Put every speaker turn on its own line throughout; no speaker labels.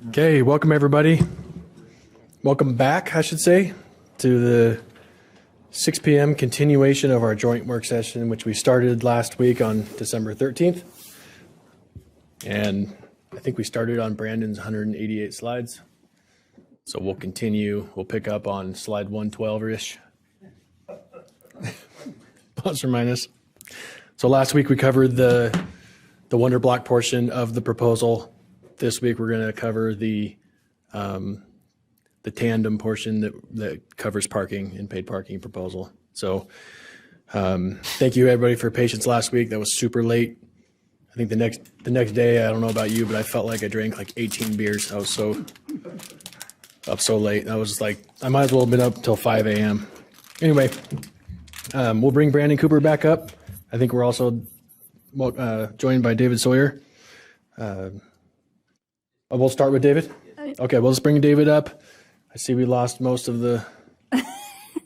Okay, welcome everybody. Welcome back, I should say, to the 6 p.m. continuation of our joint work session, which we started last week on December 13th. And I think we started on Brandon's 188 slides. So we'll continue. We'll pick up on slide 112-ish. Plus or minus. So last week we covered the wonder block portion of the proposal. This week we're going to cover the tandem portion that covers parking and paid parking proposal. So thank you everybody for your patience last week. That was super late. I think the next day, I don't know about you, but I felt like I drank like 18 beers. I was up so late. I was like, I might as well have been up until 5 a.m. Anyway, we'll bring Brandon Cooper back up. I think we're also joined by David Sawyer. We'll start with David. Okay, well, let's bring David up. I see we lost most of the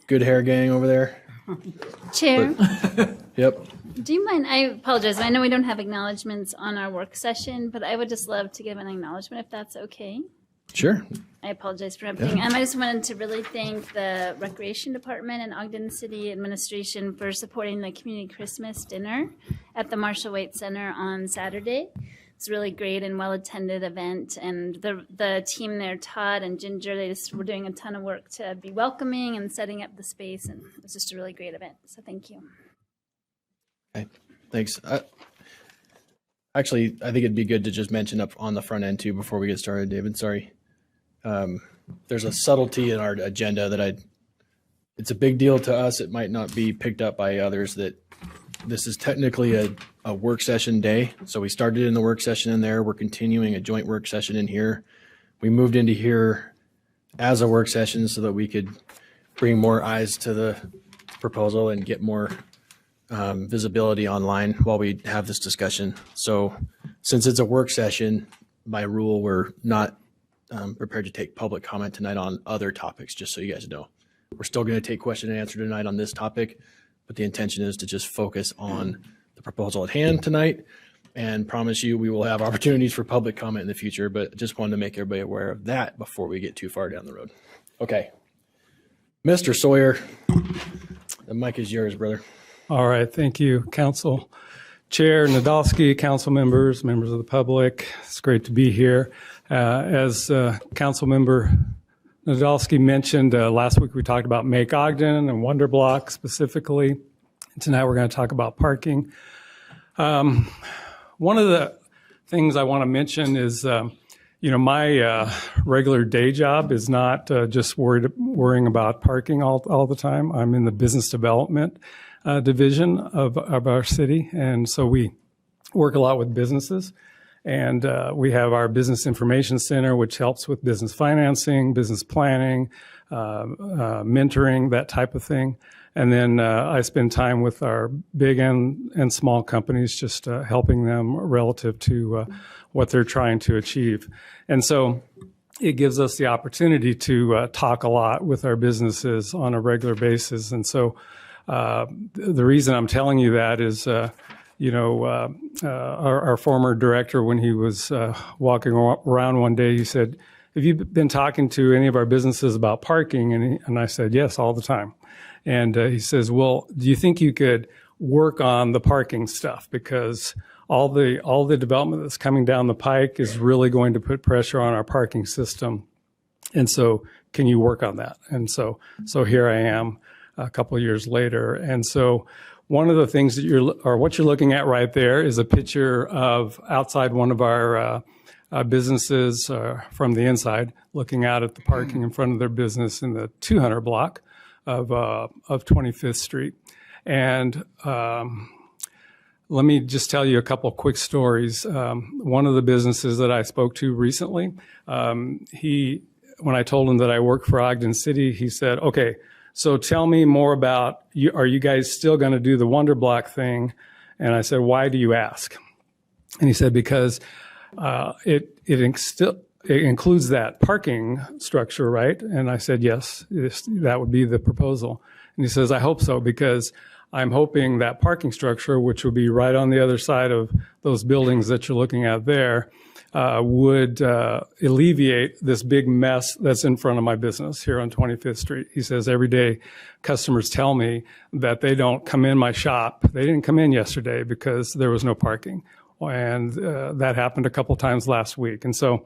good hair gang over there.
Chair.
Yep.
Do you mind? I apologize. I know we don't have acknowledgements on our work session, but I would just love to give an acknowledgement if that's okay.
Sure.
I apologize for everything. I just wanted to really thank the Recreation Department and Ogden City Administration for supporting the Community Christmas Dinner at the Marshall Waite Center on Saturday. It's a really great and well-attended event, and the team there, Todd and Ginger, they just were doing a ton of work to be welcoming and setting up the space, and it was just a really great event, so thank you.
Okay, thanks. Actually, I think it'd be good to just mention up on the front end too before we get started, David. Sorry. There's a subtlety in our agenda that it's a big deal to us. It might not be picked up by others that this is technically a work session day. So we started in the work session in there. We're continuing a joint work session in here. We moved into here as a work session so that we could bring more eyes to the proposal and get more visibility online while we have this discussion. So since it's a work session, by rule, we're not prepared to take public comment tonight on other topics, just so you guys know. We're still going to take question and answer tonight on this topic, but the intention is to just focus on the proposal at hand tonight and promise you we will have opportunities for public comment in the future, but just wanted to make everybody aware of that before we get too far down the road. Okay. Mr. Sawyer, the mic is yours, brother.
All right. Thank you, Council Chair Nadolski, council members, members of the public. It's great to be here. As Council Member Nadolski mentioned, last week we talked about Make Ogden and Wonder Block specifically. Tonight we're going to talk about parking. One of the things I want to mention is, my regular day job is not just worrying about parking all the time. I'm in the business development division of our city, and so we work a lot with businesses. And we have our Business Information Center, which helps with business financing, business planning, mentoring, that type of thing. And then I spend time with our big and small companies, just helping them relative to what they're trying to achieve. And so it gives us the opportunity to talk a lot with our businesses on a regular basis. And so the reason I'm telling you that is, our former director, when he was walking around one day, he said, "Have you been talking to any of our businesses about parking?" And I said, "Yes, all the time." And he says, "Well, do you think you could work on the parking stuff? Because all the development that's coming down the pike is really going to put pressure on our parking system. And so can you work on that?" And so here I am a couple of years later. And so one of the things that what you're looking at right there is a picture of outside one of our businesses from the inside, looking out at the parking in front of their business in the 200 block of 25th Street. And let me just tell you a couple of quick stories. One of the businesses that I spoke to recently, when I told him that I work for Ogden City, he said, "Okay, so tell me more about, are you guys still going to do the Wonder Block thing?" And I said, "Why do you ask?" And he said, "Because it includes that parking structure, right?" And I said, "Yes, that would be the proposal." And he says, "I hope so, because I'm hoping that parking structure, which will be right on the other side of those buildings that you're looking at there, would alleviate this big mess that's in front of my business here on 25th Street. He says every day customers tell me that they don't come in my shop. They didn't come in yesterday because there was no parking. And that happened a couple times last week. And so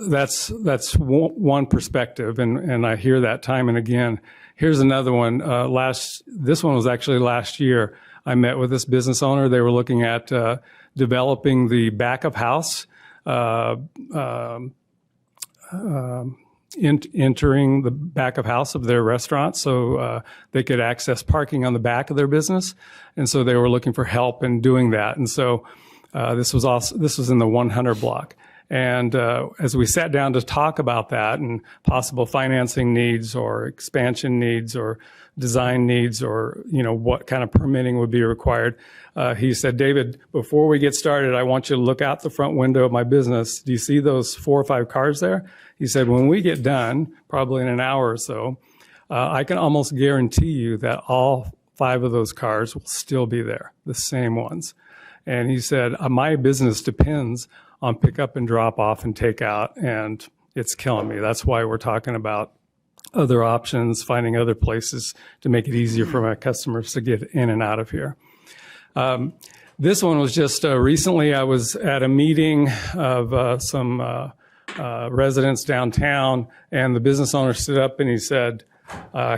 that's one perspective, and I hear that time and again. Here's another one. This one was actually last year. I met with this business owner. They were looking at developing the back of house, entering the back of house of their restaurant, so they could access parking on the back of their business. And so they were looking for help in doing that. And so this was in the 100 block. And as we sat down to talk about that and possible financing needs or expansion needs or design needs or, what kind of permitting would be required, he said, David, before we get started, I want you to look out the front window of my business. Do you see those 4 or 5 cars there? He said, when we get done, probably in an hour or so, I can almost guarantee you that all 5 of those cars will still be there, the same ones. And he said, my business depends on pick up and drop off and take out, and it's killing me. That's why we're talking about other options, finding other places to make it easier for my customers to get in and out of here. This one was just recently. I was at a meeting of some residents downtown, and the business owner stood up and he said,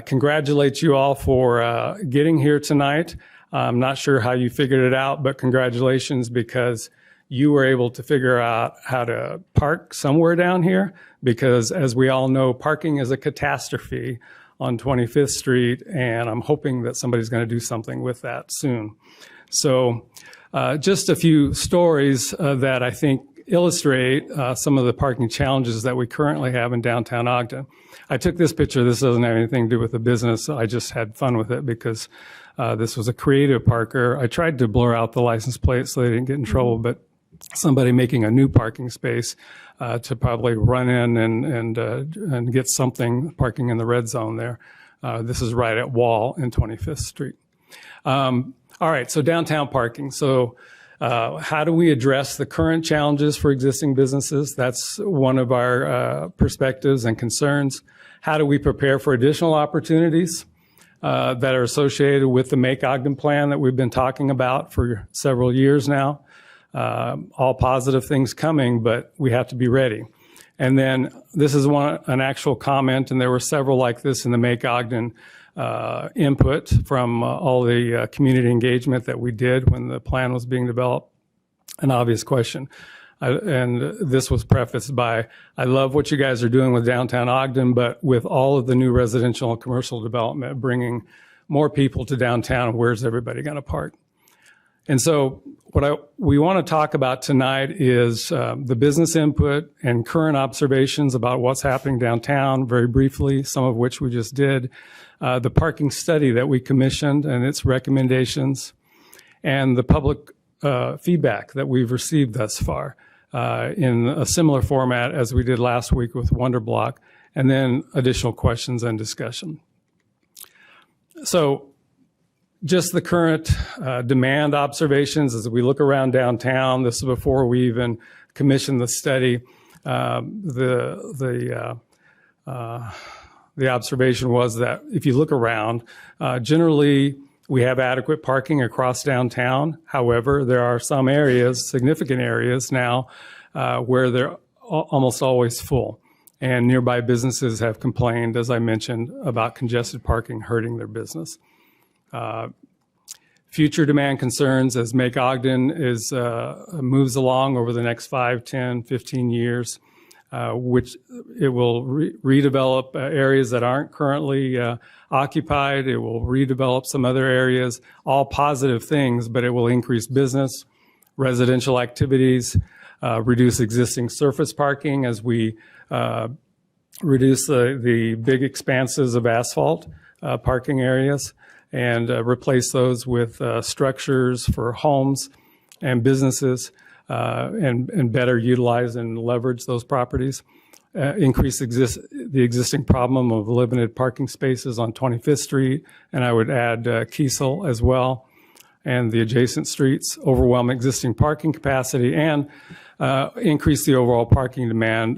congratulate you all for getting here tonight. I'm not sure how you figured it out, but congratulations, because you were able to figure out how to park somewhere down here, because as we all know, parking is a catastrophe on 25th Street, and I'm hoping that somebody's going to do something with that soon. So just a few stories that I think illustrate some of the parking challenges that we currently have in downtown Ogden. I took this picture. This doesn't have anything to do with the business. I just had fun with it because this was a creative parker. I tried to blur out the license plate so they didn't get in trouble, but somebody making a new parking space to probably run in and get something parking in the red zone there. This is right at Wall in 25th Street. All right, so downtown parking. So how do we address the current challenges for existing businesses? That's one of our perspectives and concerns. How do we prepare for additional opportunities that are associated with the Make Ogden plan that we've been talking about for several years now? All positive things coming, but we have to be ready. And then this is an actual comment, and there were several like this in the Make Ogden input from all the community engagement that we did when the plan was being developed. An obvious question. And this was prefaced by, I love what you guys are doing with downtown Ogden, but with all of the new residential and commercial development, bringing more people to downtown, where's everybody going to park? And so what we want to talk about tonight is the business input and current observations about what's happening downtown, very briefly, some of which we just did, the parking study that we commissioned and its recommendations, and the public feedback that we've received thus far in a similar format as we did last week with Wonder Block, and then additional questions and discussion. So just the current demand observations as we look around downtown. This is before we even commissioned the study. The observation was that if you look around, generally we have adequate parking across downtown. However, there are some areas, significant areas now, where they're almost always full. And nearby businesses have complained, as I mentioned, about congested parking hurting their business. Future demand concerns as Make Ogden moves along over the next 5, 10, 15 years, which it will redevelop areas that aren't currently occupied. It will redevelop some other areas, all positive things, but it will increase business, residential activities, reduce existing surface parking as we reduce the big expanses of asphalt parking areas, and replace those with structures for homes and businesses, and better utilize and leverage those properties. Increase the existing problem of limited parking spaces on 25th Street, and I would add Kiesel as well. and the adjacent streets, overwhelm existing parking capacity, and increase the overall parking demand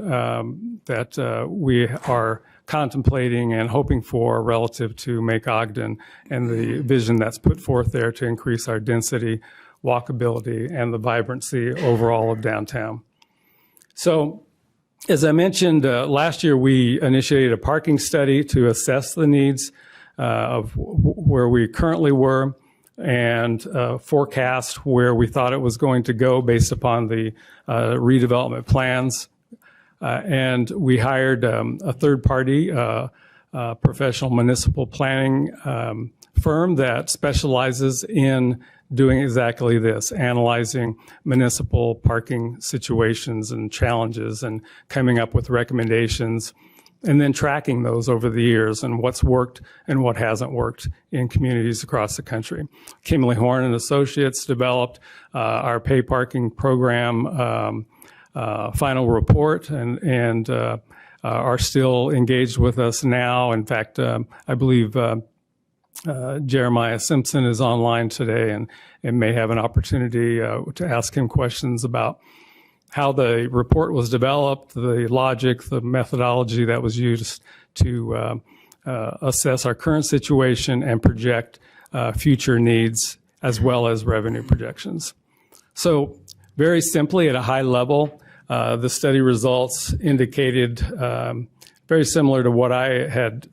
that we are contemplating and hoping for relative to Make Ogden and the vision that's put forth there to increase our density, walkability, and the vibrancy overall of downtown. So, as I mentioned, last year we initiated a parking study to assess the needs of where we currently were and forecast where we thought it was going to go based upon the redevelopment plans. And we hired a third-party professional municipal planning firm that specializes in doing exactly this, analyzing municipal parking situations and challenges and coming up with recommendations and then tracking those over the years and what's worked and what hasn't worked in communities across the country. Kimberly Horn and Associates developed our pay parking program final report and are still engaged with us now. In fact, I believe Jeremiah Simpson is online today and may have an opportunity to ask him questions about how the report was developed, the logic, the methodology that was used to assess our current situation and project future needs as well as revenue projections. So very simply at a high level, the study results indicated very similar to what I had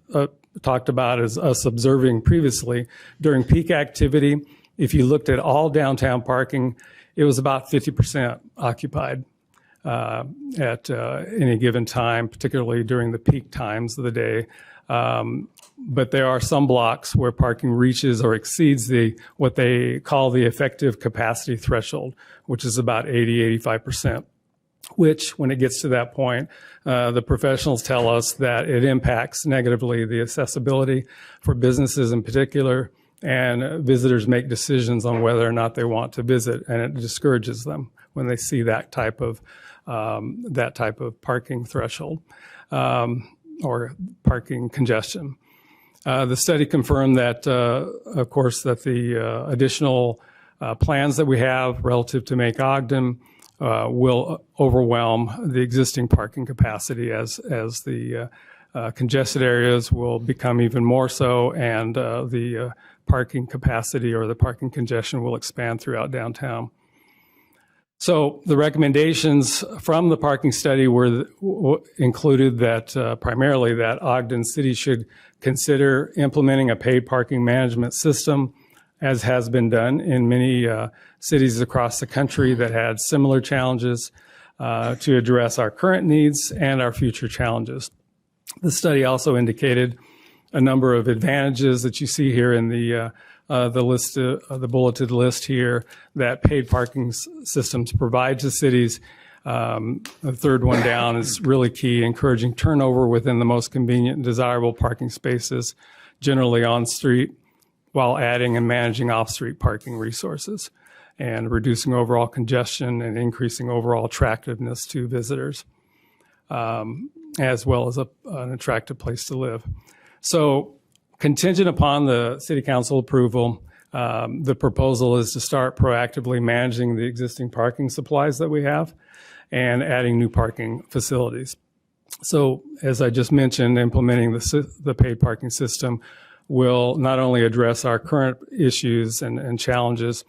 talked about as us observing previously. During peak activity, if you looked at all downtown parking, it was about 50% occupied at any given time, particularly during the peak times of the day. But there are some blocks where parking reaches or exceeds what they call the effective capacity threshold, which is about 80–85%. Which, when it gets to that point, the professionals tell us that it impacts negatively the accessibility for businesses in particular, and visitors make decisions on whether or not they want to visit, and it discourages them when they see that type of parking threshold or parking congestion. The study confirmed that, of course, that the additional plans that we have relative to Make Ogden will overwhelm the existing parking capacity as the congested areas will become even more so, and the parking capacity or the parking congestion will expand throughout downtown. So the recommendations from the parking study were included that primarily that Ogden City should consider implementing a paid parking management system, as has been done in many cities across the country that had similar challenges to address our current needs and our future challenges. The study also indicated a number of advantages that you see here in the list, the bulleted list here, that paid parking systems provide to cities. The third one down is really key, encouraging turnover within the most convenient and desirable parking spaces, generally on street, while adding and managing off-street parking resources and reducing overall congestion and increasing overall attractiveness to visitors, as well as an attractive place to live. So contingent upon the City Council approval, the proposal is to start proactively managing the existing parking supplies that we have and adding new parking facilities. So as I just mentioned, implementing the paid parking system will not only address our current issues and challenges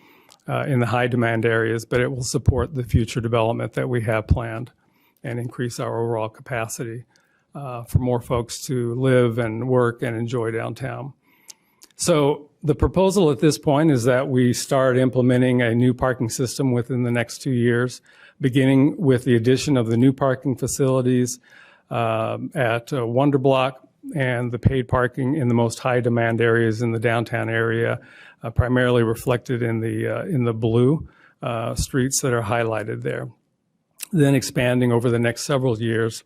in the high demand areas, but it will support the future development that we have planned and increase our overall capacity for more folks to live and work and enjoy downtown. So the proposal at this point is that we start implementing a new parking system within the next 2 years, beginning with the addition of the new parking facilities at Wonder Block and the paid parking in the most high demand areas in the downtown area, primarily reflected in the blue streets that are highlighted there. Then expanding over the next several years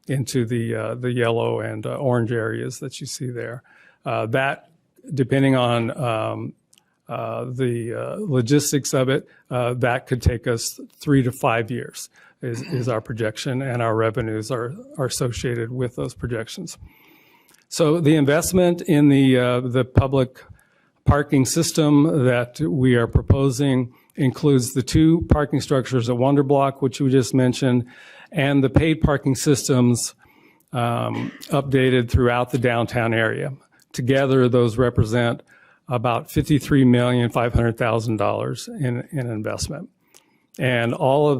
into the yellow and orange areas that you see there. That, depending on the logistics of it, that could take us 3 to 5 years is our projection, and our revenues are associated with those projections. So the investment in the public parking system that we are proposing includes the 2 parking structures at Wonder Block, which we just mentioned, and the paid parking systems updated throughout the downtown area. Together, those represent about $53,500,000 in investment. And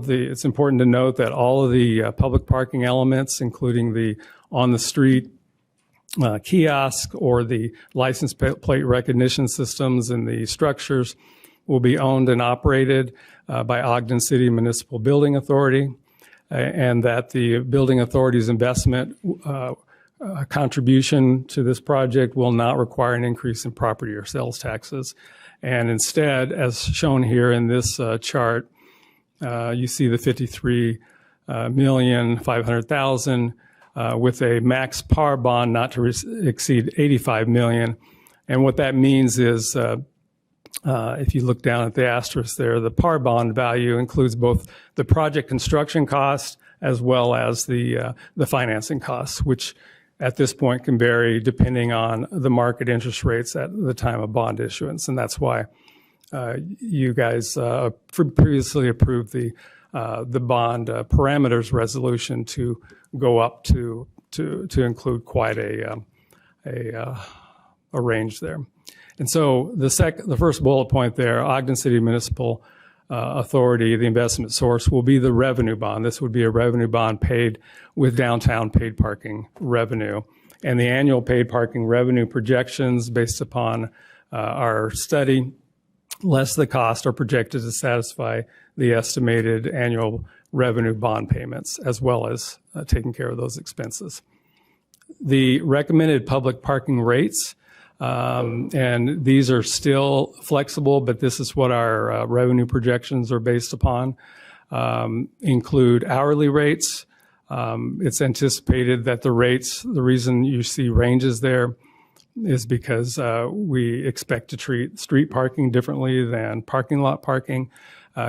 it's important to note that all of the public parking elements, including the on-the-street kiosk or the license plate recognition systems and the structures, will be owned and operated by Ogden City Municipal Building Authority, and that the Building Authority's investment contribution to this project will not require an increase in property or sales taxes. And instead, as shown here in this chart, you see the $53,500,000 with a max par bond not to exceed $85 million. And what that means is, if you look down at the asterisk there, the par bond value includes both the project construction cost as well as the financing costs, which at this point can vary depending on the market interest rates at the time of bond issuance. And that's why you guys previously approved the bond parameters resolution to go up to include quite a range there. And so the first bullet point there, Ogden City Municipal Authority, the investment source, will be the revenue bond. This would be a revenue bond paid with downtown paid parking revenue. And the annual paid parking revenue projections based upon our study, less the cost, are projected to satisfy the estimated annual revenue bond payments, as well as taking care of those expenses. The recommended public parking rates, and these are still flexible, but this is what our revenue projections are based upon, include hourly rates. It's anticipated that the reason you see ranges there is because we expect to treat street parking differently than parking lot parking,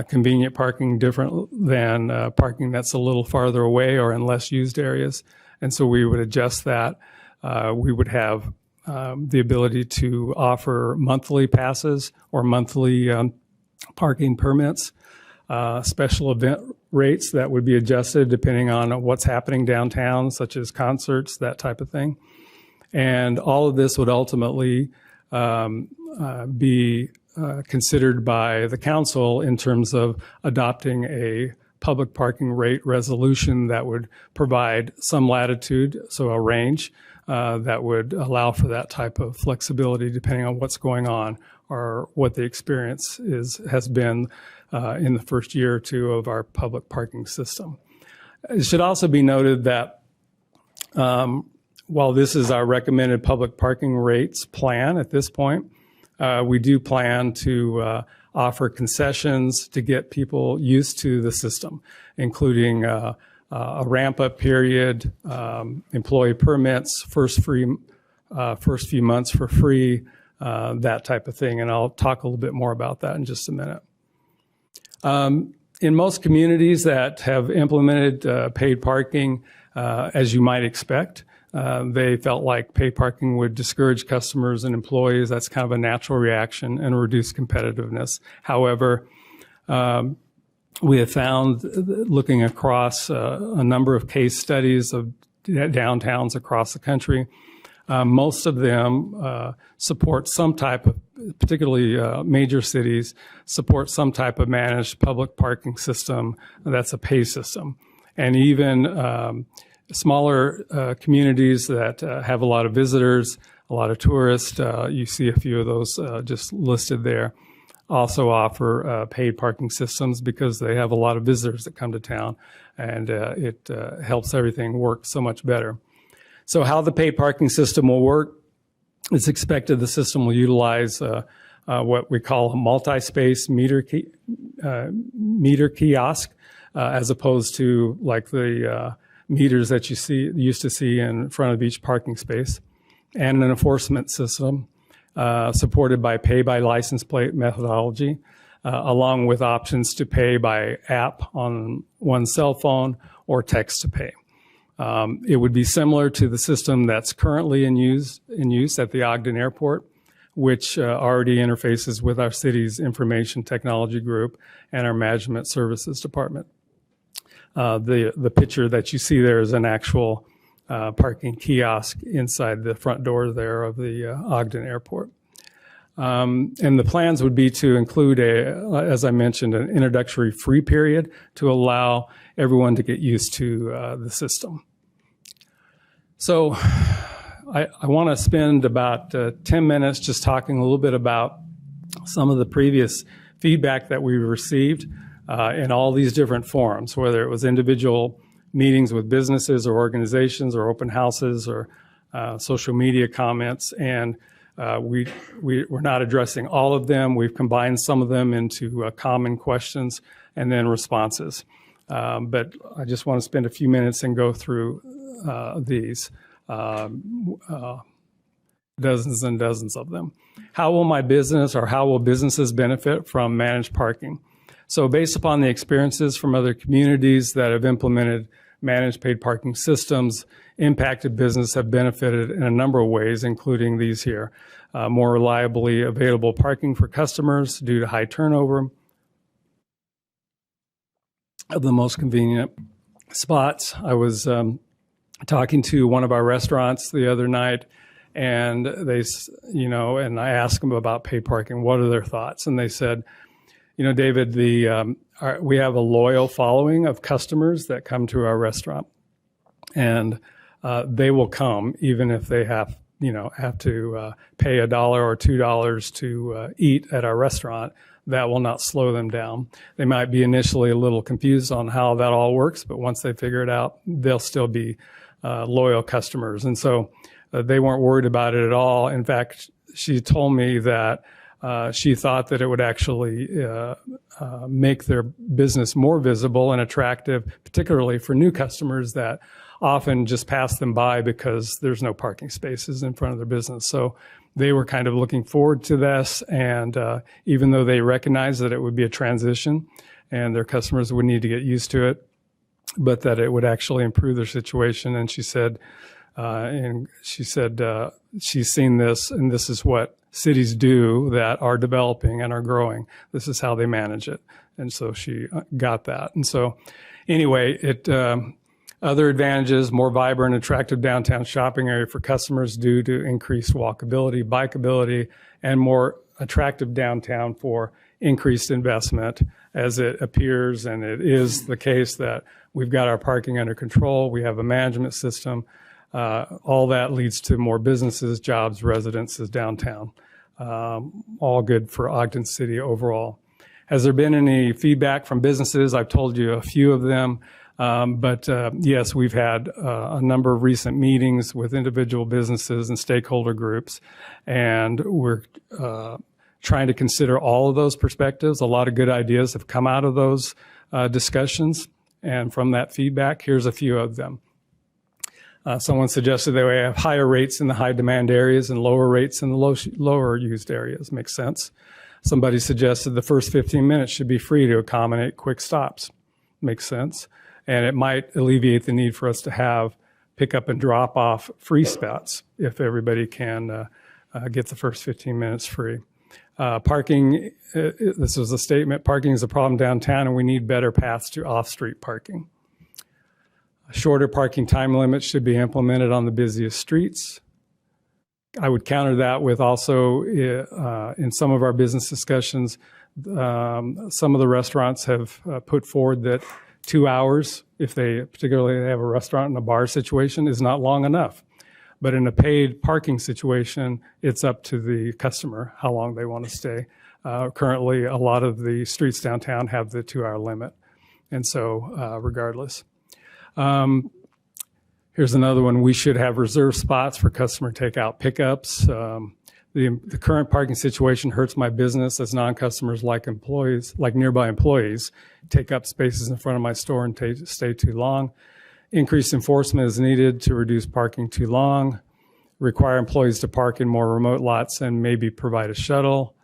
convenient parking different than parking that's a little farther away or in less used areas. And so we would adjust that. We would have the ability to offer monthly passes or monthly parking permits, special event rates that would be adjusted depending on what's happening downtown, such as concerts, that type of thing. And all of this would ultimately be considered by the council in terms of adopting a public parking rate resolution that would provide some latitude, so a range, that would allow for that type of flexibility depending on what's going on or what the experience has been in the first year or two of our public parking system. It should also be noted that while this is our recommended public parking rates plan at this point, we do plan to offer concessions to get people used to the system, including a ramp-up period, employee permits, first few months for free, that type of thing. And I'll talk a little bit more about that in just a minute. In most communities that have implemented paid parking, as you might expect, they felt like paid parking would discourage customers and employees. That's kind of a natural reaction and reduce competitiveness. However, we have found, looking across a number of case studies of downtowns across the country, most of them support some type of, particularly major cities, support some type of managed public parking system that's a pay system. And even smaller communities that have a lot of visitors, a lot of tourists, you see a few of those just listed there, also offer paid parking systems because they have a lot of visitors that come to town, and it helps everything work so much better. So how the paid parking system will work, it's expected the system will utilize what we call a multi-space meter kiosk, as opposed to like the meters that you used to see in front of each parking space, and an enforcement system supported by pay-by-license plate methodology, along with options to pay by app on one's cell phone or text to pay. It would be similar to the system that's currently in use at the Ogden Airport, which already interfaces with our city's information technology group and our management services department. The picture that you see there is an actual parking kiosk inside the front door there of the Ogden Airport. And the plans would be to include as I mentioned, an introductory free period to allow everyone to get used to the system. So I want to spend about 10 minutes just talking a little bit about some of the previous feedback that we received in all these different forums, whether it was individual meetings with businesses or organizations or open houses or social media comments. And we're not addressing all of them. We've combined some of them into common questions and then responses. But I just want to spend a few minutes and go through these. Dozens and dozens of them. How will my business or how will businesses benefit from managed parking? So based upon the experiences from other communities that have implemented managed paid parking systems, impacted business have benefited in a number of ways, including these here. More reliably available parking for customers due to high turnover of the most convenient spots. I was talking to one of our restaurants the other night, and and I asked them about paid parking. What are their thoughts? And they said, David, we have a loyal following of customers that come to our restaurant, and they will come even if they have to pay $1 or $2 to eat at our restaurant. That will not slow them down. They might be initially a little confused on how that all works, but once they figure it out, they'll still be loyal customers. And so they weren't worried about it at all. In fact, she told me that she thought that it would actually make their business more visible and attractive, particularly for new customers that often just pass them by because there's no parking spaces in front of their business. So they were kind of looking forward to this, and even though they recognized that it would be a transition and their customers would need to get used to it, but that it would actually improve their situation. And she said she's seen this, and this is what cities do that are developing and are growing. This is how they manage it. And so she got that. And so anyway, other advantages: more vibrant, attractive downtown shopping area for customers due to increased walkability, bikeability, and more attractive downtown for increased investment, as it appears, and it is the case, that we've got our parking under control. We have a management system. All that leads to more businesses, jobs, residences downtown. All good for Ogden City overall. Has there been any feedback from businesses? I've told you a few of them. But yes, we've had a number of recent meetings with individual businesses and stakeholder groups, and we're trying to consider all of those perspectives. A lot of good ideas have come out of those discussions, and from that feedback, here's a few of them. Someone suggested that we have higher rates in the high demand areas and lower rates in the lower used areas. Makes sense. Somebody suggested the first 15 minutes should be free to accommodate quick stops. Makes sense. And it might alleviate the need for us to have pick up and drop off free spots if everybody can get the first 15 minutes free. Parking, this was a statement: parking is a problem downtown and we need better paths to off-street parking. Shorter parking time limits should be implemented on the busiest streets. I would counter that with also in some of our business discussions, some of the restaurants have put forward that 2 hours, if they particularly have a restaurant and a bar situation, is not long enough. But in a paid parking situation, it's up to the customer how long they want to stay. Currently, a lot of the streets downtown have the 2-hour limit. And so regardless. Here's another one. We should have reserved spots for customer takeout pickups. The current parking situation hurts my business as non-customers like nearby employees take up spaces in front of my store and stay too long. Increased enforcement is needed to reduce parking too long. Require employees to park in more remote lots and maybe provide a shuttle.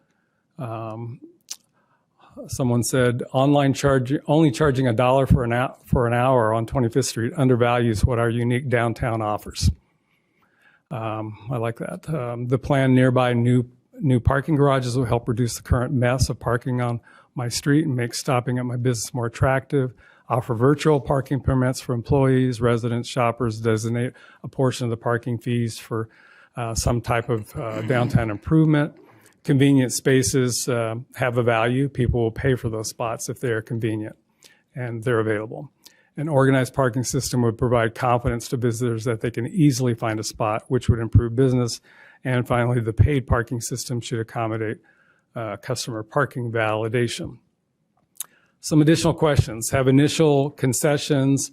Someone said only charging $1 for an hour on 25th Street undervalues what our unique downtown offers. I like that. The planned nearby new New parking garages will help reduce the current mess of parking on my street and make stopping at my business more attractive. Offer virtual parking permits for employees, residents, shoppers. Designate a portion of the parking fees for some type of downtown improvement. Convenient spaces have a value. People will pay for those spots if they are convenient and they're available. An organized parking system would provide confidence to visitors that they can easily find a spot, which would improve business. And finally, the paid parking system should accommodate customer parking validation. Some additional questions. Have initial concessions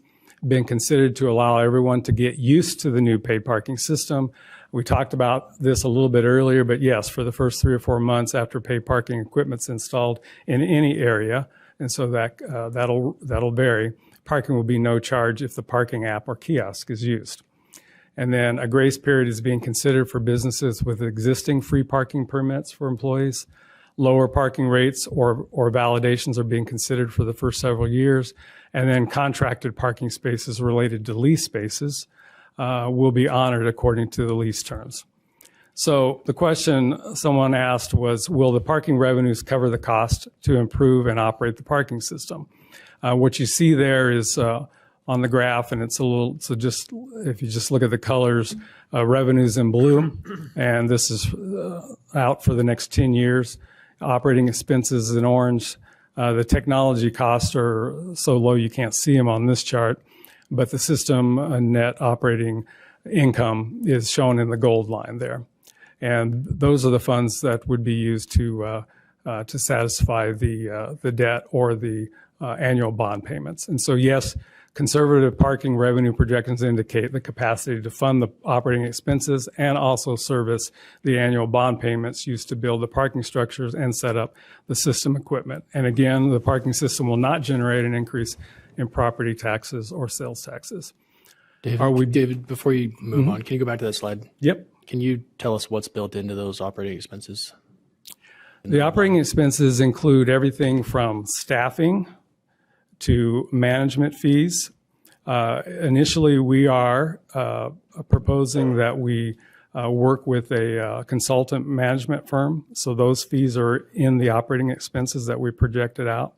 been considered to allow everyone to get used to the new paid parking system? We talked about this a little bit earlier, but yes, for the first 3 or 4 months after paid parking equipment's installed in any area, and so that'll vary. Parking will be no charge if the parking app or kiosk is used. And then a grace period is being considered for businesses with existing free parking permits for employees. Lower parking rates or validations are being considered for the first several years. And then contracted parking spaces related to lease spaces will be honored according to the lease terms. So the question someone asked was, will the parking revenues cover the cost to improve and operate the parking system? What you see there is on the graph, and it's a little, so just if you just look at the colors, revenues in blue, and this is out for the next 10 years. Operating expenses in orange. The technology costs are so low you can't see them on this chart, but the system net operating income is shown in the gold line there. And those are the funds that would be used to satisfy the debt or the annual bond payments. And so, yes, conservative parking revenue projections indicate the capacity to fund the operating expenses and also service the annual bond payments used to build the parking structures and set up the system equipment. And again, the parking system will not generate an increase in property taxes or sales taxes.
David, before you move on, can you go back to that slide?
Yep.
Can you tell us what's built into those operating expenses?
The operating expenses include everything from staffing to management fees. Initially, we are proposing that we work with a consultant management firm. So those fees are in the operating expenses that we projected out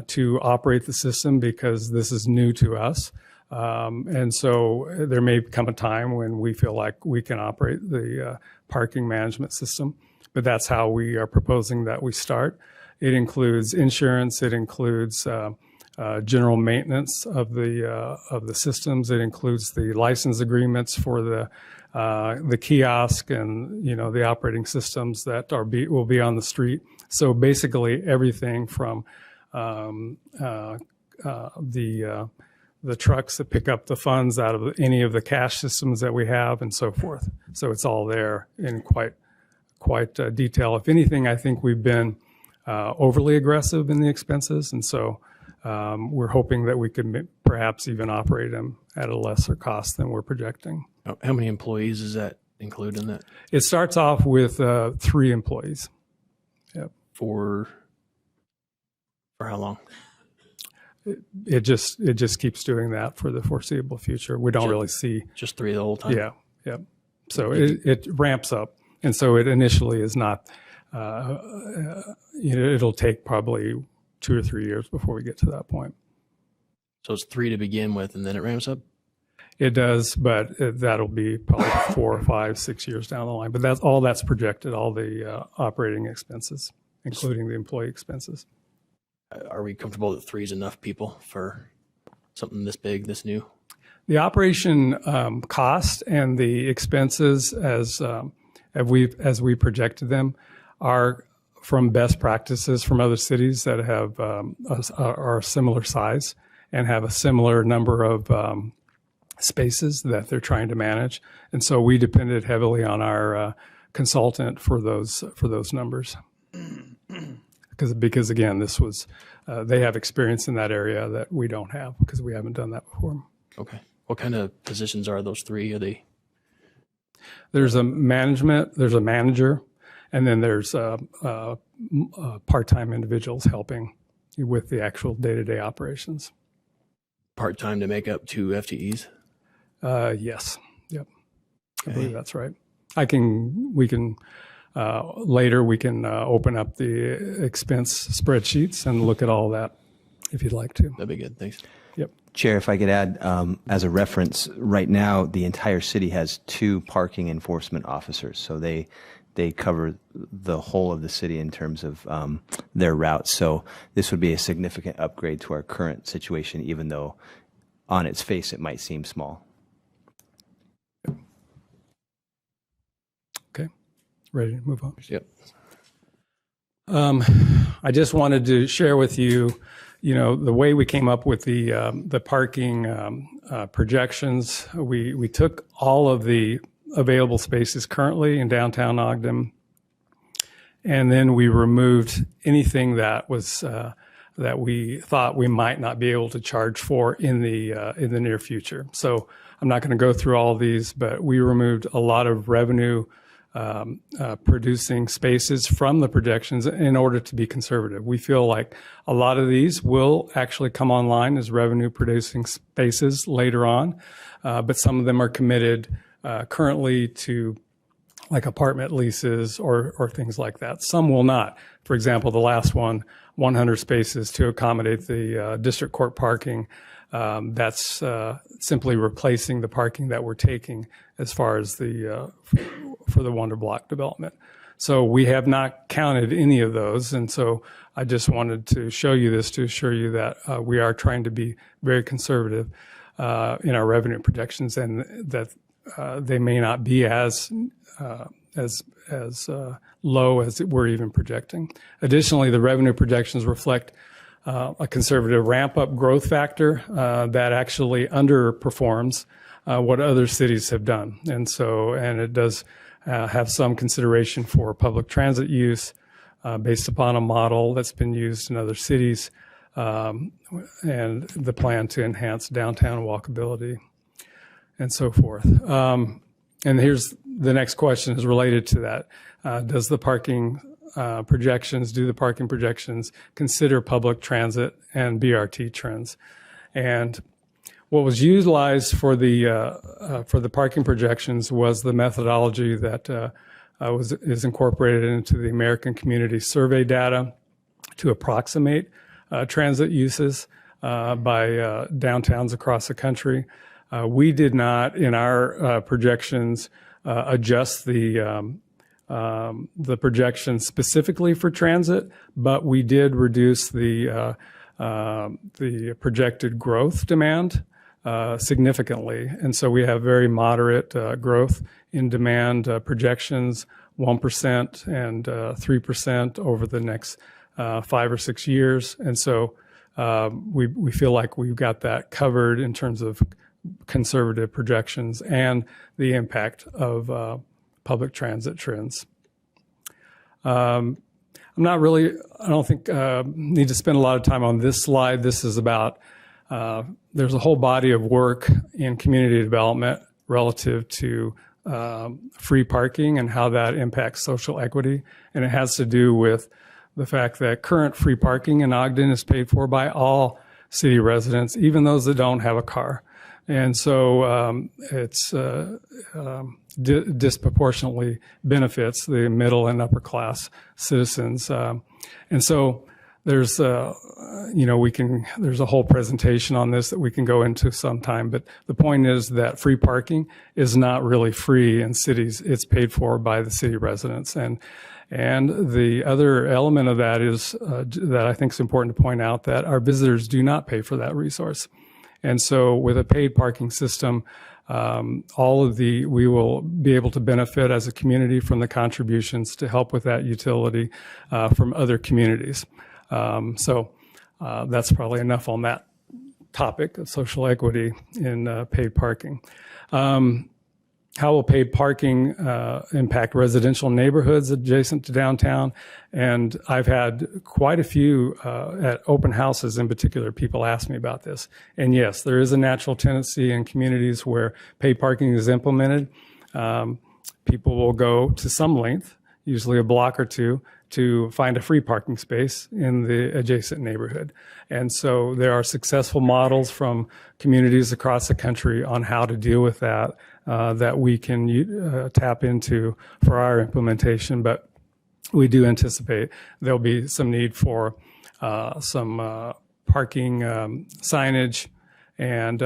to operate the system because this is new to us. And so there may come a time when we feel like we can operate the parking management system, but that's how we are proposing that we start. It includes insurance. It includes general maintenance of the systems. It includes the license agreements for the kiosk and the operating systems that will be on the street. So basically everything from the trucks that pick up the funds out of any of the cash systems that we have and so forth. So it's all there in quite detail. If anything, I think we've been overly aggressive in the expenses, and so we're hoping that we could perhaps even operate them at a lesser cost than we're projecting.
How many employees does that include in that?
It starts off with 3 employees. Yep.
For how long?
It just keeps doing that for the foreseeable future. We don't really see
just 3 the whole time.
Yeah, yeah. So it ramps up, and so it initially is not. It'll take probably 2 or 3 years before we get to that point.
So it's 3 to begin with, and then it ramps up?
It does, but that'll be probably 4 or 5, 6 years down the line. But that's projected, all the operating expenses, including the employee expenses.
Are we comfortable that 3 is enough people for something this big, this new?
The operation cost and the expenses as we projected them are from best practices from other cities that have are a similar size and have a similar number of spaces that they're trying to manage. And so we depended heavily on our consultant for those numbers. Because again, this was they have experience in that area that we don't have because we haven't done that before.
Okay. What kind of positions are those 3? Are they?
There's a manager, and then there's part-time individuals helping with the actual day-to-day operations.
Part-time to make up 2 FTEs?
Yes. Yep.
Okay.
I believe that's right. We can later we can open up the expense spreadsheets and look at all that if you'd like to.
That'd be good. Thanks.
Yep.
Chair, if I could add, as a reference, right now the entire city has 2 parking enforcement officers, so they cover the whole of the city in terms of their routes. So this would be a significant upgrade to our current situation, even though on its face it might seem small.
Okay, ready to move on?
Yep.
I just wanted to share with you, the way we came up with the parking projections. We took all of the available spaces currently in downtown Ogden, and then we removed anything that was that we thought we might not be able to charge for in the near future. So I'm not going to go through all of these, but we removed a lot of revenue producing spaces from the projections in order to be conservative. We feel like a lot of these will actually come online as revenue producing spaces later on, but some of them are committed currently to like apartment leases or things like that. Some will not. For example, the last one, 100 spaces to accommodate the district court parking. That's simply replacing the parking that we're taking as far as the for the Wonder Block development. So we have not counted any of those, and so I just wanted to show you this to assure you that we are trying to be very conservative in our revenue projections, and that they may not be as low as we're even projecting. Additionally, the revenue projections reflect a conservative ramp-up growth factor that actually underperforms what other cities have done. And it does have some consideration for public transit use based upon a model that's been used in other cities and the plan to enhance downtown walkability and so forth. And here's the next question is related to that. Do the parking projections consider public transit and BRT trends? And what was utilized for the parking projections was the methodology that is incorporated into the American Community Survey data to approximate transit uses by downtowns across the country. We did not, in our projections, adjust the projection specifically for transit, but we did reduce the projected growth demand significantly. And so we have very moderate growth in demand projections, 1% and 3% over the next 5 or 6 years. And so we feel like we've got that covered in terms of conservative projections and the impact of public transit trends. I don't think need to spend a lot of time on this slide. This is about, there's a whole body of work in community development relative to free parking and how that impacts social equity. And it has to do with the fact that current free parking in Ogden is paid for by all city residents, even those that don't have a car. And so it's disproportionately benefits the middle and upper class citizens. And so there's, there's a whole presentation on this that we can go into sometime. But the point is that free parking is not really free in cities. It's paid for by the city residents. And the other element of that is that I think is important to point out that our visitors do not pay for that resource. And so with a paid parking system, we will be able to benefit as a community from the contributions to help with that utility from other communities. So that's probably enough on that topic of social equity in paid parking. How will paid parking impact residential neighborhoods adjacent to downtown? And I've had quite a few at open houses in particular, people ask me about this. And yes, there is a natural tendency in communities where paid parking is implemented. People will go to some length, usually a block or two, to find a free parking space in the adjacent neighborhood. And so there are successful models from communities across the country on how to deal with that, that we can tap into for our implementation. But we do anticipate there'll be some need for some parking signage and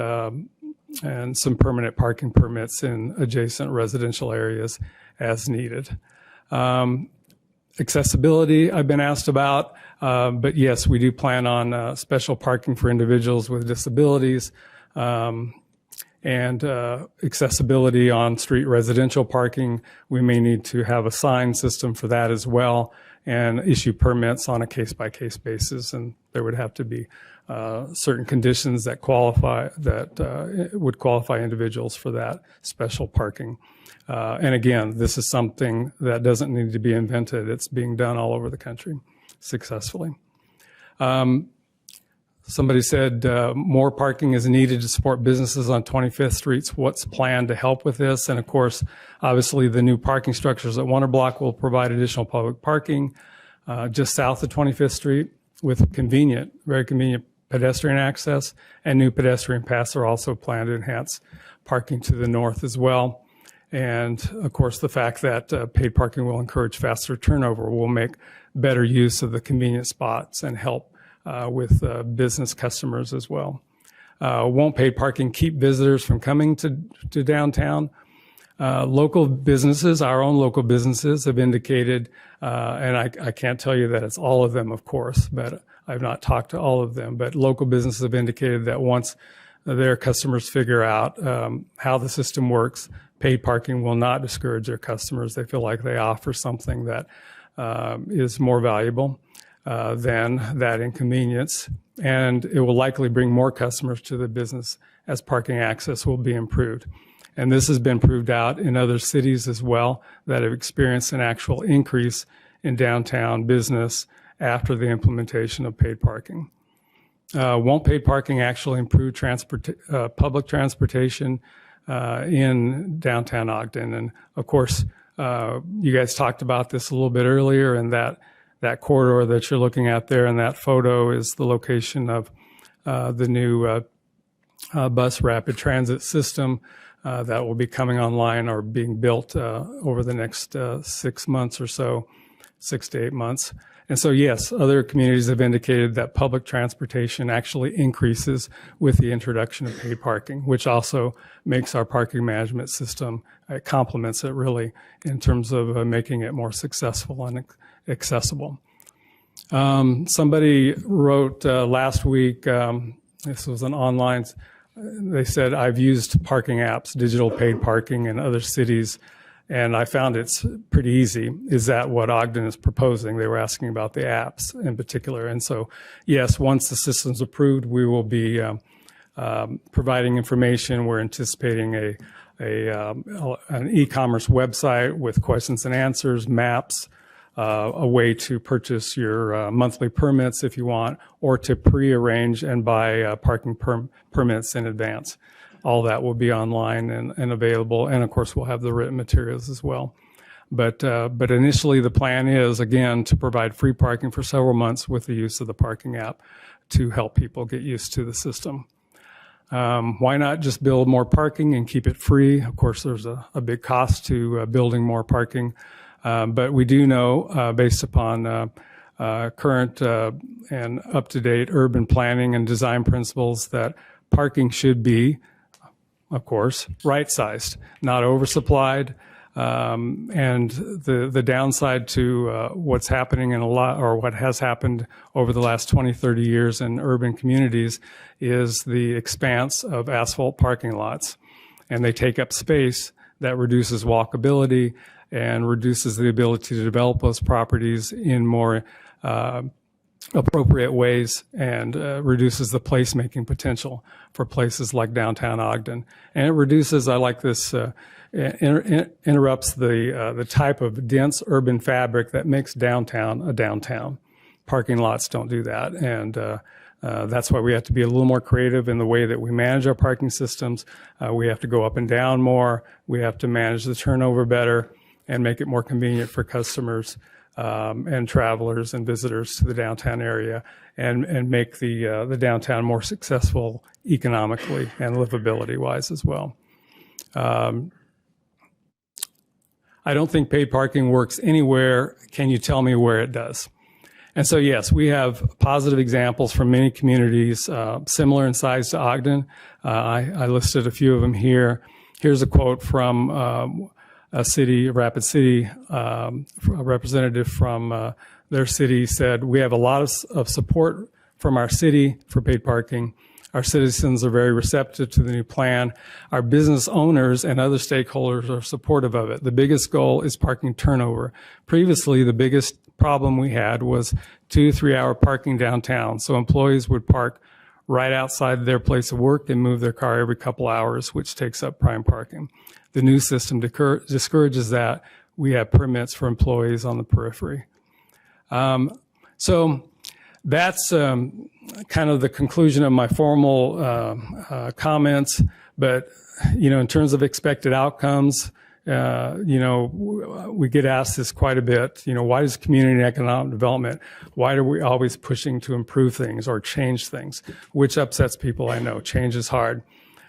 some permanent parking permits in adjacent residential areas as needed. Accessibility, I've been asked about, but yes, we do plan on special parking for individuals with disabilities, and accessibility on street residential parking. We may need to have a sign system for that as well, and issue permits on a case-by-case basis, and there would have to be certain conditions that would qualify individuals for that special parking. And again, this is something that doesn't need to be invented. It's being done all over the country successfully. Somebody said more parking is needed to support businesses on 25th Street. What's planned to help with this? And of course, obviously the new parking structures at Wonder Block will provide additional public parking just south of 25th Street with very convenient pedestrian access, and new pedestrian paths are also planned to enhance parking to the north as well. And of course, the fact that paid parking will encourage faster turnover will make better use of the convenient spots and help with business customers as well. Won't paid parking keep visitors from coming to downtown? Local businesses, our own local businesses have indicated, and I can't tell you that it's all of them, of course, but I've not talked to all of them, but local businesses have indicated that once their customers figure out how the system works, paid parking will not discourage their customers. They feel like they offer something that is more valuable than that inconvenience, and it will likely bring more customers to the business as parking access will be improved. And this has been proved out in other cities as well that have experienced an actual increase in downtown business after the implementation of paid parking. Won't paid parking actually improve public transportation in downtown Ogden? And of course, you guys talked about this a little bit earlier, and that corridor that you're looking at there in that photo is the location of the new bus rapid transit system that will be coming online or being built over the next 6 months or so, 6 to 8 months. And so, yes, other communities have indicated that public transportation actually increases with the introduction of paid parking, which also makes our parking management system, it complements it really in terms of making it more successful and accessible. Somebody wrote last week, this was an online, they said, I've used parking apps, digital paid parking in other cities, and I found it's pretty easy. Is that what Ogden is proposing? They were asking about the apps in particular. And so, yes, once the system's approved, we will be providing information. We're anticipating an e-commerce website with questions and answers, maps, a way to purchase your monthly permits if you want, or to pre-arrange and buy parking permits in advance. All that will be online and available, and of course we'll have the written materials as well. But initially the plan is, again, to provide free parking for several months with the use of the parking app to help people get used to the system. Why not just build more parking and keep it free? Of course, there's a big cost to building more parking. But we do know, based upon current and up-to-date urban planning and design principles, that parking should be, of course, right-sized, not oversupplied. And the downside to what's happening in what has happened over the last 20, 30 years in urban communities is the expanse of asphalt parking lots. And they take up space that reduces walkability and reduces the ability to develop those properties in more appropriate ways, and reduces the placemaking potential for places like downtown Ogden. And it reduces, I like this, interrupts the type of dense urban fabric that makes downtown a downtown. Parking lots don't do that, and that's why we have to be a little more creative in the way that we manage our parking systems. We have to go up and down more. We have to manage the turnover better and make it more convenient for customers and travelers and visitors to the downtown area, and make the downtown more successful economically and livability-wise as well. I don't think paid parking works anywhere. Can you tell me where it does? And so, yes, we have positive examples from many communities, similar in size to Ogden. I listed a few of them here. Here's a quote from a city, Rapid City, a representative from their city said, "We have a lot of support from our city for paid parking. Our citizens are very receptive to the new plan. Our business owners and other stakeholders are supportive of it. The biggest goal is parking turnover. Previously, the biggest problem we had was 2-3 hour parking downtown. So employees would park right outside their place of work and move their car every couple hours, which takes up prime parking. The new system discourages that. We have permits for employees on the periphery." So that's kind of the conclusion of my formal comments. But, in terms of expected outcomes, we get asked this quite a bit. Why does community and economic development, why are we always pushing to improve things or change things? Which upsets people, I know. Change is hard.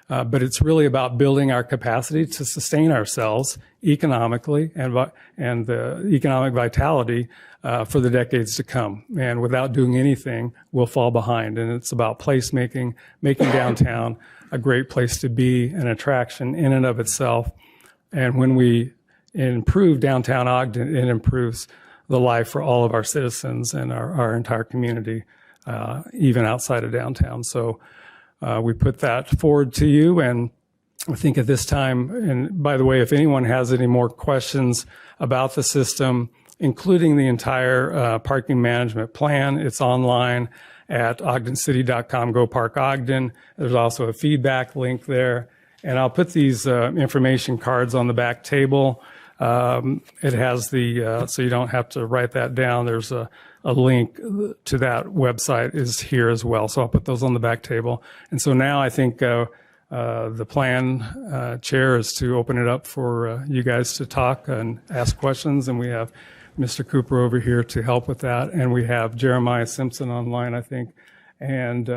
But it's really about building our capacity to sustain ourselves economically and the economic vitality for the decades to come. And without doing anything, we'll fall behind. And it's about placemaking, making downtown a great place to be, an attraction in and of itself. And when we improve downtown Ogden, it improves the life for all of our citizens and our entire community, even outside of downtown. So we put that forward to you. And I think at this time, and by the way, if anyone has any more questions about the system, including the entire parking management plan, it's online at ogdencity.com, Go Park Ogden. There's also a feedback link there. And I'll put these information cards on the back table. It has so you don't have to write that down. There's a link to that website is here as well. So I'll put those on the back table. And so now I think the plan, Chair, is to open it up for you guys to talk and ask questions. And we have Mr. Cooper over here to help with that. And we have Jeremiah Simpson online, I think, and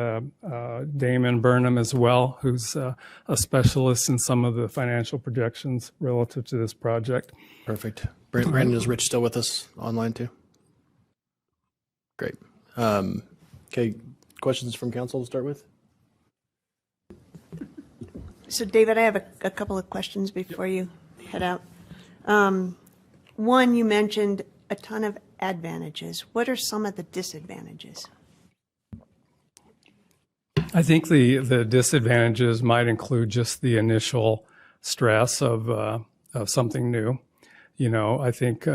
Damon Burnham as well, who's a specialist in some of the financial projections relative to this project.
Perfect. Brandon, is Rich still with us online too? Great. Okay, questions from council to start with?
So, David, I have a couple of questions before you head out. One, you mentioned a ton of advantages. What are some of the disadvantages?
I think the disadvantages might include just the initial stress of something new. I think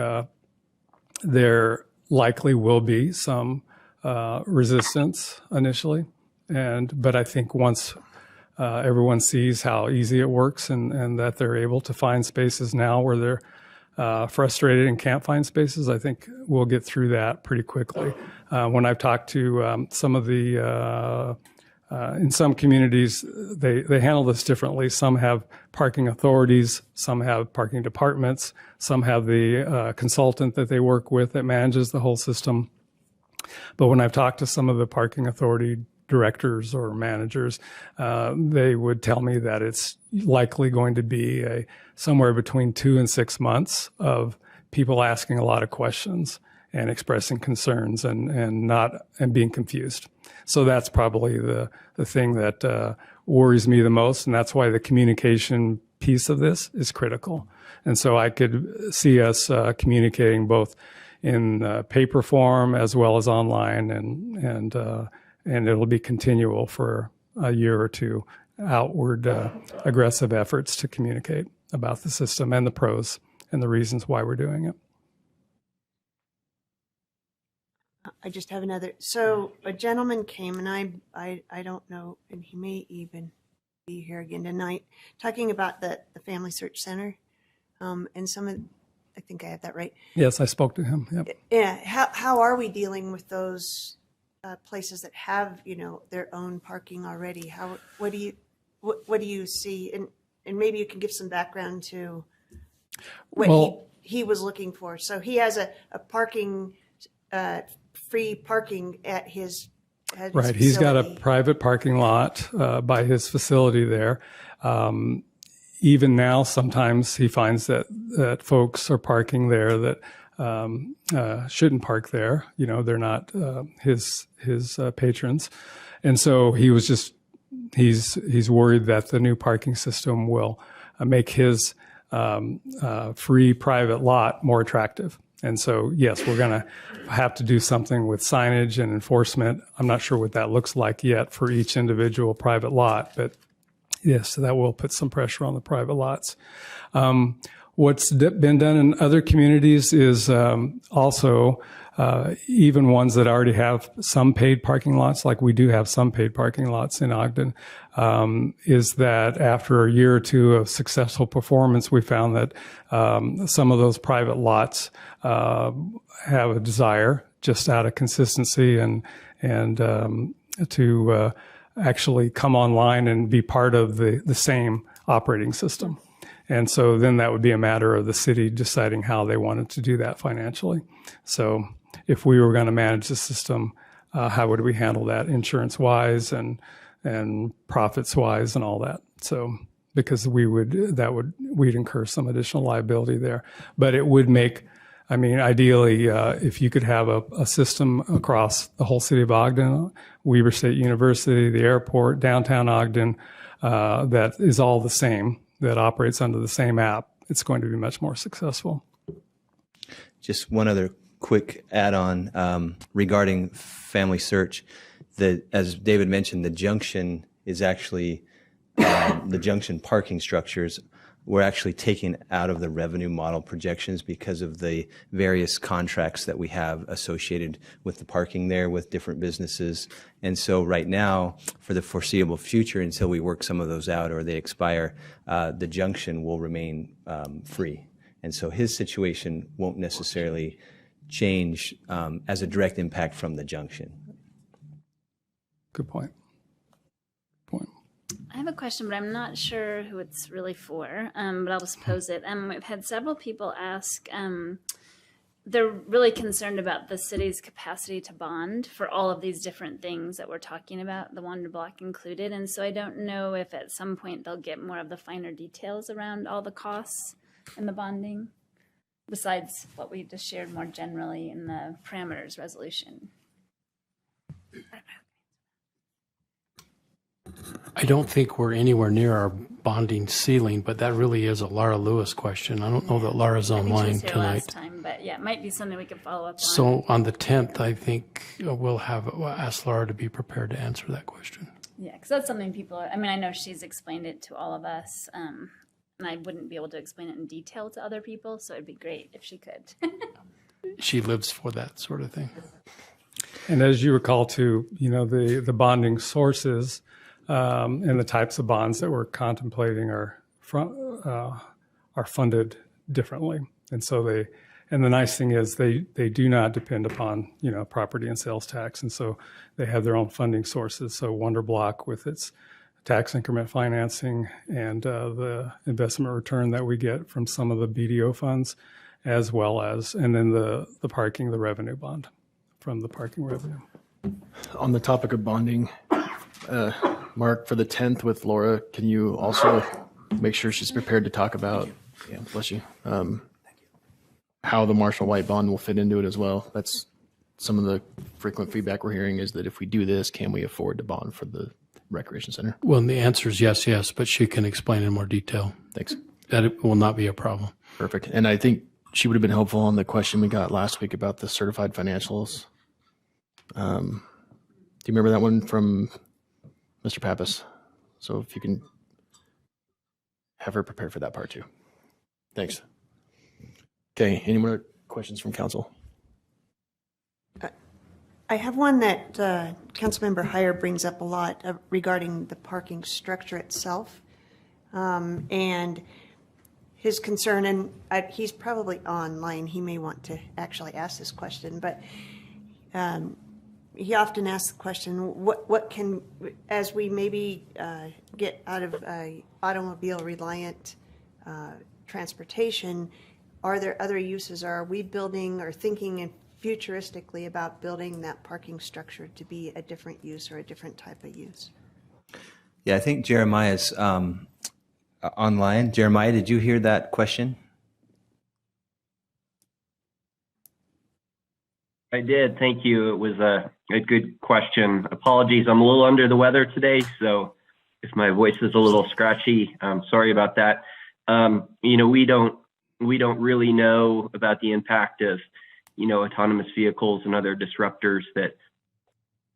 there likely will be some resistance initially, but I think once everyone sees how easy it works and that they're able to find spaces now where they're frustrated and can't find spaces, I think we'll get through that pretty quickly. When I've talked to some of the in some communities, they handle this differently. Some have parking authorities, some have parking departments, some have the consultant that they work with that manages the whole system. But when I've talked to some of the parking authority directors or managers, they would tell me that it's likely going to be somewhere between 2 and 6 months of people asking a lot of questions and expressing concerns and being confused. So that's probably the thing that worries me the most, and that's why the communication piece of this is critical. And so I could see us communicating both in paper form as well as online, and it'll be continual for a year or two, outward aggressive efforts to communicate about the system and the pros and the reasons why we're doing it.
I just have another. So a gentleman came, and I don't know, and he may even be here again tonight, talking about the Family Search Center, and some of, I think I have that right.
Yes, I spoke to him. Yep.
Yeah. How are we dealing with those places that have their own parking already? What do you see? And maybe you can give some background to what he was looking for. So he has a parking. Free parking at his right.
Facility. He's got a private parking lot by his facility there. even now, sometimes he finds that folks are parking there that shouldn't park there. You know, they're not his patrons, and so he's worried that the new parking system will make his free private lot more attractive. And so, yes, we're going to have to do something with signage and enforcement. I'm not sure what that looks like yet for each individual private lot, but yes, that will put some pressure on the private lots. What's been done in other communities is also even ones that already have some paid parking lots, like we do have some paid parking lots in Ogden, is that after a year or two of successful performance, we found that some of those private lots have a desire, just out of consistency and to actually come online and be part of the same operating system. And so then that would be a matter of the city deciding how they wanted to do that financially. So if we were going to manage the system, how would we handle that insurance-wise and profits-wise and all that? So because we'd incur some additional liability there. But it would make, I mean, ideally, if you could have a system across the whole city of Ogden, Weber State University, the airport, downtown Ogden, that is all the same, that operates under the same app, it's going to be much more successful.
Just one other quick add-on regarding Family Search. As David mentioned, the junction is actually, the junction parking structures were actually taken out of the revenue model projections because of the various contracts that we have associated with the parking there with different businesses. And so right now, for the foreseeable future, until we work some of those out or they expire, the junction will remain free. And so his situation won't necessarily change as a direct impact from the junction.
Good point.
I have a question, but I'm not sure who it's really for, but I'll just pose it. We've had several people ask, they're really concerned about the city's capacity to bond for all of these different things that we're talking about, the Wander Block included. And so I don't know if at some point they'll get more of the finer details around all the costs and the bonding, besides what we just shared more generally in the parameters resolution.
I don't think we're anywhere near our bonding ceiling, but that really is a Laura Lewis question. I don't know that Laura's
I think she
online
was here
tonight.
last time, but yeah, it might be something we could follow up on.
So on the 10th, I think we'll ask Laura to be prepared to answer that question.
Yeah, because that's something people are, I mean, I know she's explained it to all of us, and I wouldn't be able to explain it in detail to other people, so it'd be great if she could.
She lives for that sort of thing.
And as you recall too, you know, the bonding sources and the types of bonds that we're contemplating are funded differently. And so and the nice thing is they do not depend upon, you know, property and sales tax. And so they have their own funding sources. So Wonder Block with its tax increment financing and the investment return that we get from some of the BDO funds, as well as, and then the parking, the revenue bond from the parking revenue.
On the topic of bonding, Mark, for the 10th with Laura, can you also make sure she's prepared to talk about, yeah, bless you, how the Marshall White bond will fit into it as well? That's some of the frequent feedback we're hearing, is that if we do this, can we afford to bond for the recreation center?
Well, the answer is yes, but she can explain in more detail.
Thanks.
That will not be a problem.
Perfect. And I think she would have been helpful on the question we got last week about the certified financials. Do you remember that one from Mr. Pappas? So if you can have her prepared for that part too. Thanks. Okay, any more questions from council?
I have one that Councilmember Heyer brings up a lot regarding the parking structure itself, and his concern, and he's probably online, he may want to actually ask this question, but he often asks the question, what can, as we maybe get out of automobile reliant transportation, are there other uses? Are we building or thinking futuristically about building that parking structure to be a different use or a different type of use?
Yeah, I think Jeremiah's online. Jeremiah, did you hear that question?
I did. Thank you. It was a good question. Apologies. I'm a little under the weather today, so if my voice is a little scratchy, I'm sorry about that. We don't really know about the impact of, autonomous vehicles and other disruptors that,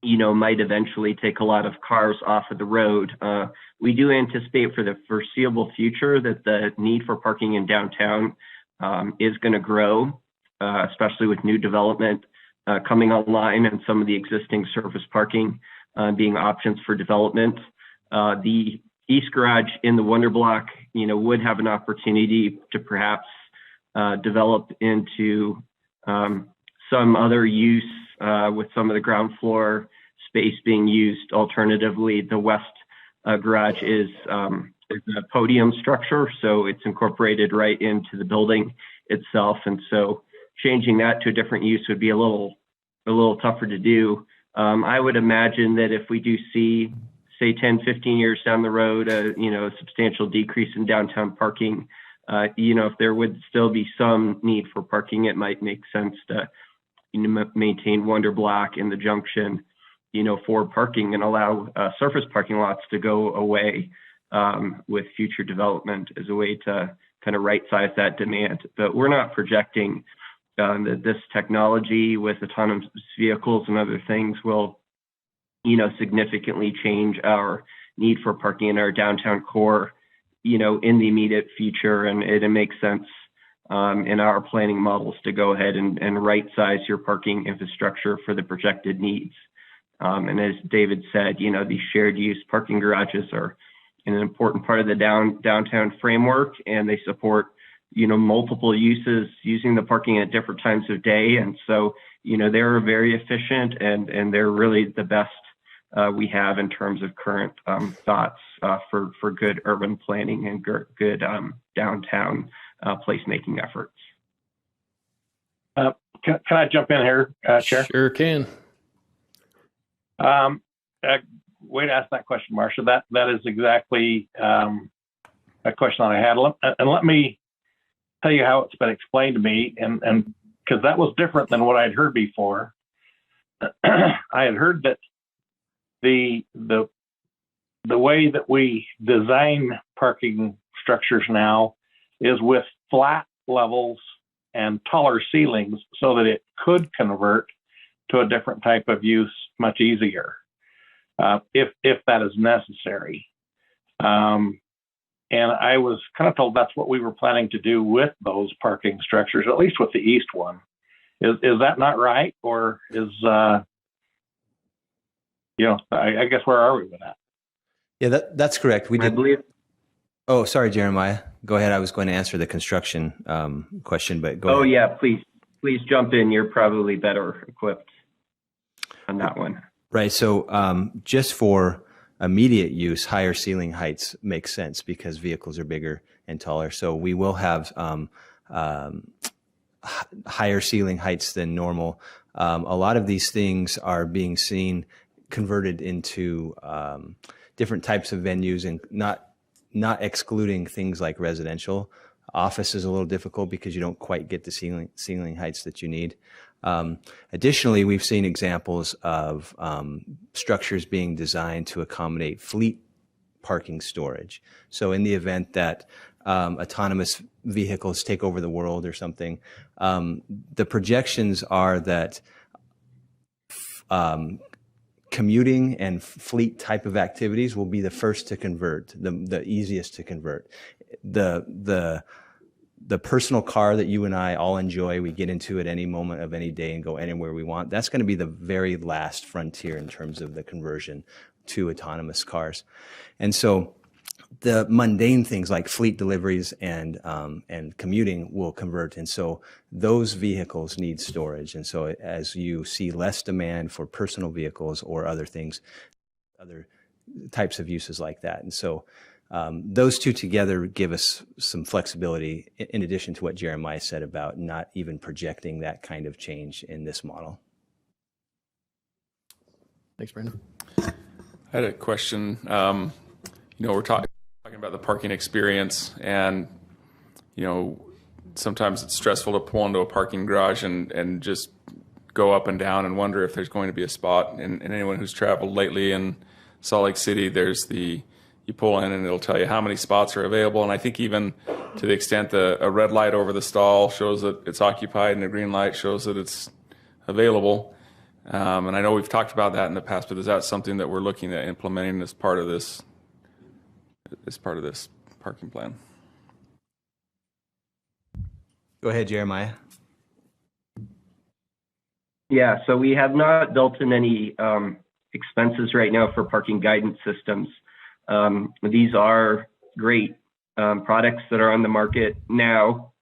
might eventually take a lot of cars off of the road. We do anticipate for the foreseeable future that the need for parking in downtown is going to grow, especially with new development coming online and some of the existing surface parking being options for development. The East Garage in the Wonder Block, would have an opportunity to perhaps develop into some other use with some of the ground floor space being used. Alternatively, the West Garage is a podium structure, so it's incorporated right into the building itself, and so changing that to a different use would be a little tougher to do. I would imagine that if we do see, say, 10, 15 years down the road, a substantial decrease in downtown parking, if there would still be some need for parking, it might make sense to maintain Wonder Block in the junction, for parking and allow surface parking lots to go away with future development as a way to kind of right size that demand. But we're not projecting that this technology with autonomous vehicles and other things will, significantly change our need for parking in our downtown core, in the immediate future. And it makes sense in our planning models to go ahead and right size your parking infrastructure for the projected needs. And as David said, these shared use parking garages are an important part of the downtown framework, and they support multiple uses using the parking at different times of day. And so, they're very efficient and they're really the best we have in terms of current thoughts for good urban planning and good downtown placemaking efforts.
Can I jump in here, Chair?
Sure can.
Way to ask that question, Marcia. That is exactly a question that I had. And let me tell you how it's been explained to me, and because that was different than what I'd heard before. I had heard that the way that we design parking structures now is with flat levels and taller ceilings so that it could convert to a different type of use much easier, if that is necessary. And I was kind of told that's what we were planning to do with those parking structures, at least with the east one. Is that not right? Or is, I guess where are we with that?
Yeah, that's correct. We
I
did.
believe.
Oh, sorry, Jeremiah. Go ahead. I was going to answer the construction question, but go ahead.
Oh yeah, please jump in. You're probably better equipped on that one.
Right. So just for immediate use, higher ceiling heights make sense because vehicles are bigger and taller. So we will have higher ceiling heights than normal. A lot of these things are being converted into different types of venues, and not excluding things like residential. Office is a little difficult because you don't quite get the ceiling heights that you need. Additionally, we've seen examples of structures being designed to accommodate fleet parking storage. So in the event that autonomous vehicles take over the world or something, the projections are that commuting and fleet type of activities will be the first to convert, the easiest to convert. The personal car that you and I all enjoy, we get into at any moment of any day and go anywhere we want, that's going to be the very last frontier in terms of the conversion to autonomous cars. And so the mundane things like fleet deliveries and commuting will convert. And so those vehicles need storage. And so as you see less demand for personal vehicles or other things, other types of uses like that. And so those two together give us some flexibility in addition to what Jeremiah said about not even projecting that kind of change in this model.
Thanks, Brandon.
I had a question. We're talking Talking about the parking experience, and sometimes it's stressful to pull into a parking garage and just go up and down and wonder if there's going to be a spot. And anyone who's traveled lately in Salt Lake City, you pull in and it'll tell you how many spots are available. And I think even to the extent that a red light over the stall shows that it's occupied and a green light shows that it's available. And I know we've talked about that in the past, but is that something that we're looking at implementing as part of this parking plan?
Go ahead, Jeremiah.
Yeah, so we have not built in any expenses right now for parking guidance systems. These are great products that are on the market now.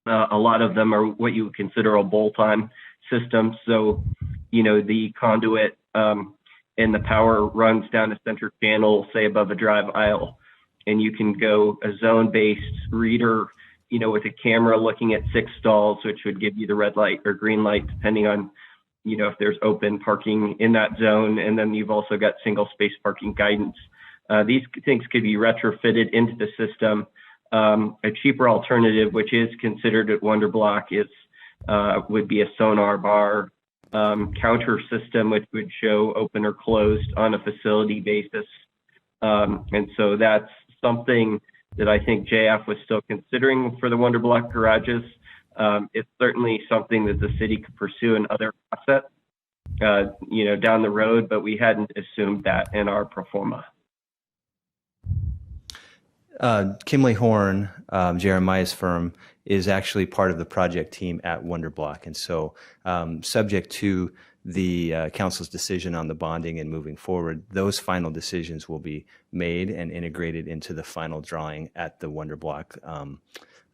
A lot of them are what you would consider a bolt-on system. So, the conduit and the power runs down a center channel, say above a drive aisle, and you can go a zone-based reader, with a camera looking at 6 stalls, which would give you the red light or green light, depending on, if there's open parking in that zone. And then you've also got single space parking guidance. These things could be retrofitted into the system. A cheaper alternative, which is considered at Wonder Block, would be a sonar bar counter system, which would show open or closed on a facility basis. And so that's something that I think JF was still considering for the Wonder Block garages. It's certainly something that the city could pursue in other assets, down the road, but we hadn't assumed that in our pro forma.
Kimley Horn, Jeremiah's firm, is actually part of the project team at Wonder Block. And so subject to the council's decision on the bonding and moving forward, those final decisions will be made and integrated into the final drawing at the Wonder Block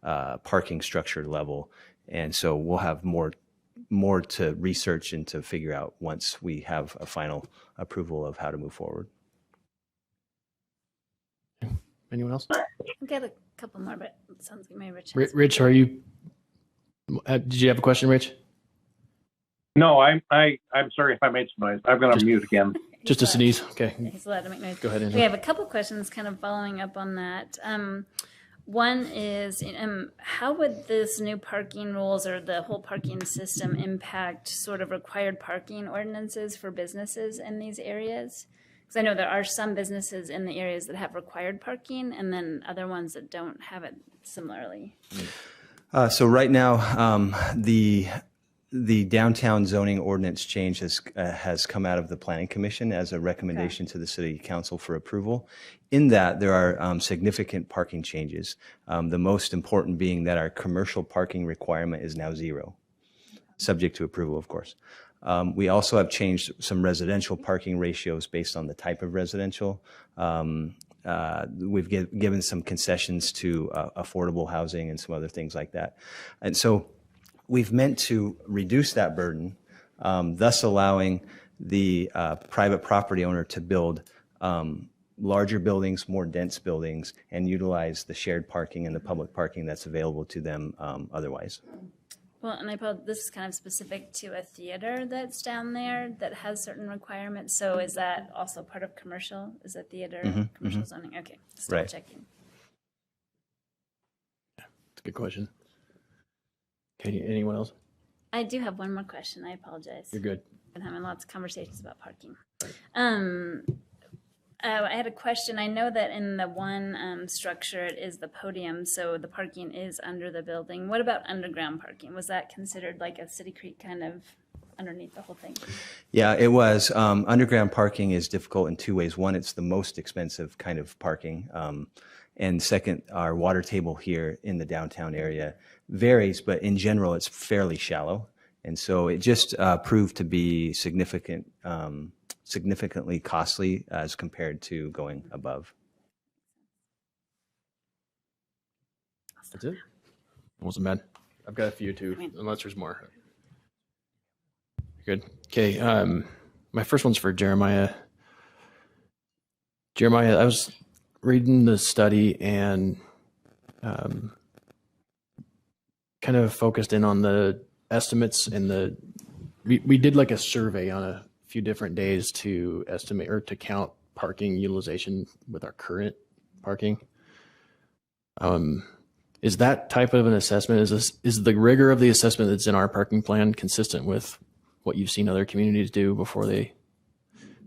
parking structure level. And so we'll have more to research and to figure out once we have a final approval of how to move forward.
Anyone else?
I've got a couple more, but it sounds like maybe Rich.
Rich, are you? Did you have a question, Rich?
No, I'm sorry if I made some noise. I'm going to mute again.
Just a sneeze. Okay.
He's allowed to make noise.
Go ahead, Angela.
We have a couple questions kind of following up on that. One is, how would this new parking rules or the whole parking system impact sort of required parking ordinances for businesses in these areas? Because I know there are some businesses in the areas that have required parking and then other ones that don't have it similarly.
So right now, the downtown zoning ordinance change has come out of the Planning Commission as a recommendation to the City Council for approval. In that, there are significant parking changes, the most important being that our commercial parking requirement is now 0, subject to approval, of course. We also have changed some residential parking ratios based on the type of residential. We've given some concessions to affordable housing and some other things like that. And so we've meant to reduce that burden, thus allowing the private property owner to build larger buildings, more dense buildings, and utilize the shared parking and the public parking that's available to them otherwise.
Well, and this is kind of specific to a theater that's down there that has certain requirements. So is that also part of commercial? Is a theater commercial zoning? Okay, still
right.
checking.
Yeah, that's a good question. Okay, anyone else?
I do have one more question. I apologize.
You're good.
I've been having lots of conversations about parking. I had a question. I know that in the one structure, it is the podium, so the parking is under the building. What about underground parking? Was that considered like a City Creek kind of underneath the whole thing?
Yeah, it was. Underground parking is difficult in 2 ways. One, it's the most expensive kind of parking. And second, our water table here in the downtown area varies, but in general, it's fairly shallow. And so it just proved to be significantly costly as compared to going above.
That's it? Wasn't bad. I've got a few too, unless there's more. Good. Okay. My first one's for Jeremiah. Jeremiah, I was reading the study and kind of focused in on the estimates and we did like a survey on a few different days to estimate or to count parking utilization with our current parking. Is that type of an assessment, is the rigor of the assessment that's in our parking plan consistent with what you've seen other communities do before they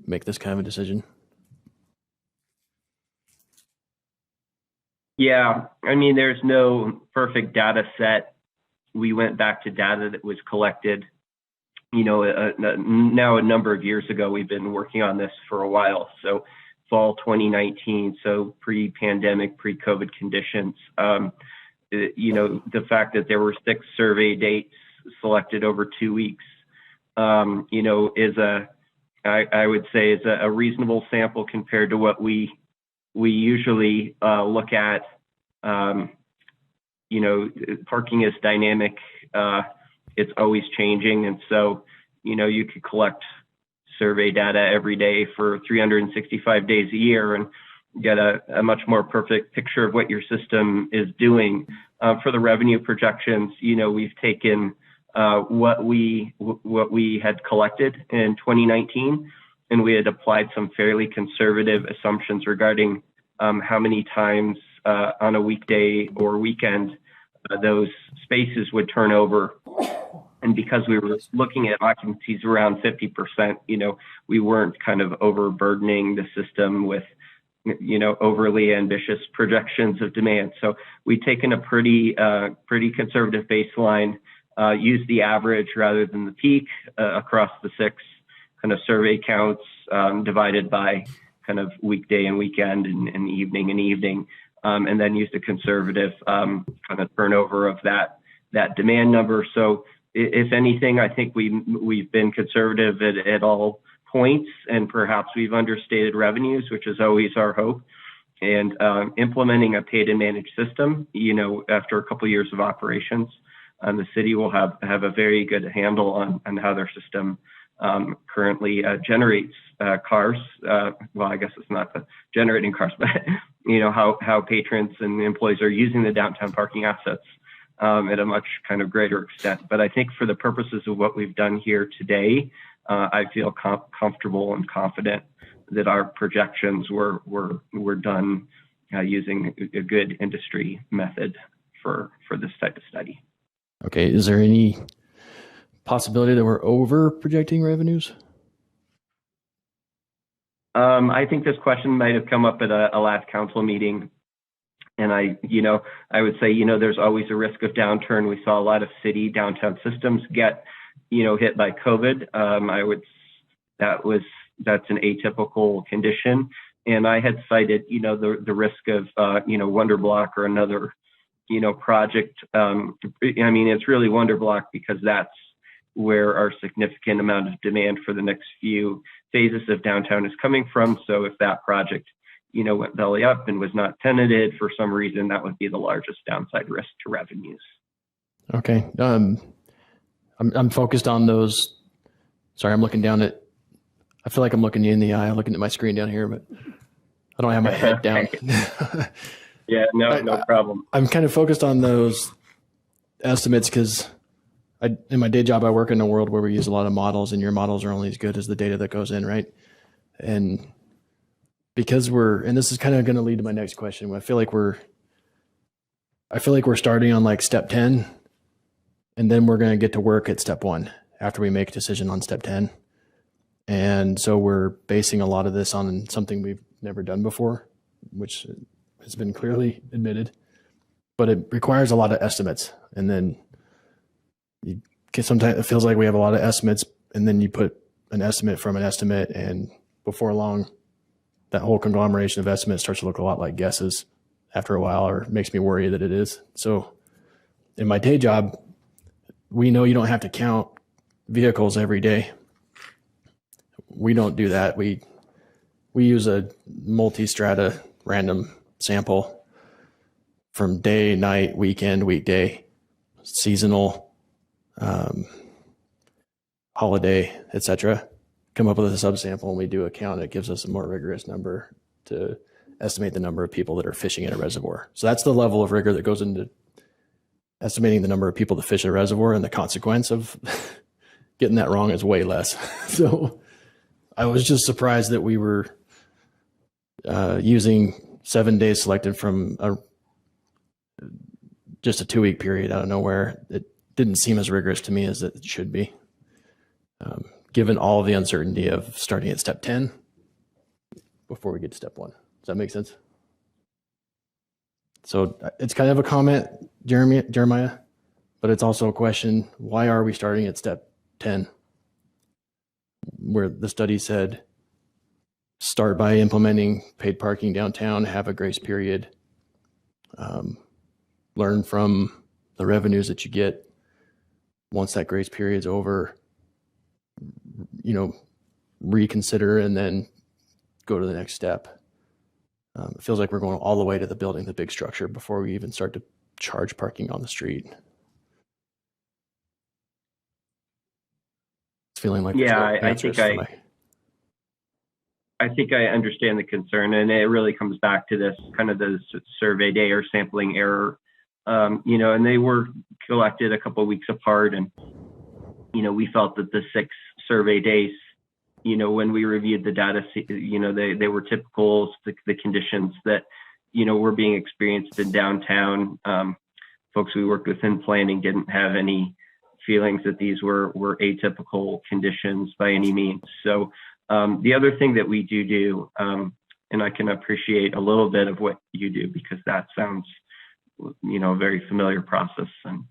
make this kind of a decision?
Yeah, I mean, there's no perfect data set. We went back to data that was collected, now a number of years ago. We've been working on this for a while. So fall 2019, so pre-pandemic, pre-COVID conditions. The fact that there were 6 survey dates selected over 2 weeks, is I would say is a reasonable sample compared to what we usually look at. Parking is dynamic. It's always changing. And so, you could collect survey data every day for 365 days a year and get a much more perfect picture of what your system is doing. For the revenue projections, we've taken what we had collected in 2019, and we had applied some fairly conservative assumptions regarding how many times on a weekday or weekend those spaces would turn over. And because we were looking at occupancies around 50%, we weren't kind of overburdening the system with, overly ambitious projections of demand. So we've taken a pretty conservative baseline, used the average rather than the peak across the 6 kind of survey counts, divided by kind of weekday and weekend and evening and evening, and then used a conservative kind of turnover of that demand number. So if anything, I think we've been conservative at all points, and perhaps we've understated revenues, which is always our hope. And implementing a paid and managed system, after a couple of years of operations, the city will have a very good handle on how their system currently generates cars. Well, I guess it's not the generating cars, but how patrons and employees are using the downtown parking assets at a much kind of greater extent. But I think for the purposes of what we've done here today, I feel comfortable and confident that our projections were done using a good industry method for this type of study.
Okay, is there any possibility that we're over projecting revenues?
I think this question might have come up at a last council meeting. And I would say, there's always a risk of downturn. We saw a lot of city downtown systems get, hit by COVID. That's an atypical condition. And I had cited, the risk of, Wonder Block or another, project. It's really Wonder Block because that's where our significant amount of demand for the next few phases of downtown is coming from. So if that project, went belly up and was not tenanted for some reason, that would be the largest downside risk to revenues.
Okay. I'm focused on those. Sorry, I'm looking down at, I feel like I'm looking you in the eye. I'm looking at my screen down here, but I don't have my head down.
Yeah, no problem.
I'm kind of focused on those estimates because in my day job, I work in a world where we use a lot of models, and your models are only as good as the data that goes in, right? And because and this is kind of going to lead to my next question. I feel like we're starting on like step 10, and then we're going to get to work at step 1 after we make a decision on step 10. And so we're basing a lot of this on something we've never done before, which has been clearly admitted, but it requires a lot of estimates. And then sometimes it feels like we have a lot of estimates, and then you put an estimate from an estimate, and before long, that whole conglomeration of estimates starts to look a lot like guesses after a while, or makes me worry that it is. So in my day job, we know you don't have to count vehicles every day. We don't do that. We use a multi-strata random sample from day, night, weekend, weekday, seasonal, holiday, etc. Come up with a subsample, and we do a count. It gives us a more rigorous number to estimate the number of people that are fishing in a reservoir. So that's the level of rigor that goes into estimating the number of people that fish in a reservoir, and the consequence of getting that wrong is way less. So I was just surprised that we were using 7 days selected from just a 2-week period out of nowhere, it didn't seem as rigorous to me as it should be, given all the uncertainty of starting at step 10 before we get to step 1. Does that make sense? So it's kind of a comment, Jeremiah, but it's also a question, why are we starting at step 10? Where the study said, start by implementing paid parking downtown, have a grace period, learn from the revenues that you get. Once that grace period's over, reconsider and then go to the next step. It feels like we're going all the way to the building, the big structure, before we even start to charge parking on the street. It's feeling like
I think I understand the concern, and it really comes back to this kind of the survey day or sampling error. And they were collected a couple of weeks apart, and we felt that the 6 survey days, when we reviewed the data, they were typical, the conditions that, were being experienced in downtown. Folks we worked with in planning didn't have any feelings that these were atypical conditions by any means. So the other thing that we do, and I can appreciate a little bit of what you do, because that sounds, a very familiar process. And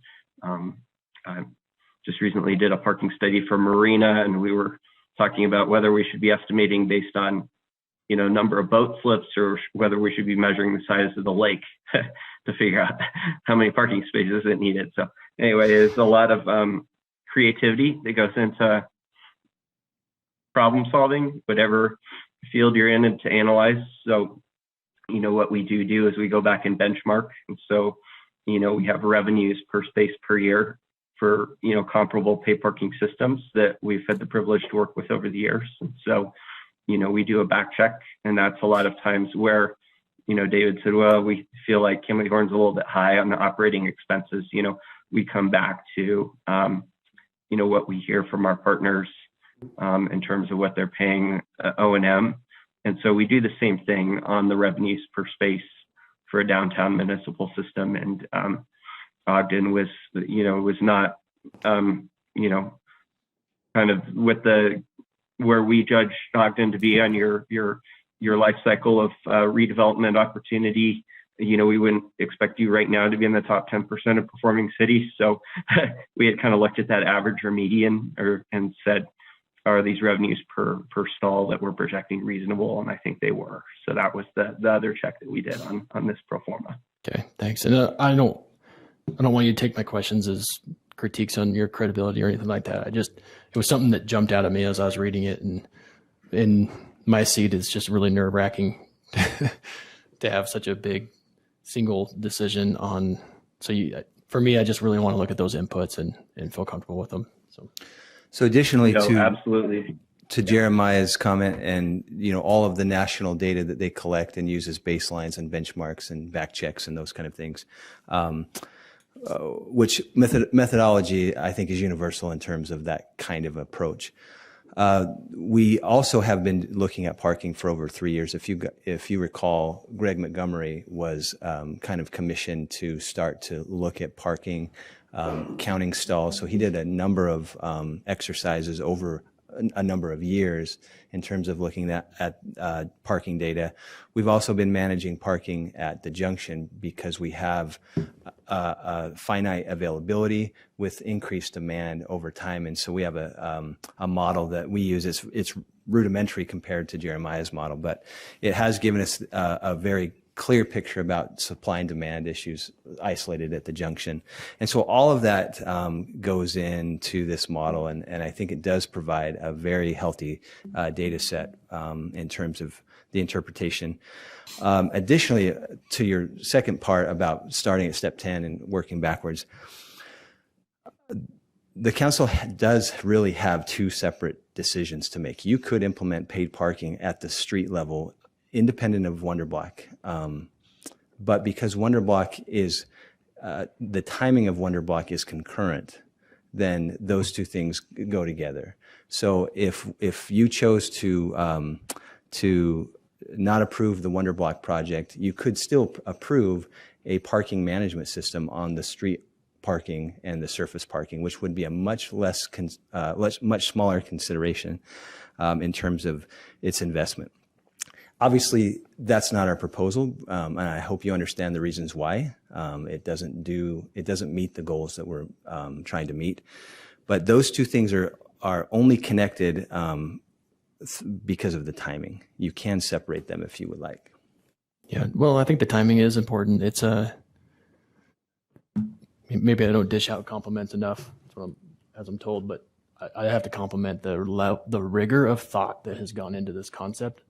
I just recently did a parking study for Marina, and we were talking about whether we should be estimating based on, number of boat slips, or whether we should be measuring the size of the lake to figure out how many parking spaces it needed. So anyway, there's a lot of creativity that goes into problem solving, whatever field you're in, and to analyze. So, what we do is we go back and benchmark. And so, we have revenues per space per year for, comparable paid parking systems that we've had the privilege to work with over the years. And so, we do a back check, and that's a lot of times where, David said, well, we feel like Kimley Horn's a little bit high on the operating expenses. We come back to, what we hear from our partners in terms of what they're paying O&M. And so we do the same thing on the revenues per space for a downtown municipal system. And Ogden was, was not, kind of with where we judge Ogden to be on your life cycle of redevelopment opportunity. We wouldn't expect you right now to be in the top 10% of performing cities. So we had kind of looked at that average or median and said, are these revenues per stall that we're projecting reasonable? And I think they were. So that was the other check that we did on this pro forma.
Okay, thanks. And I don't want you to take my questions as critiques on your credibility or anything like that. It was something that jumped out at me as I was reading it, and in my seat, it's just really nerve-wracking to have such a big single decision on. So for me, I just really want to look at those inputs and feel comfortable with them.
So additionally
absolutely.
To Jeremiah's comment, and all of the national data that they collect and use as baselines and benchmarks and back checks and those kind of things, which methodology I think is universal in terms of that kind of approach. We also have been looking at parking for over 3 years. If you recall, Greg Montgomery was kind of commissioned to start to look at parking, counting stalls. So he did a number of exercises over a number of years in terms of looking at parking data. We've also been managing parking at the junction because we have a finite availability with increased demand over time. And so we have a model that we use. It's rudimentary compared to Jeremiah's model, but it has given us a very clear picture about supply and demand issues isolated at the junction. And so all of that goes into this model, and I think it does provide a very healthy data set in terms of the interpretation. Additionally, to your second part about starting at step 10 and working backwards, the council does really have 2 separate decisions to make. You could implement paid parking at the street level independent of Wonder Block. But because Wonder Block is, the timing of Wonder Block is concurrent, then those 2 things go together. So if you chose to not approve the Wonder Block project, you could still approve a parking management system on the street parking and the surface parking, which would be a much less, much smaller consideration in terms of its investment. Obviously, that's not our proposal, and I hope you understand the reasons why. It doesn't meet the goals that we're trying to meet. But those two things are only connected because of the timing. You can separate them if you would like.
Yeah, well, I think the timing is important. It's maybe I don't dish out compliments enough, as I'm told, but I have to compliment the rigor of thought that has gone into this concept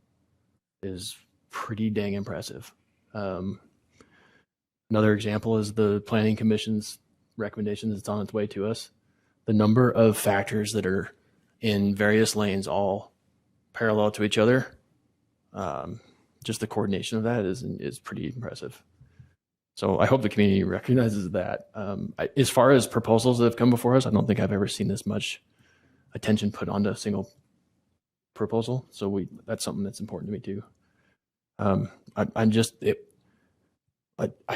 is pretty dang impressive. Another example is the Planning Commission's recommendation that's on its way to us. The number of factors that are in various lanes all parallel to each other, just the coordination of that is pretty impressive. So I hope the community recognizes that. As far as proposals that have come before us, I don't think I've ever seen this much attention put onto a single proposal. So that's something that's important to me too. I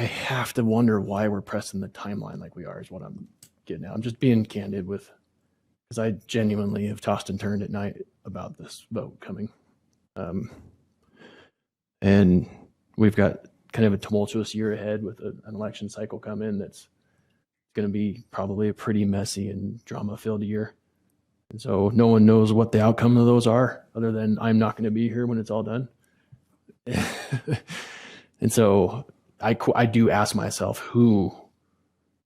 have to wonder why we're pressing the timeline like we are is what I'm getting at. I'm just being candid because I genuinely have tossed and turned at night about this vote coming. And we've got kind of a tumultuous year ahead with an election cycle coming that's going to be probably a pretty messy and drama-filled year. And so no one knows what the outcome of those are other than I'm not going to be here when it's all done. And so I do ask myself who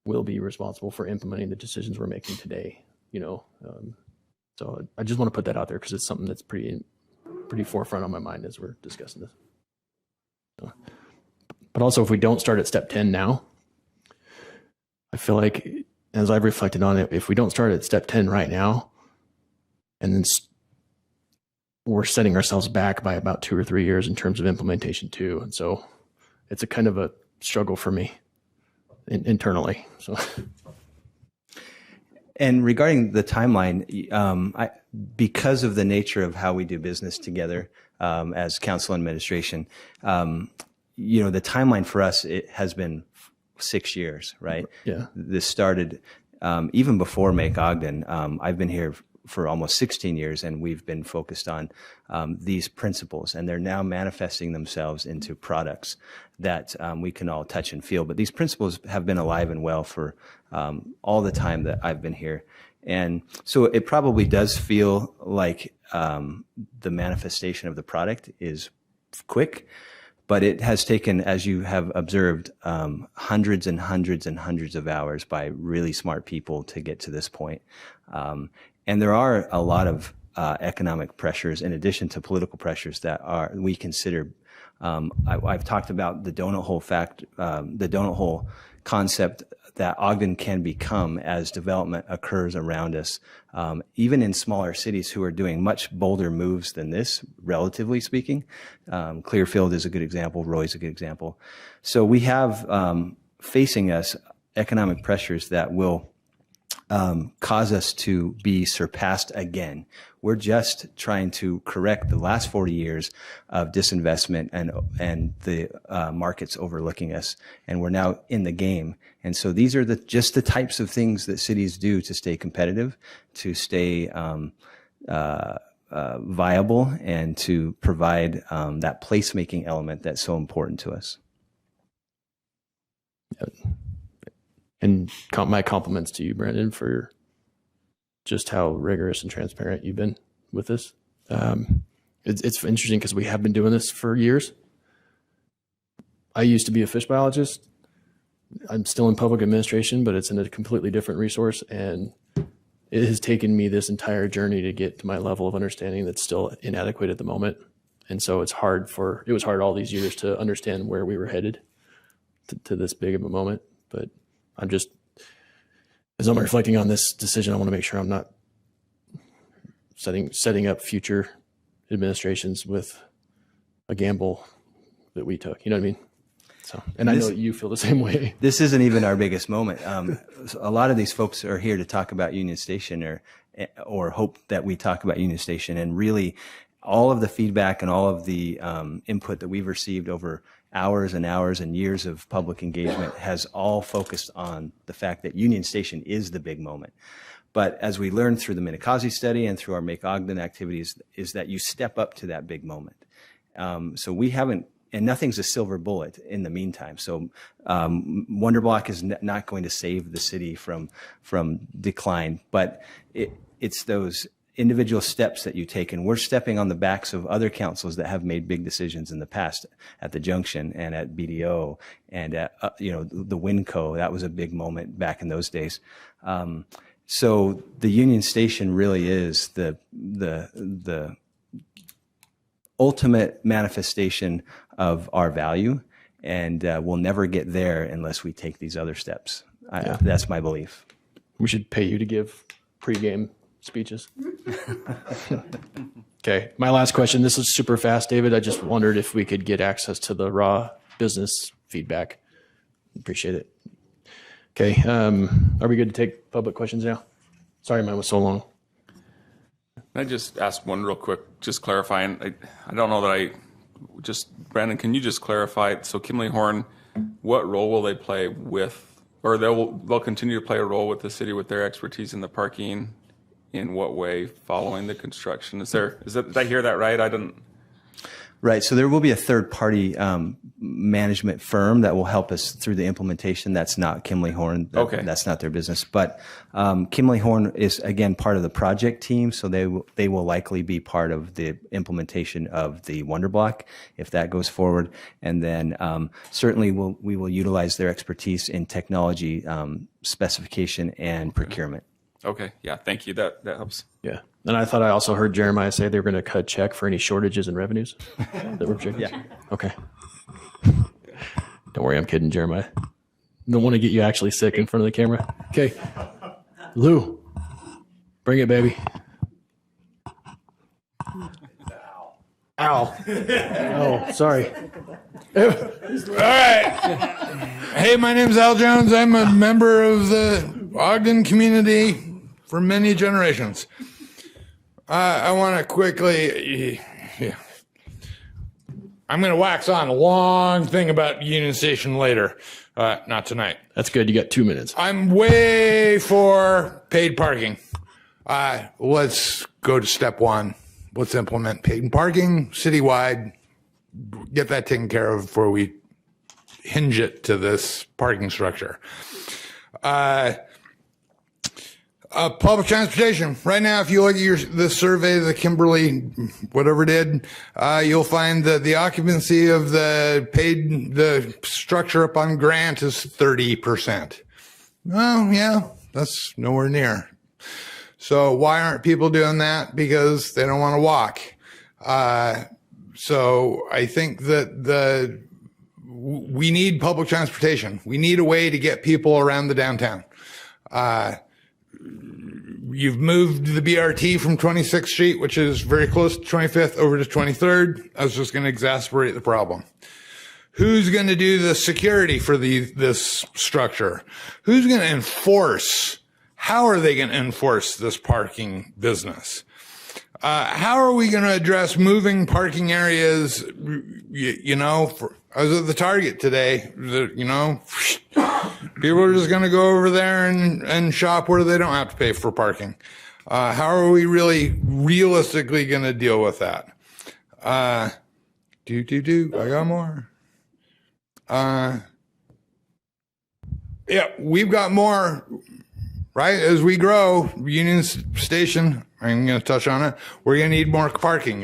will be responsible for implementing the decisions we're making today, so I just want to put that out there because it's something that's pretty forefront on my mind as we're discussing this. So, but also, if we don't start at step 10 now, I feel like, as I've reflected on it, if we don't start at step 10 right now, and then we're setting ourselves back by about 2 or 3 years in terms of implementation too. And so it's a kind of a struggle for me internally. So.
And regarding the timeline, because of the nature of how we do business together as council and administration, the timeline for us, it has been 6 years, right?
Yeah.
This started even before Make Ogden. I've been here for almost 16 years, and we've been focused on these principles, and they're now manifesting themselves into products that we can all touch and feel. But these principles have been alive and well for all the time that I've been here. And so it probably does feel like the manifestation of the product is quick, but it has taken, as you have observed, hundreds and hundreds and hundreds of hours by really smart people to get to this point. And there are a lot of economic pressures in addition to political pressures that we consider. I've talked about the donut hole concept that Ogden can become as development occurs around us, even in smaller cities who are doing much bolder moves than this, relatively speaking. Clearfield is a good example. Roy's a good example. So we have facing us economic pressures that will cause us to be surpassed again. We're just trying to correct the last 40 years of disinvestment and the markets overlooking us, and we're now in the game. And so these are just the types of things that cities do to stay competitive, to stay viable, and to provide that placemaking element that's so important to us.
And my compliments to you, Brandon, for just how rigorous and transparent you've been with this. It's interesting because we have been doing this for years. I used to be a fish biologist. I'm still in public administration, but it's in a completely different resource. And it has taken me this entire journey to get to my level of understanding that's still inadequate at the moment. And so it was hard all these years to understand where we were headed to this big of a moment. But I'm just, as I'm reflecting on this decision, I want to make sure I'm not setting up future administrations with a gamble that we took. You know what I mean? So, and I know that you feel the same way.
This isn't even our biggest moment. A lot of these folks are here to talk about Union Station or hope that we talk about Union Station. And really, all of the feedback and all of the input that we've received over hours and hours and years of public engagement has all focused on the fact that Union Station is the big moment. But as we learned through the Minnecazi study and through our Make Ogden activities, is that you step up to that big moment. So we haven't, and nothing's a silver bullet in the meantime. So Wonder Block is not going to save the city from decline, but it's those individual steps that you take, and we're stepping on the backs of other councils that have made big decisions in the past at the Junction and at BDO and at the Winco. That was a big moment back in those days. So the Union Station really is the ultimate manifestation of our value, and we'll never get there unless we take these other steps. That's my belief.
We should pay you to give pregame speeches. Okay, my last question. This is super fast, David. I just wondered if we could get access to the raw business feedback. Appreciate it. Okay, are we good to take public questions now? Sorry, mine was so long.
Can I just ask one real quick, just clarifying? I don't know that Brandon, can you just clarify? So Kimley Horn, what role will they play with, or they'll continue to play a role with the city with their expertise in the parking? In what way following the construction? Did I hear that right? I didn't.
Right. So there will be a third-party management firm that will help us through the implementation. That's not Kimley Horn.
Okay.
That's not their business. But Kimley Horn is, again, part of the project team, so they will likely be part of the implementation of the Wonder Block if that goes forward. And then certainly we will utilize their expertise in technology specification and procurement.
Okay. Yeah. Thank you. That helps.
Yeah. And I thought I also heard Jeremiah say they were going to cut check for any shortages in revenues that were projected.
Yeah.
Okay. Don't worry, I'm kidding, Jeremiah. Don't want to get you actually sick in front of the camera. Okay. Lou, bring it, baby. Ow. Oh, sorry.
All right. Hey, my name's Al Jones. I'm a member of the Ogden community for many generations. I want to quickly, I'm going to wax on a long thing about Union Station later, not tonight.
That's good. You got 2 minutes.
I'm way for paid parking. Let's go to step one. Let's implement paid parking citywide. Get that taken care of before we hinge it to this parking structure. Public transportation. Right now, if you look at the survey that Kimberly, whatever did, you'll find that the occupancy of the structure up on Grant is 30%. Well, yeah, that's nowhere near. So why aren't people doing that? Because they don't want to walk. So I think that we need public transportation. We need a way to get people around the downtown. You've moved the BRT from 26th Street, which is very close to 25th, over to 23rd. That's just going to exacerbate the problem. Who's going to do the security for this structure? Who's going to enforce? How are they going to enforce this parking business? How are we going to address moving parking areas? I was at the Target today, people are just going to go over there and shop where they don't have to pay for parking. How are we really realistically going to deal with that? I got more. Yeah, we've got more, right? As we grow, Union Station, I'm going to touch on it. We're going to need more parking.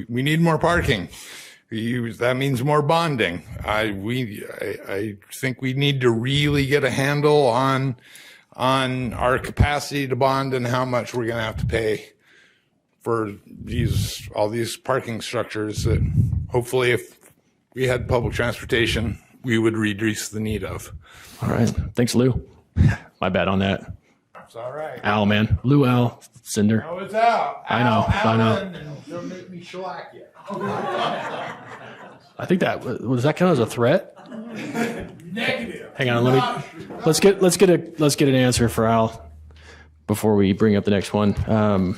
We need more parking. That means more bonding. I think we need to really get a handle on our capacity to bond and how much we're going to have to pay for all these parking structures that hopefully if we had public transportation, we would reduce the need of.
All right. Thanks, Lou. My bad on that.
It's all right.
Al, man. Lou Al Cinder.
Oh, it's out.
I know.
Alan, and don't make me shellac you.
I think that that count as a threat?
Negative.
Hang on, let's get an answer for Al before we bring up the next one.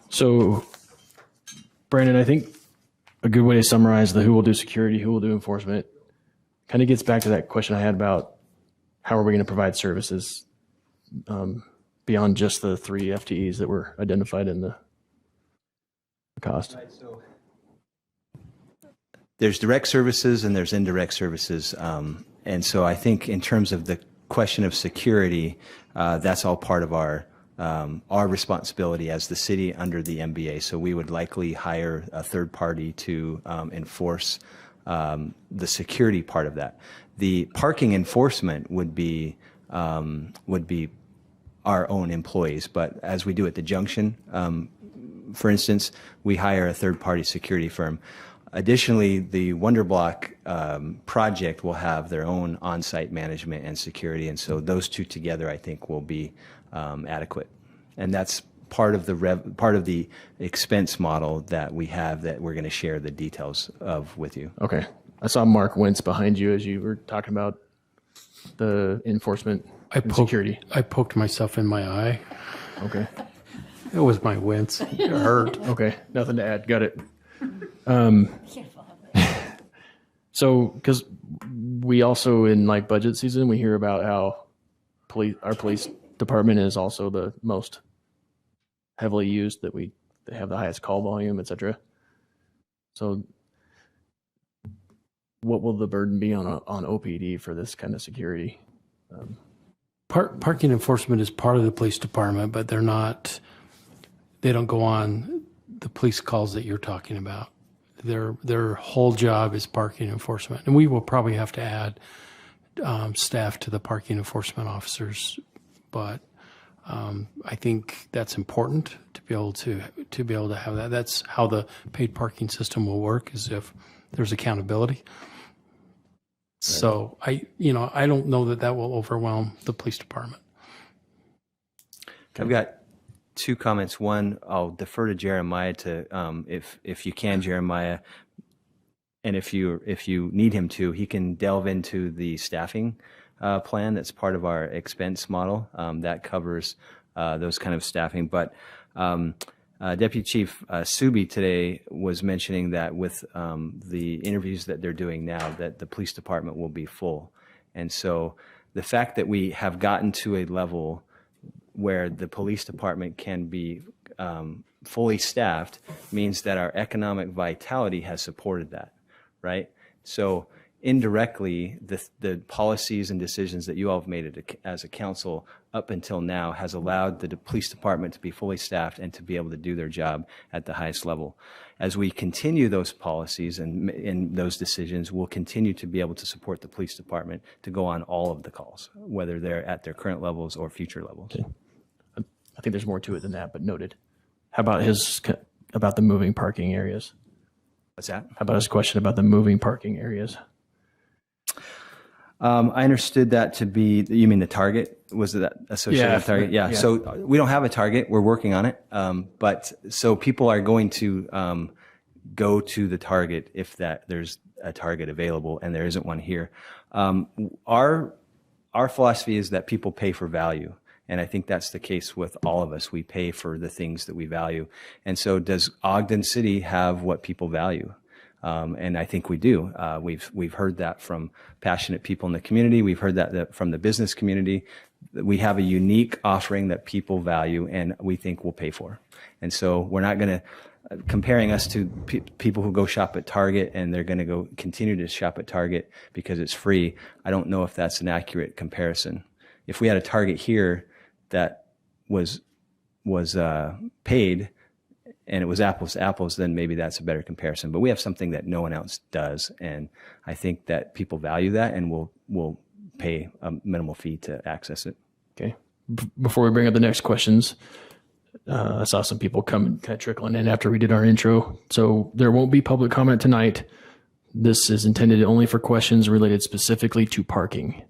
So Brandon, I think a good way to summarize the who will do security, who will do enforcement, kind of gets back to that question I had about how are we going to provide services beyond just the 3 FTEs that were identified in the cost.
Right, so there's direct services and there's indirect services. And so I think in terms of the question of security, that's all part of our responsibility as the city under the MBA. So we would likely hire a third party to enforce the security part of that. The parking enforcement would be our own employees, but as we do at the junction, for instance, we hire a third party security firm. Additionally, the Wonder Block project will have their own on-site management and security, and so those two together, I think, will be adequate. And that's part of the expense model that we have that we're going to share the details of with you.
Okay. I saw Mark wince behind you as you were talking about the enforcement and security.
I poked myself in my eye.
Okay.
It was my wince. It hurt.
Okay. Nothing to add. Got it. So, because we also in like budget season, we hear about how our police department is also the most heavily used, that they have the highest call volume, et cetera. So what will the burden be on OPD for this kind of security?
Parking enforcement is part of the police department, but they don't go on the police calls that you're talking about. Their whole job is parking enforcement. And we will probably have to add staff to the parking enforcement officers, but I think that's important to be able to have that. That's how the paid parking system will work, is if there's accountability. So I don't know that will overwhelm the police department.
I've got 2 comments. One, I'll defer to Jeremiah to, if you can, Jeremiah, and if you need him to, he can delve into the staffing plan that's part of our expense model that covers those kind of staffing. But Deputy Chief Subi today was mentioning that with the interviews that they're doing now, that the police department will be full. And so the fact that we have gotten to a level where the police department can be fully staffed means that our economic vitality has supported that, right? So indirectly, the policies and decisions that you all have made as a council up until now has allowed the police department to be fully staffed and to be able to do their job at the highest level. As we continue those policies and those decisions, we'll continue to be able to support the police department to go on all of the calls, whether they're at their current levels or future levels.
Okay. I think there's more to it than that, but noted. How about about the moving parking areas?
What's that?
How about his question about the moving parking areas?
I understood that to be, you mean the target? Was that associated with target? Yeah. So we don't have a target. We're working on it. But so people are going to go to the target if there's a target available, and there isn't one here. Our philosophy is that people pay for value. And I think that's the case with all of us. We pay for the things that we value. And so does Ogden City have what people value? And I think we do. We've heard that from passionate people in the community. We've heard that from the business community. We have a unique offering that people value and we think we'll pay for. And so we're not going to comparing us to people who go shop at Target and they're going to go continue to shop at Target because it's free. I don't know if that's an accurate comparison. If we had a Target here that was paid and it was apples to apples, then maybe that's a better comparison. But we have something that no one else does, and I think that people value that and will pay a minimal fee to access it.
Okay. Before we bring up the next questions, I saw some people come kind of trickling in after we did our intro. So there won't be public comment tonight. This is intended only for questions related specifically to parking.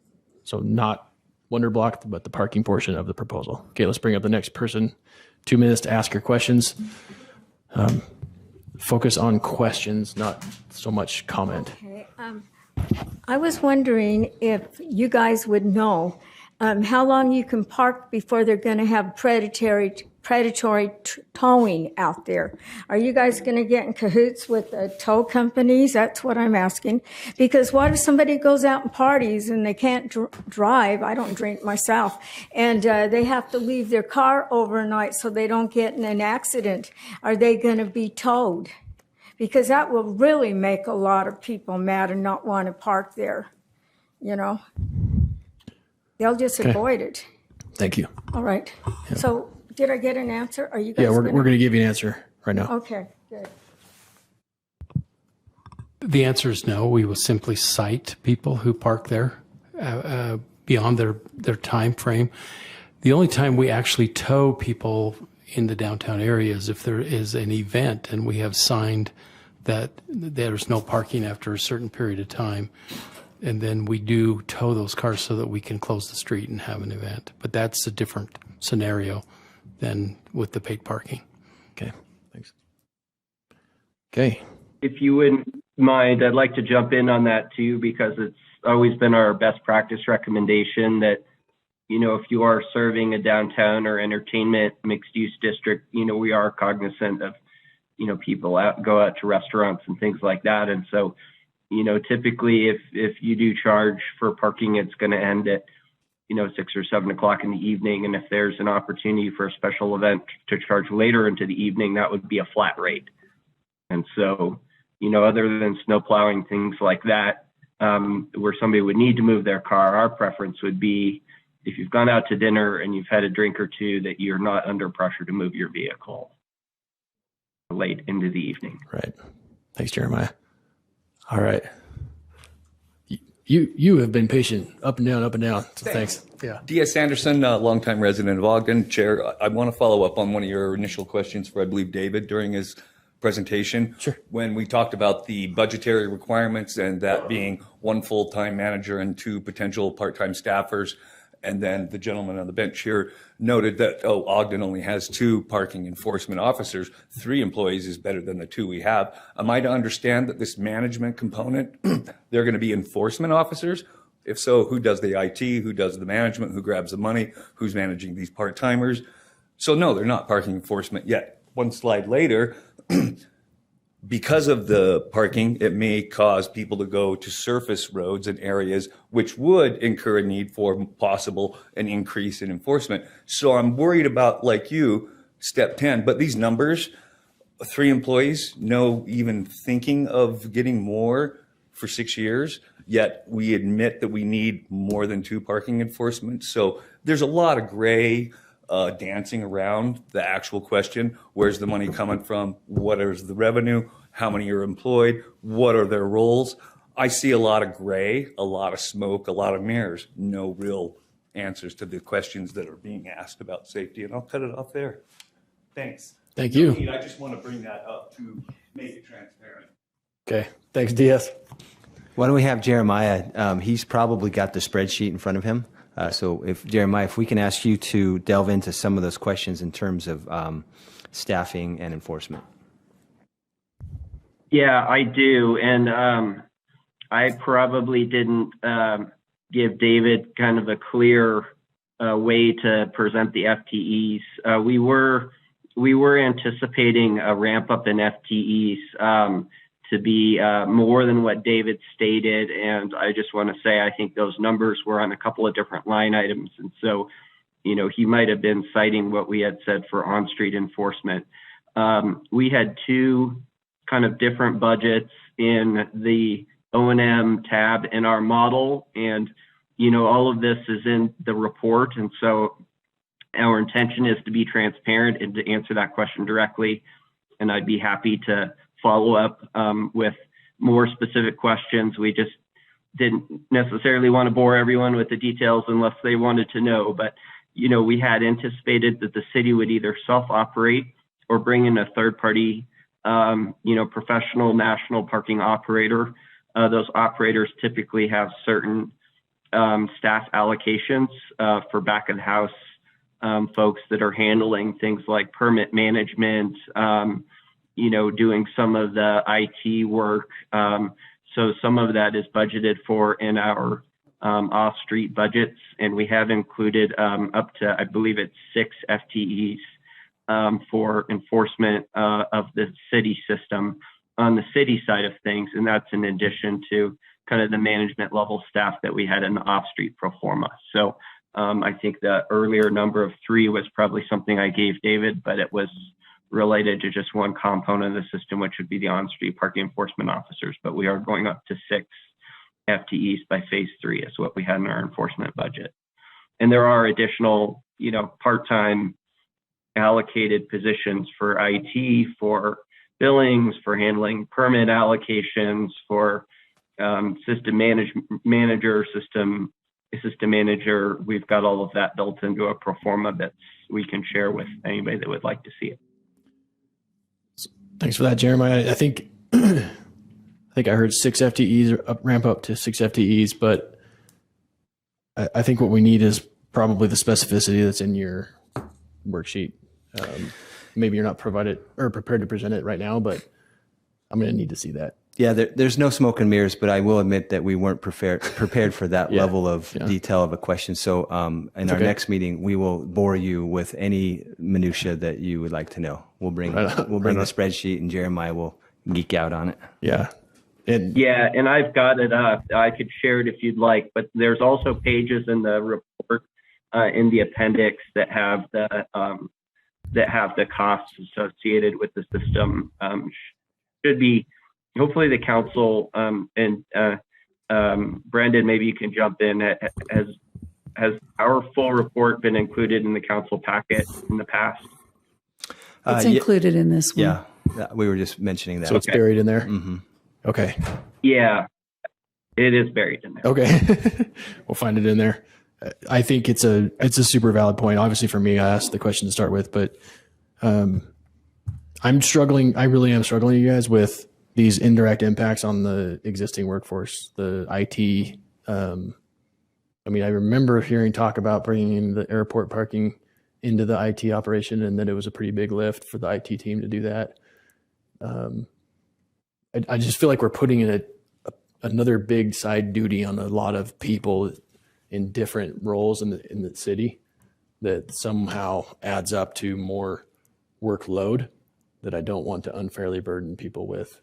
So not Wonder Block, but the parking portion of the proposal. Okay, let's bring up the next person. 2 minutes to ask your questions. Focus on questions, not so much comment.
Okay. I was wondering if you guys would know how long you can park before they're going to have predatory predatory towing out there. Are you guys going to get in cahoots with the tow companies? That's what I'm asking. Because what if somebody goes out and parties and they can't drive? I don't drink myself. And they have to leave their car overnight so they don't get in an accident. Are they going to be towed? Because that will really make a lot of people mad and not want to park there. You know, they'll just avoid it.
Thank you.
All right. So did I get an answer? Are you guys?
Yeah, we're going to give you an answer right now.
Okay, good.
The answer is no. We will simply cite people who park there beyond their time frame. The only time we actually tow people in the downtown area is if there is an event and we have signed that there's no parking after a certain period of time. And then we do tow those cars so that we can close the street and have an event. But that's a different scenario than with the paid parking.
Okay, thanks. Okay.
If you wouldn't mind, I'd like to jump in on that too, because it's always been our best practice recommendation that, you know, if you are serving a downtown or entertainment mixed use district, you know, we are cognizant of, you know, people go out to restaurants and things like that. And so, you know, typically if you do charge for parking, it's going to end at, you know, 6 or 7 o'clock in the evening. And if there's an opportunity for a special event to charge later into the evening, that would be a flat rate. And so, you know, other than snow plowing, things like that, where somebody would need to move their car, our preference would be if you've gone out to dinner and you've had a drink or two, that you're not under pressure to move your vehicle late into the evening.
Right. Thanks, Jeremiah. All right. You have been patient, up and down, up and down. So thanks. Yeah.
D.S. Anderson, longtime resident of Ogden. Chair, I want to follow up on one of your initial questions for, I believe, David during his presentation.
Sure.
When we talked about the budgetary requirements and that being 1 full-time manager and 2 potential part-time staffers. And then the gentleman on the bench here noted that, Ogden only has 2 parking enforcement officers. 3 employees is better than the 2 we have. Am I to understand that this management component, they're going to be enforcement officers? If so, who does the IT? Who does the management? Who grabs the money? Who's managing these part-timers? So no, they're not parking enforcement yet. One slide later, because of the parking, it may cause people to go to surface roads and areas, which would incur a need for possible an increase in enforcement. So I'm worried about, like you, step 10, but these numbers, 3 employees, no even thinking of getting more for 6 years, yet we admit that we need more than 2 parking enforcement. So there's a lot of gray dancing around the actual question. Where's the money coming from? What is the revenue? How many are employed? What are their roles? I see a lot of gray, a lot of smoke, a lot of mirrors, no real answers to the questions that are being asked about safety. And I'll cut it off there. Thanks.
Thank you.
I just want to bring that up to make it transparent.
Okay. Thanks, DS.
Why don't we have Jeremiah? He's probably got the spreadsheet in front of him. So if Jeremiah, if we can ask you to delve into some of those questions in terms of staffing and enforcement.
Yeah, I do. And I probably didn't give David kind of a clear way to present the FTEs. We were anticipating a ramp up in FTEs to be more than what David stated. And I just want to say, I think those numbers were on a couple of different line items. And so, you know, he might have been citing what we had said for on-street enforcement. We had 2 kind of different budgets in the O&M tab in our model. And, you know, all of this is in the report. And so our intention is to be transparent and to answer that question directly. And I'd be happy to follow up with more specific questions. We just didn't necessarily want to bore everyone with the details unless they wanted to know. But, you know, we had anticipated that the city would either self-operate or bring in a third-party, you know, professional national parking operator. Those operators typically have certain staff allocations for back of the house folks that are handling things like permit management, you know, doing some of the IT work. So some of that is budgeted for in our off-street budgets, and we have included up to, I believe it's 6 FTEs for enforcement of the city system on the city side of things. And that's in addition to kind of the management level staff that we had in the off-street pro forma. So I think the earlier number of 3 was probably something I gave David, but it was related to just one component of the system, which would be the on-street parking enforcement officers. But we are going up to 6 FTEs by phase 3 is what we had in our enforcement budget. And there are additional, part-time allocated positions for IT, for billings, for handling permit allocations, for system manager, system assistant manager. We've got all of that built into a pro forma that we can share with anybody that would like to see it.
Thanks for that, Jeremiah. I think I heard 6 FTEs, ramp up to 6 FTEs, but I think what we need is probably the specificity that's in your worksheet. Maybe you're not provided or prepared to present it right now, but I'm going to need to see that.
Yeah, there's no smoke and mirrors, but I will admit that we weren't prepared for that level of detail of a question. So in our next meeting, we will bore you with any minutia that you would like to know. We'll bring the spreadsheet, and Jeremiah will geek out on it.
Yeah.
And I've got it up. I could share it if you'd like, but there's also pages in the report in the appendix that have the costs associated with the system. Should be. Hopefully the council and Brandon, maybe you can jump in. Has our full report been included in the council packet in the past?
It's included in this one.
Yeah, we were just mentioning that.
So it's buried in there?
Mm-hmm.
Okay.
Yeah, it is buried in there.
Okay. We'll find it in there. I think it's a super valid point. Obviously for me, I asked the question to start with, but I'm struggling. I really am struggling, you guys, with these indirect impacts on the existing workforce, the IT. I remember hearing talk about bringing in the airport parking into the IT operation, and that it was a pretty big lift for the IT team to do that. I just feel like we're putting in another big side duty on a lot of people in different roles in the city that somehow adds up to more workload that I don't want to unfairly burden people with.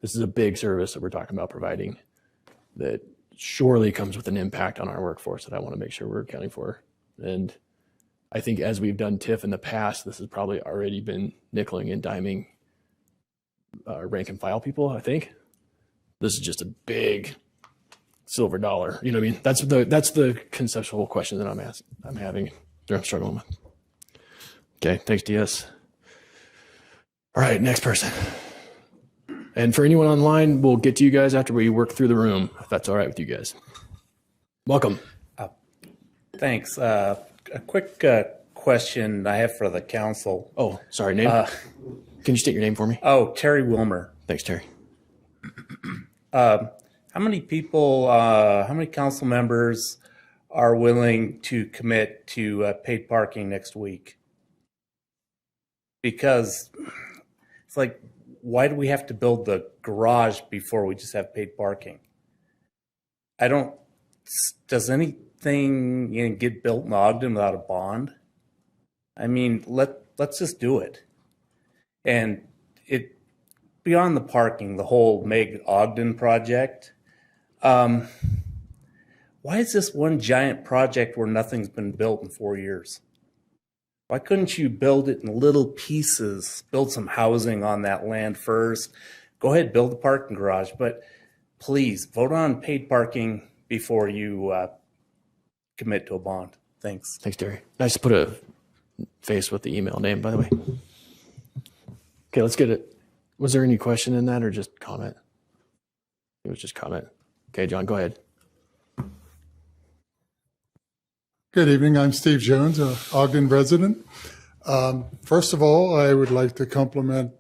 This is a big service that we're talking about providing that surely comes with an impact on our workforce that I want to make sure we're accounting for. And I think as we've done TIF in the past, this has probably already been nickeling and diming rank and file people, I think. This is just a big silver dollar. You know what I mean? That's the conceptual question that I'm having, or I'm struggling with. Okay, thanks, DS. All right, next person. And for anyone online, we'll get to you guys after we work through the room, if that's all right with you guys. Welcome.
Thanks. A quick question I have for the council.
Oh, sorry, name? Can you state your name for me?
Oh, Terry Wilmer.
Thanks, Terry.
How many people, how many council members are willing to commit to paid parking next week? Because it's like, why do we have to build the garage before we just have paid parking? Does anything get built in Ogden without a bond? I mean, let's just do it. And beyond the parking, the whole Meg Ogden project, why is this one giant project where nothing's been built in 4 years? Why couldn't you build it in little pieces, build some housing on that land first? Go ahead, build the parking garage, but please vote on paid parking before you commit to a bond. Thanks.
Thanks, Terry. Nice to put a face with the email name, by the way. Okay, let's get it. Was there any question in that or just comment? It was just comment. Okay, John, go ahead.
Good evening. I'm Steve Jones, an Ogden resident. First of all, I would like to compliment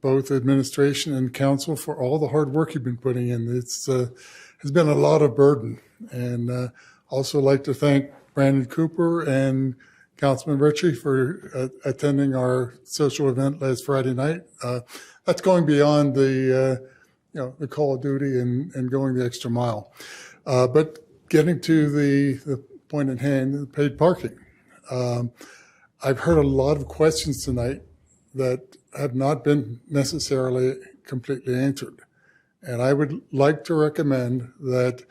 both administration and council for all the hard work you've been putting in. It's has been a lot of burden. And also like to thank Brandon Cooper and Councilman Ritchie for attending our social event last Friday night. That's going beyond the call of duty and going the extra mile. But getting to the point at hand, paid parking. I've heard a lot of questions tonight that have not been necessarily completely answered. And I would like to recommend that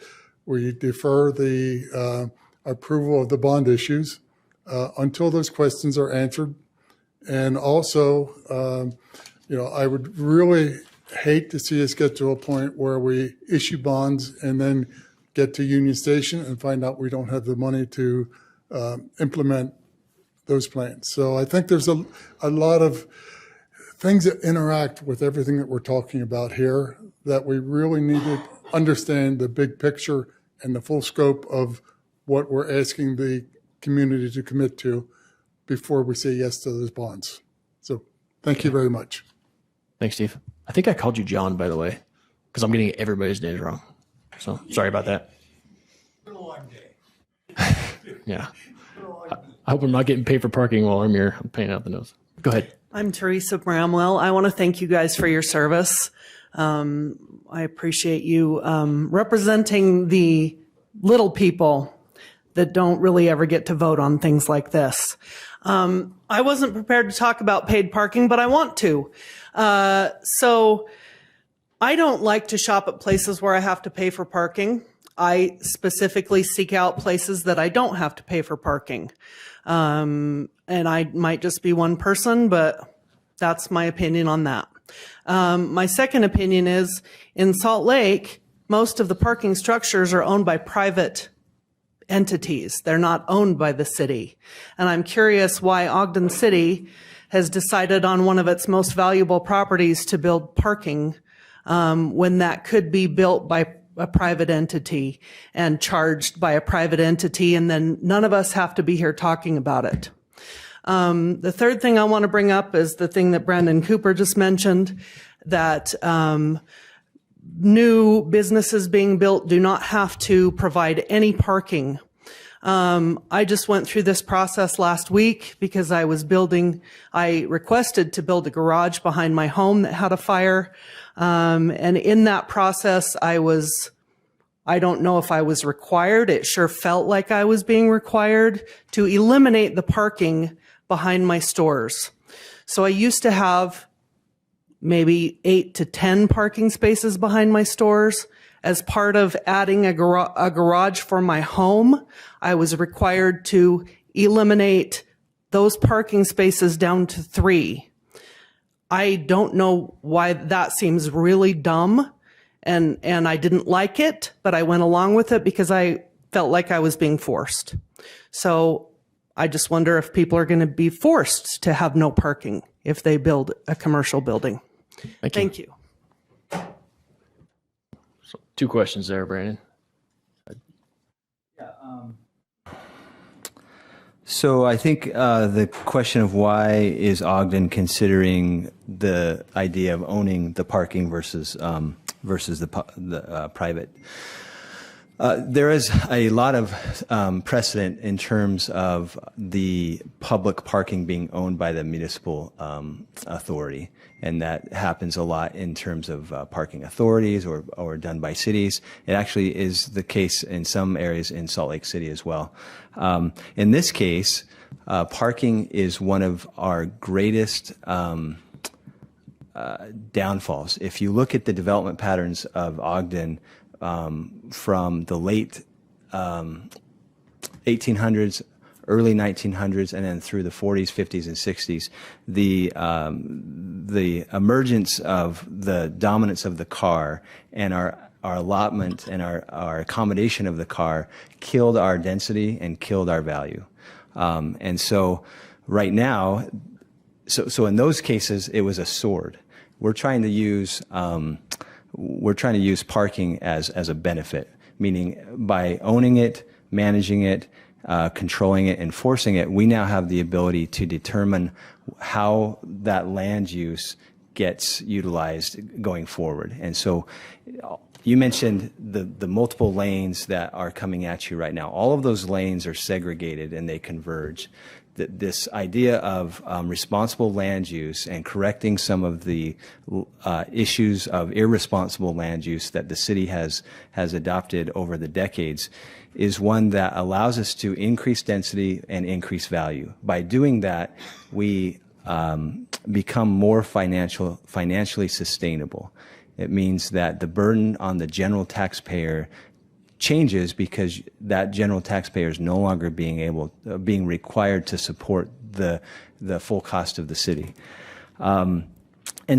we defer the approval of the bond issues until those questions are answered. And also, I would really hate to see us get to a point where we issue bonds and then get to Union Station and find out we don't have the money to implement those plans. So I think there's a lot of things that interact with everything that we're talking about here that we really need to understand the big picture and the full scope of what we're asking the community to commit to before we say yes to those bonds. So thank you very much.
Thanks, Steve. I think I called you John, by the way, because I'm getting everybody's names wrong. So sorry about that. Yeah. I hope I'm not getting paid for parking while I'm here. I'm paying out the nose. Go ahead.
I'm Teresa Bramwell. I want to thank you guys for your service. I appreciate you representing the little people that don't really ever get to vote on things like this. I wasn't prepared to talk about paid parking, but I want to. So I don't like to shop at places where I have to pay for parking. I specifically seek out places that I don't have to pay for parking. And I might just be one person, but that's my opinion on that. My second opinion is in Salt Lake, most of the parking structures are owned by private entities. They're not owned by the city. And I'm curious why Ogden City has decided on one of its most valuable properties to build parking when that could be built by a private entity and charged by a private entity, and then none of us have to be here talking about it. The third thing I want to bring up is the thing that Brandon Cooper just mentioned, that new businesses being built do not have to provide any parking. I just went through this process last week because I requested to build a garage behind my home that had a fire. And in that process, I don't know if I was required. It sure felt like I was being required to eliminate the parking behind my stores. So I used to have maybe 8 to 10 parking spaces behind my stores. As part of adding a garage for my home, I was required to eliminate those parking spaces down to 3. I don't know why that seems really dumb, and I didn't like it, but I went along with it because I felt like I was being forced. So I just wonder if people are going to be forced to have no parking if they build a commercial building. Thank you.
So 2 questions there, Brandon.
So I think the question of why is Ogden considering the idea of owning the parking versus the private. There is a lot of precedent in terms of the public parking being owned by the municipal authority, and that happens a lot in terms of parking authorities or done by cities. It actually is the case in some areas in Salt Lake City as well. In this case, parking is one of our greatest downfalls. If you look at the development patterns of Ogden from the late 1800s, early 1900s, and then through the 40s, 50s, and 60s, the emergence of the dominance of the car and our allotment and our accommodation of the car killed our density and killed our value. And so right now, so in those cases, it was a sword. We're trying to use parking as a benefit, meaning by owning it, managing it, controlling it, enforcing it, we now have the ability to determine how that land use gets utilized going forward. And so you mentioned the multiple lanes that are coming at you right now. All of those lanes are segregated and they converge this idea of responsible land use and correcting some of the issues of irresponsible land use that the city has adopted over the decades is one that allows us to increase density and increase value. By doing that, we become more financially sustainable. It means that the burden on the general taxpayer changes because that general taxpayer is no longer being required to support the full cost of the city. And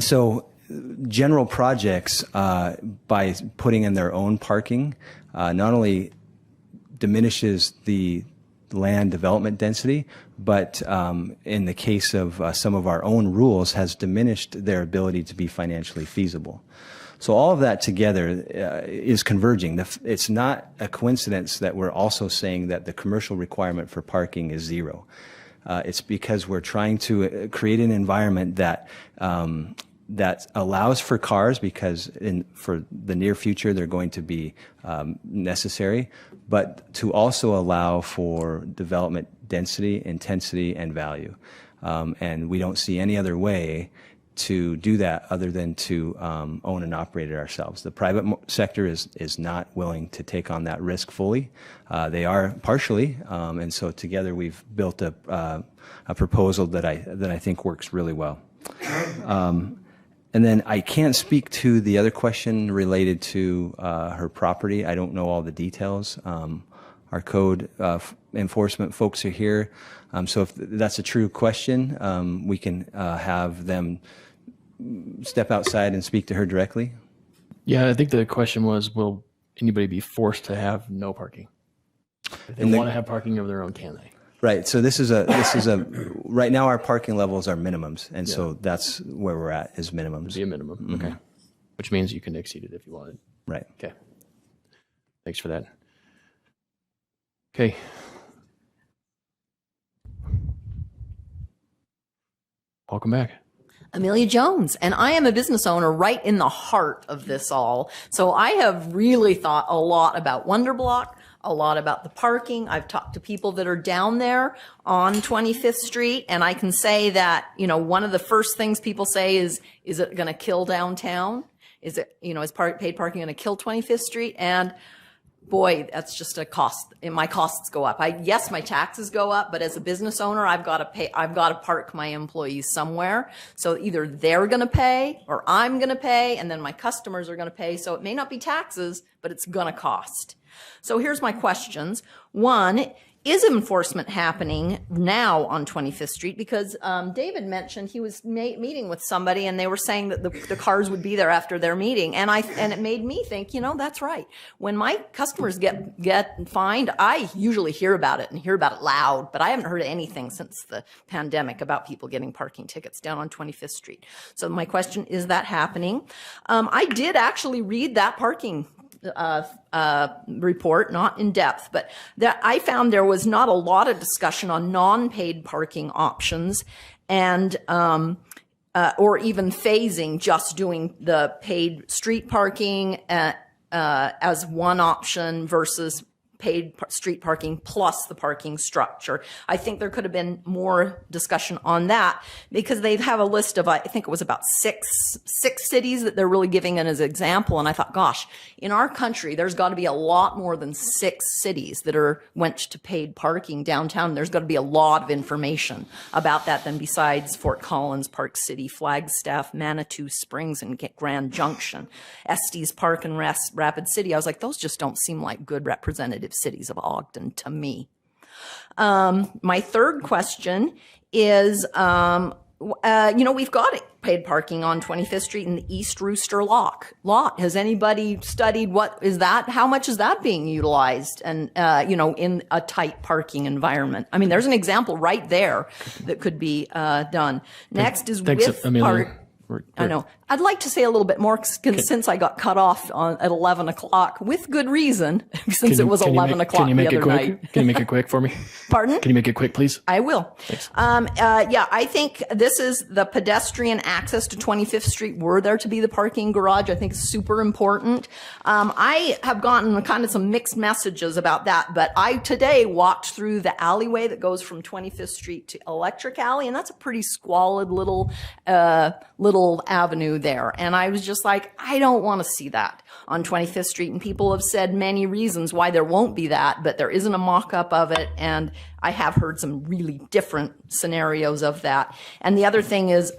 so general projects, by putting in their own parking, not only diminishes the land development density, but in the case of some of our own rules, has diminished their ability to be financially feasible. So all of that together is converging. It's not a coincidence that we're also saying that the commercial requirement for parking is zero. It's because we're trying to create an environment that that allows for cars, because for the near future they're going to be necessary, but to also allow for development density, intensity, and value. And we don't see any other way to do that other than to own and operate it ourselves. The private sector is not willing to take on that risk fully. They are partially, and so together we've built a proposal that I think works really well. And then I can't speak to the other question related to her property. I don't know all the details. Our code enforcement folks are here. So if that's a true question, we can have them step outside and speak to her directly.
Yeah, I think the question was, will anybody be forced to have no parking? If they want to have parking of their own, can they?
Right. So this is a right now our parking levels are minimums, and so that's where we're at, is minimums.
Be a minimum. Mm-hmm. Okay. Which means you can exceed it if you wanted.
Right.
Okay. Thanks for that. Okay. Welcome back.
Amelia Jones, and I am a business owner right in the heart of this all. So I have really thought a lot about Wonder Block, a lot about the parking. I've talked to people that are down there on 25th Street, and I can say that, you know, one of the first things people say is it going to kill downtown? Is it, you know, is paid parking going to kill 25th Street? And boy, that's just a cost. My costs go up. Yes, my taxes go up, but as a business owner, I've got to park my employees somewhere. So either they're going to pay or I'm going to pay, and then my customers are going to pay. So it may not be taxes, but it's going to cost. So here's my questions. One, is enforcement happening now on 25th Street? Because David mentioned he was meeting with somebody and they were saying that the cars would be there after their meeting. And it made me think, you know, that's right. When my customers get fined, I usually hear about it and hear about it loud, but I haven't heard anything since the pandemic about people getting parking tickets down on 25th Street. So my question, is that happening? I did actually read that parking report, not in depth, but that I found there was not a lot of discussion on non-paid parking options, and or even phasing, just doing the paid street parking as one option versus paid street parking plus the parking structure. I think there could have been more discussion on that, because they have a list of, I think it was about six cities that they're really giving it as an example. And I thought, gosh, in our country, there's got to be a lot more than 6 cities that went to paid parking downtown. There's got to be a lot of information about that than besides Fort Collins, Park City, Flagstaff, Manitou Springs, and Grand Junction, Estes Park, and Rapid City. I was like, those just don't seem like good representative cities of Ogden to me. My third question is, you know, we've got paid parking on 25th Street in the East Rooster lot. Has anybody studied what is that? How much is that being utilized? And, you know, in a tight parking environment. I mean, there's an example right there that could be done. Next is
Thanks,
with
Amelia.
I know. I'd like to say a little bit more since I got cut off at 11 o'clock with good reason, since it was 11 o'clock the other night.
Can you make it quick for me?
Pardon?
Can you make it quick, please?
I will.
Thanks.
Yeah, I think this is the pedestrian access to 25th Street. Were there to be the parking garage, I think is super important. I have gotten kind of some mixed messages about that, but I today walked through the alleyway that goes from 25th Street to Electric Alley, and that's a pretty squalid little avenue there. And I was just like, I don't want to see that on 25th Street. And people have said many reasons why there won't be that, but there isn't a mock-up of it. And I have heard some really different scenarios of that. And the other thing is,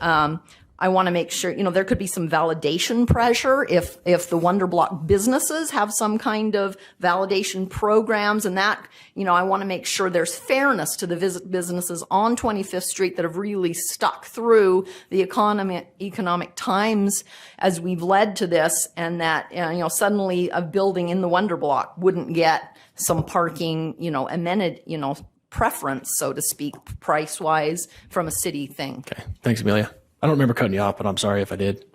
I want to make sure, there could be some validation pressure if the Wonder Block businesses have some kind of validation programs, and that, I want to make sure there's fairness to the businesses on 25th Street that have really stuck through the economic times as we've led to this, and that, suddenly a building in the Wonder Block wouldn't get some parking, amenity, preference, so to speak, price-wise from a city thing.
Okay. Thanks, Amelia. I don't remember cutting you off, but I'm sorry if I did.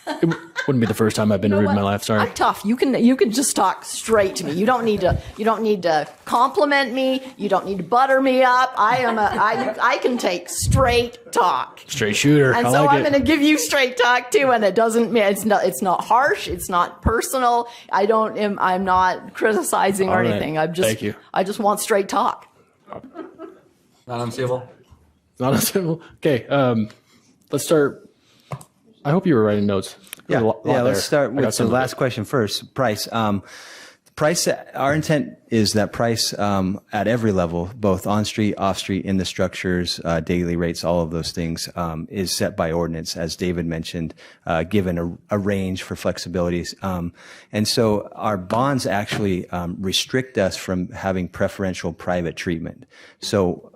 It wouldn't be the first time I've been rude in my life. Sorry.
I'm tough. You can just talk straight to me. You don't need to compliment me. You don't need to butter me up. I can take straight talk.
Straight shooter.
And
I
so
like
I'm going to give you straight talk too. And it doesn't mean it's not harsh. It's not personal. I'm not criticizing or anything.
Thank you.
I just want straight talk.
Not uncivil.
Not uncivil. Okay. Let's start. I hope you were writing notes.
Let's start with the last question first. Price. Price. Our intent is that price at every level, both on street, off street, in the structures, daily rates, all of those things, is set by ordinance, as David mentioned, given a range for flexibilities. And so our bonds actually restrict us from having preferential private treatment. So,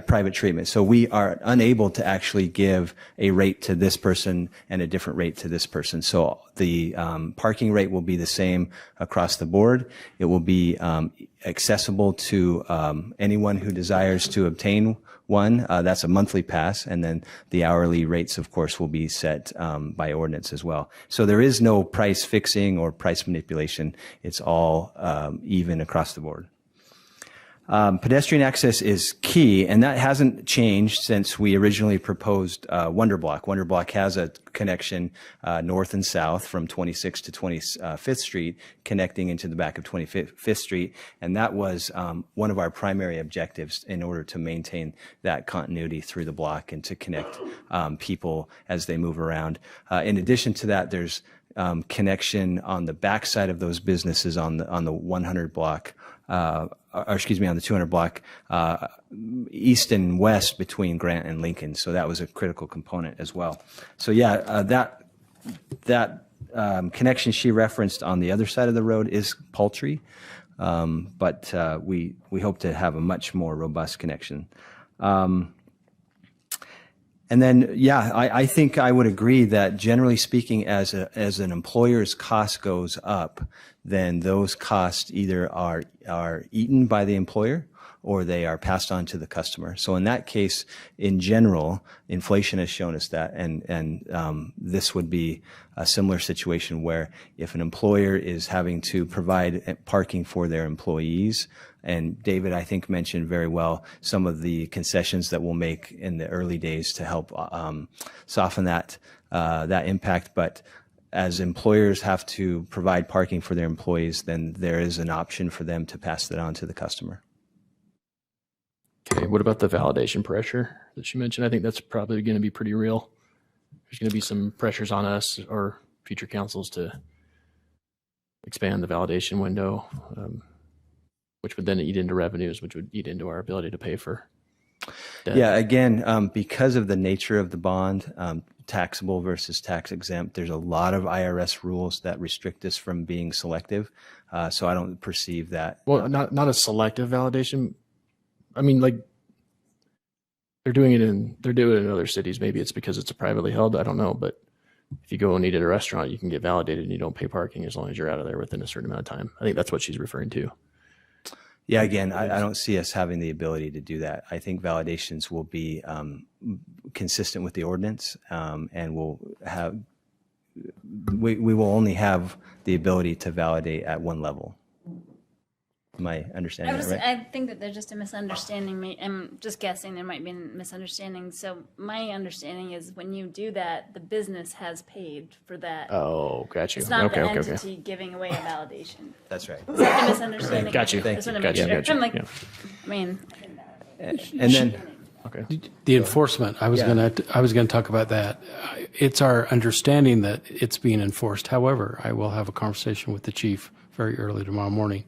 private treatment. So we are unable to actually give a rate to this person and a different rate to this person. So the parking rate will be the same across the board. It will be accessible to anyone who desires to obtain one. That's a monthly pass, and then the hourly rates, of course, will be set by ordinance as well. So there is no price fixing or price manipulation. It's all even across the board. Pedestrian access is key, and that hasn't changed since we originally proposed Wonder Block. Wonder Block has a connection north and south from 26th to 25th Street, connecting into the back of 25th Street, and that was one of our primary objectives in order to maintain that continuity through the block and to connect people as they move around. In addition to that, there's connection on the backside of those businesses on the 100 block. On the 200 block, east and west between Grant and Lincoln. So that was a critical component as well. So that connection she referenced on the other side of the road is paltry, but we hope to have a much more robust connection. And then, I think I would agree that generally speaking, as an employer's cost goes up, then those costs either are eaten by the employer or they are passed on to the customer. So in that case, in general, inflation has shown us that, and this would be a similar situation where if an employer is having to provide parking for their employees, and David, I think, mentioned very well some of the concessions that we'll make in the early days to help soften that impact. But as employers have to provide parking for their employees, then there is an option for them to pass that on to the customer.
Okay, what about the validation pressure that you mentioned? I think that's probably going to be pretty real. There's going to be some pressures on us or future councils to expand the validation window, which would then eat into revenues, which would eat into our ability to pay for debt. Yeah, again, because of the nature of the bond, taxable versus tax exempt, there's a lot of IRS rules that restrict us from being selective. So I don't perceive that. Well, not a selective validation. I mean, like they're doing it in other cities. Maybe it's because it's a privately held. I don't know, but if you go and eat at a restaurant, you can get validated and you don't pay parking as long as you're out of there within a certain amount of time. I think that's what she's referring to. Yeah, again, I don't see us having the ability to do that. I think validations will be consistent with the ordinance, and will
we will only have the ability to validate at one level. Am I understanding that right?
I think that there's just a misunderstanding. I'm just guessing there might be a misunderstanding. So my understanding is when you do that, the business has paid for that.
Oh, got you.
It's not
Okay,
the
okay, okay.
entity giving away a validation.
That's right.
Is that the misunderstanding?
Got you.
Just wanna
Got you,
make sure.
got you.
I'm like,
Yeah.
I mean,
And then,
okay.
The enforcement, I was going to talk about that. It's our understanding that it's being enforced. However, I will have a conversation with the chief very early tomorrow morning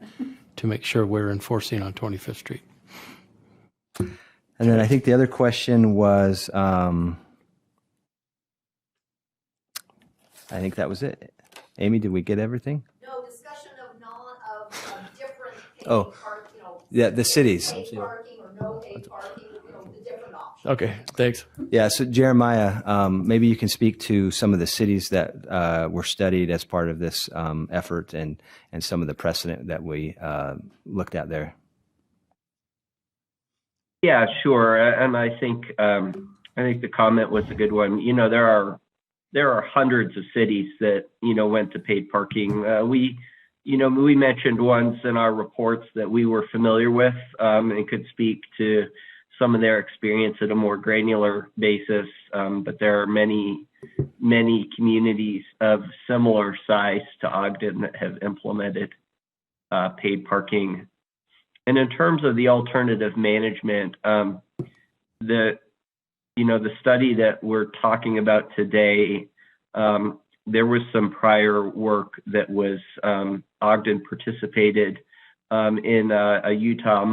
to make sure we're enforcing on 25th Street.
and then I think the other question was, I think that was it. Amy, did we get everything?
No discussion of different
Oh, yeah, the cities.
paid parking or no paid parking, the different options.
Okay, thanks.
Yeah, so Jeremiah, maybe you can speak to some of the cities that were studied as part of this effort and some of the precedent that we looked at there.
Yeah, sure. And I think the comment was a good one. There are hundreds of cities that went to paid parking. We mentioned ones in our reports that we were familiar with and could speak to some of their experience at a more granular basis. But there are many communities of similar size to Ogden that have implemented paid parking. And in terms of the alternative management, the study that we're talking about today, there was some prior work that was Ogden participated in a Utah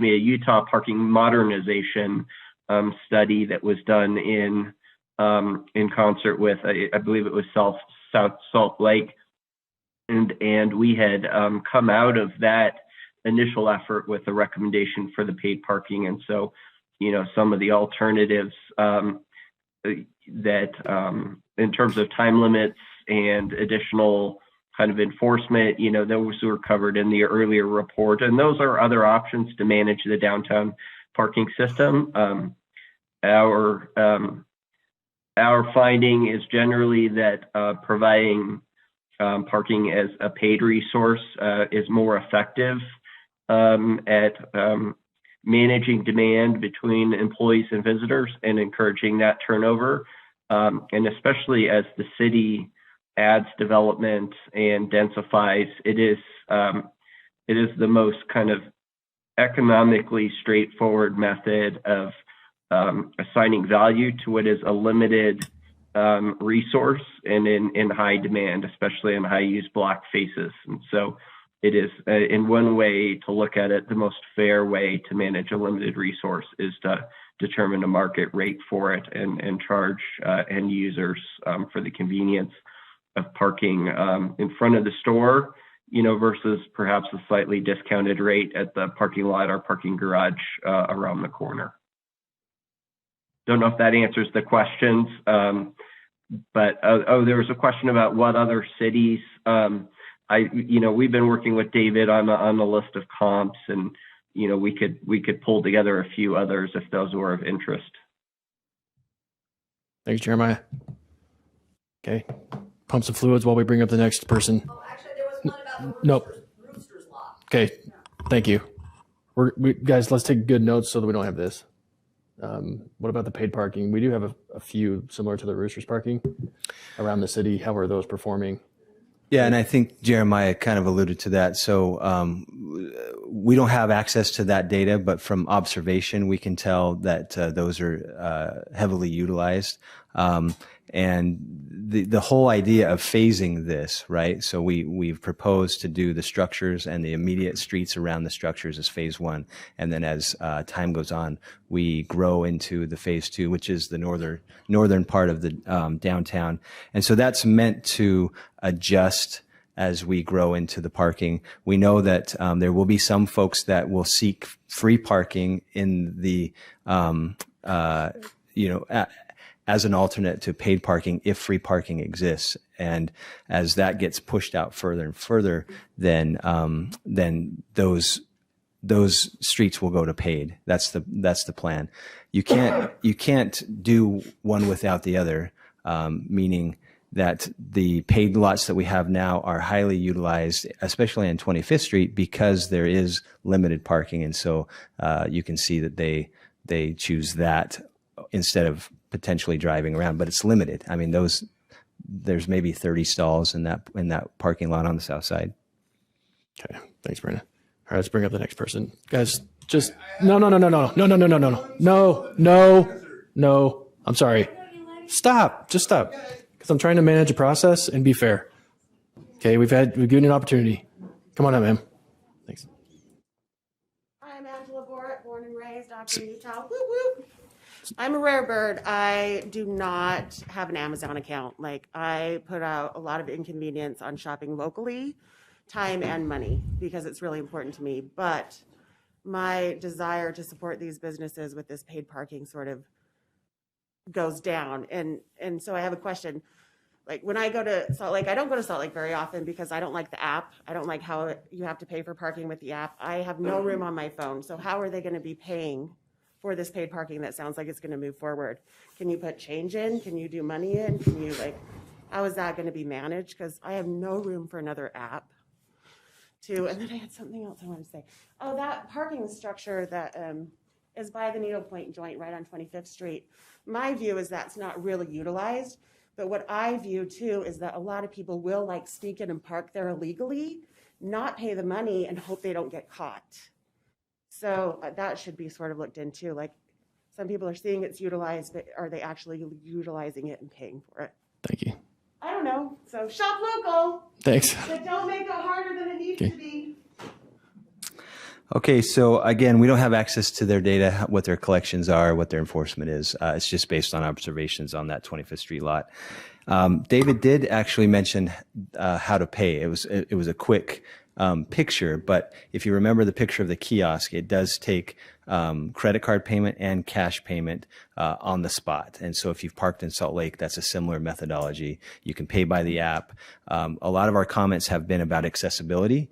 Utah parking modernization study that was done in concert with I believe it was South Salt Lake, and we had come out of that initial effort with a recommendation for the paid parking. And so, some of the alternatives that in terms of time limits and additional kind of enforcement, those were covered in the earlier report. And those are other options to manage the downtown parking system. Our finding is generally that providing parking as a paid resource is more effective at managing demand between employees and visitors and encouraging that turnover. And especially as the city adds development and densifies, it is the most kind of economically straightforward method of assigning value to what is a limited resource and in high demand, especially in high use block faces. And so it is, in one way to look at it, the most fair way to manage a limited resource is to determine a market rate for it and charge end users for the convenience of parking in front of the store, versus perhaps a slightly discounted rate at the parking lot or parking garage around the corner. Don't know if that answers the questions, but there was a question about what other cities. We've been working with David on a list of comps, and we could pull together a few others if those were of interest.
Thanks, Jeremiah. Okay, pump some fluids while we bring up the next person.
Oh, actually, there was one about the
Nope.
Roosters law.
Okay, thank you. Guys, let's take good notes so that we don't have this. What about the paid parking? We do have a few similar to the Roosters parking around the city. How are those performing?
Yeah, and I think Jeremiah kind of alluded to that. So we don't have access to that data, but from observation, we can tell that those are heavily utilized. And the whole idea of phasing this, right? So we've proposed to do the structures and the immediate streets around the structures as phase one. And then as time goes on, we grow into the phase two, which is the northern part of the downtown. And so that's meant to adjust as we grow into the parking. We know that there will be some folks that will seek free parking in the, as an alternate to paid parking if free parking exists. And as that gets pushed out further and further, then those streets will go to paid. That's the plan. You can't do one without the other. meaning that the paid lots that we have now are highly utilized, especially on 25th Street, because there is limited parking. And so you can see that they choose that instead of potentially driving around, but it's limited. I mean, there's maybe 30 stalls in that parking lot on the south side.
Okay, thanks, Brandon. All right, let's bring up the next person, guys. Just no. I'm sorry. Stop. Just stop. Because I'm trying to manage a process and be fair. Okay, we've given you an opportunity. Come on up, ma'am. Thanks.
I'm Angela Borat, born and raised Ogden, Utah. Woo woo. I'm a rare bird. I do not have an Amazon account. Like, I put out a lot of inconvenience on shopping locally, time and money, because it's really important to me. But my desire to support these businesses with this paid parking sort of goes down. And so I have a question. Like, when I go to Salt Lake, I don't go to Salt Lake very often because I don't like the app. I don't like how you have to pay for parking with the app. I have no room on my phone. So how are they going to be paying for this paid parking that sounds like it's going to move forward? Can you put change in? Can you do money in? Can you, like, how is that going to be managed? Because I have no room for another app. And then I had something else I wanted to say. Oh, that parking structure that is by the Needle Point joint right on 25th Street. My view is that's not really utilized. But what I view too is that a lot of people will like sneak in and park there illegally, not pay the money, and hope they don't get caught. So that should be sort of looked into. Like, some people are seeing it's utilized, but are they actually utilizing it and paying for it?
Thank you.
I don't know. So shop local.
Thanks.
But don't make it harder than it needs to be.
Okay, so again, we don't have access to their data, what their collections are, what their enforcement is. It's just based on observations on that 25th Street lot. David did actually mention how to pay. It was a quick picture, but if you remember the picture of the kiosk, it does take credit card payment and cash payment on the spot. And so if you've parked in Salt Lake, that's a similar methodology. You can pay by the app. A lot of our comments have been about accessibility,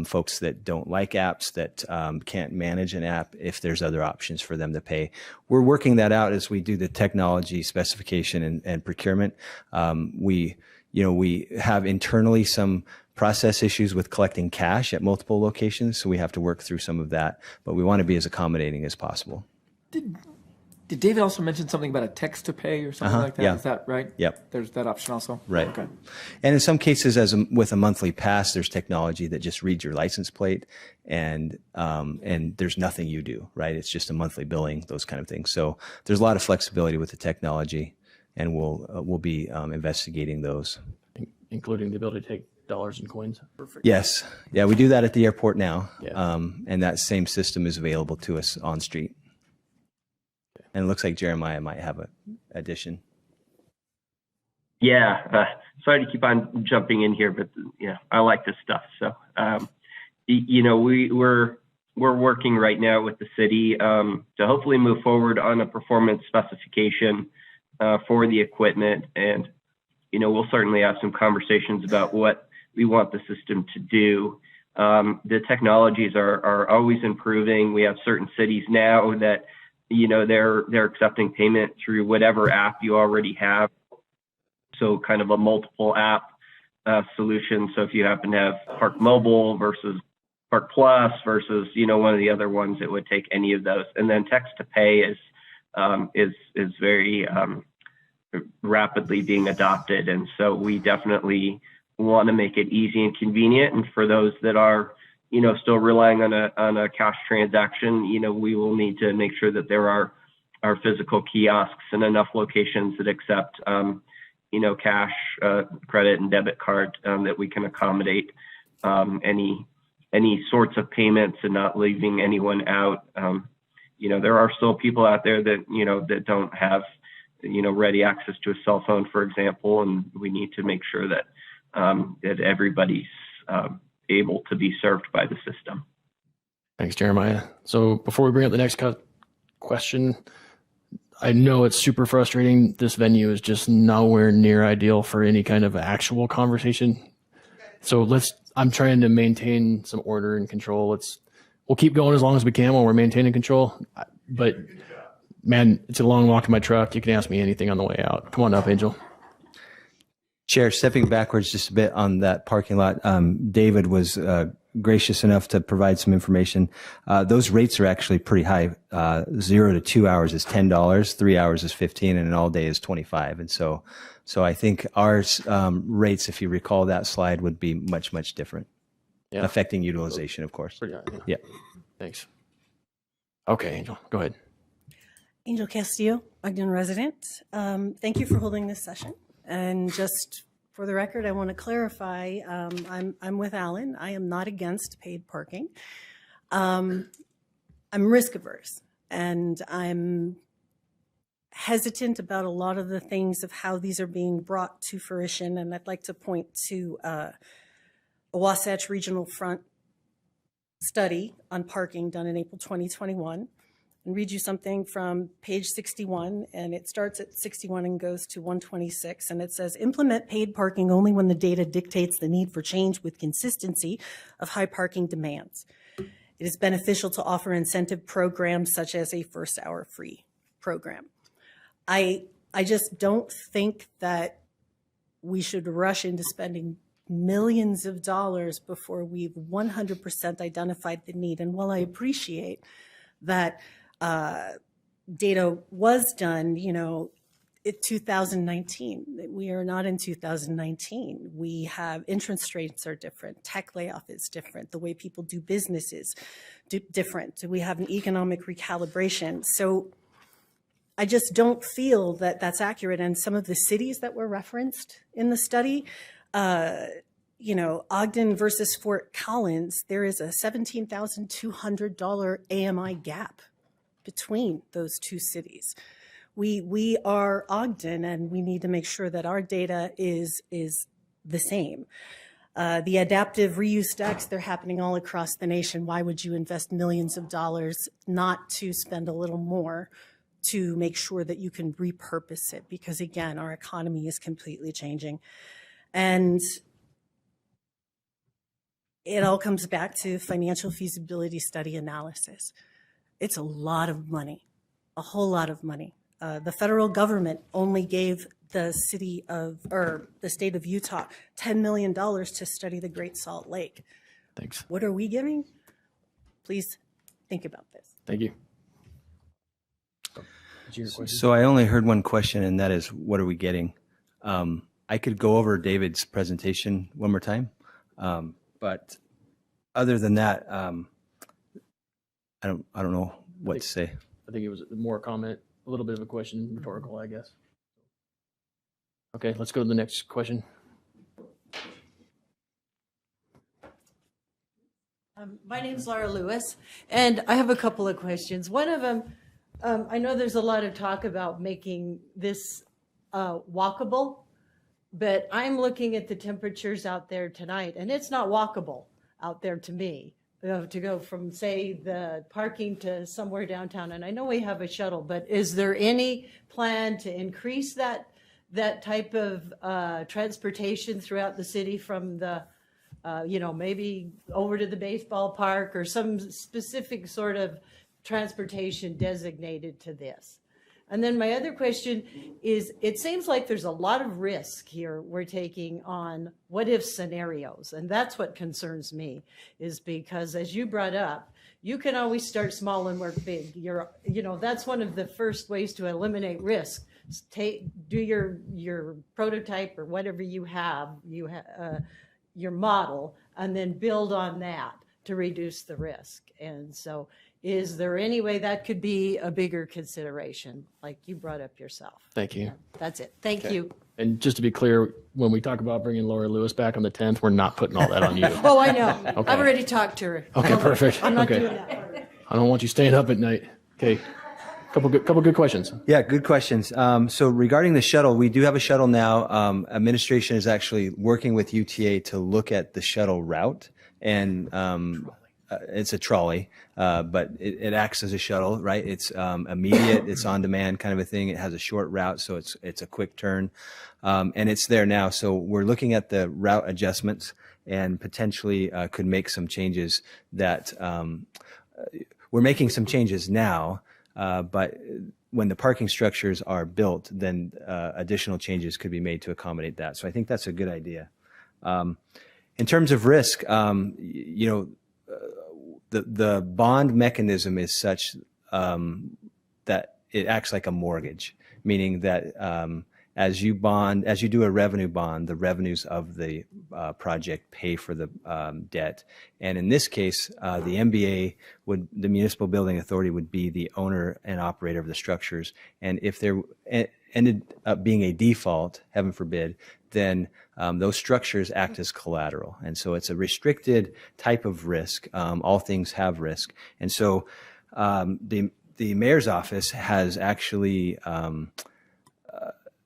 folks that don't like apps, that can't manage an app, if there's other options for them to pay. We're working that out as we do the technology specification and procurement. We have internally some process issues with collecting cash at multiple locations, so we have to work through some of that, but we want to be as accommodating as possible.
Did David also mention something about a text to pay or something like that?
Yeah.
Is that right?
Yep.
There's that option also?
Right.
Okay.
And in some cases, with a monthly pass, there's technology that just reads your license plate, and there's nothing you do, right? It's just a monthly billing, those kind of things. So there's a lot of flexibility with the technology, and we'll be investigating those.
Including the ability to take dollars and coins. Perfect.
Yes. Yeah, we do that at the airport now.
Yeah.
And that same system is available to us on street. Okay. And it looks like Jeremiah might have an addition.
Yeah, sorry to keep on jumping in here, but I like this stuff. So, we're working right now with the city to hopefully move forward on a performance specification for the equipment, and we'll certainly have some conversations about what we want the system to do. The technologies are always improving. We have certain cities now that, they're accepting payment through whatever app you already have. So kind of a multiple app solution. So if you happen to have Park Mobile versus Park Plus versus, one of the other ones, it would take any of those. And then text to pay is very rapidly being adopted. And so we definitely want to make it easy and convenient. And for those that are, still relying on a cash transaction, we will need to make sure that there are physical kiosks in enough locations that accept, cash, credit and debit card, that we can accommodate any sorts of payments and not leaving anyone out. There are still people out there that, that don't have, ready access to a cell phone, for example, and we need to make sure that that everybody's able to be served by the system.
Thanks, Jeremiah. So before we bring up the next question, I know it's super frustrating. This venue is just nowhere near ideal for any kind of actual conversation. So I'm trying to maintain some order and control. We'll keep going as long as we can while we're maintaining control. But man, it's a long walk to my truck. You can ask me anything on the way out. Come on up, Angel.
Chair, stepping backwards just a bit on that parking lot, David was gracious enough to provide some information. Those rates are actually pretty high. 0 to 2 hours is $10, 3 hours is $15, and an all day is $25. And so I think our rates, if you recall that slide, would be much, much different, affecting utilization, of course.
Pretty high,
yeah.
Thanks. Okay, Angel, go ahead.
Angel Castillo, Ogden resident. Thank you for holding this session. And just for the record, I want to clarify, I'm with Alan. I am not against paid parking. I'm risk averse, and I'm hesitant about a lot of the things of how these are being brought to fruition. And I'd like to point to a Wasatch Regional Front study on parking done in April 2021. And read you something from page 61, and it starts at 61 and goes to 126, and it says, implement paid parking only when the data dictates the need for change with consistency of high parking demands. It is beneficial to offer incentive programs such as a first hour free program. I just don't think that we should rush into spending millions of dollars before we've 100% identified the need. And while I appreciate that data was done, in 2019. We are not in 2019. We have interest rates are different. Tech layoff is different. The way people do business is different. We have an economic recalibration. So I just don't feel that that's accurate. And some of the cities that were referenced in the study, Ogden versus Fort Collins, there is a $17,200 AMI gap between those two cities. We are Ogden, and we need to make sure that our data is the same. The adaptive reuse decks, they're happening all across the nation. Why would you invest millions of dollars not to spend a little more to make sure that you can repurpose it? Because again, our economy is completely changing. And it all comes back to financial feasibility study analysis. It's a lot of money, a whole lot of money. The federal government only gave the state of Utah $10 million to study the Great Salt Lake.
Thanks.
What are we giving? Please think about this.
Thank you.
So I only heard one question, and that is, what are we getting? I could go over David's presentation one more time, but other than that, I don't know what to say.
I think it was more a comment, a little bit of a question, rhetorical, I guess. Okay, let's go to the next question.
My name's Laura Lewis, and I have a couple of questions. One of them, I know there's a lot of talk about making this walkable, but I'm looking at the temperatures out there tonight, and it's not walkable out there to me. To go from, say, the parking to somewhere downtown. And I know we have a shuttle, but is there any plan to increase that type of transportation throughout the city from the, maybe over to the baseball park or some specific sort of transportation designated to this? And then my other question is, it seems like there's a lot of risk here we're taking on what if scenarios. And that's what concerns me, is because as you brought up, you can always start small and work big. That's one of the first ways to eliminate risk. Do your prototype or whatever you have, your model, and then build on that to reduce the risk. And so is there any way that could be a bigger consideration, like you brought up yourself?
Thank you.
Yeah, that's it. Thank you.
And just to be clear, when we talk about bringing Laura Lewis back on the 10th, we're not putting all that on you.
Oh, I know.
Okay.
I've already talked to her.
Okay, perfect.
I'm not
okay.
doing that.
I don't want you staying up at night. Okay. Couple good questions.
Yeah, good questions. So regarding the shuttle, we do have a shuttle now. Administration is actually working with UTA to look at the shuttle route, and it's a trolley, but it acts as a shuttle, right? It's immediate, it's on demand kind of a thing. It has a short route, so it's a quick turn, and it's there now. So we're looking at the route adjustments and potentially could make some changes that we're making some changes now, but when the parking structures are built, then additional changes could be made to accommodate that. So I think that's a good idea. In terms of risk, the bond mechanism is such that it acts like a mortgage, meaning that as you do a revenue bond, the revenues of the project pay for the debt. And in this case, the MBA the Municipal Building Authority would be the owner and operator of the structures. And if there ended up being a default, heaven forbid, then those structures act as collateral. And so it's a restricted type of risk. All things have risk. And so the mayor's office has actually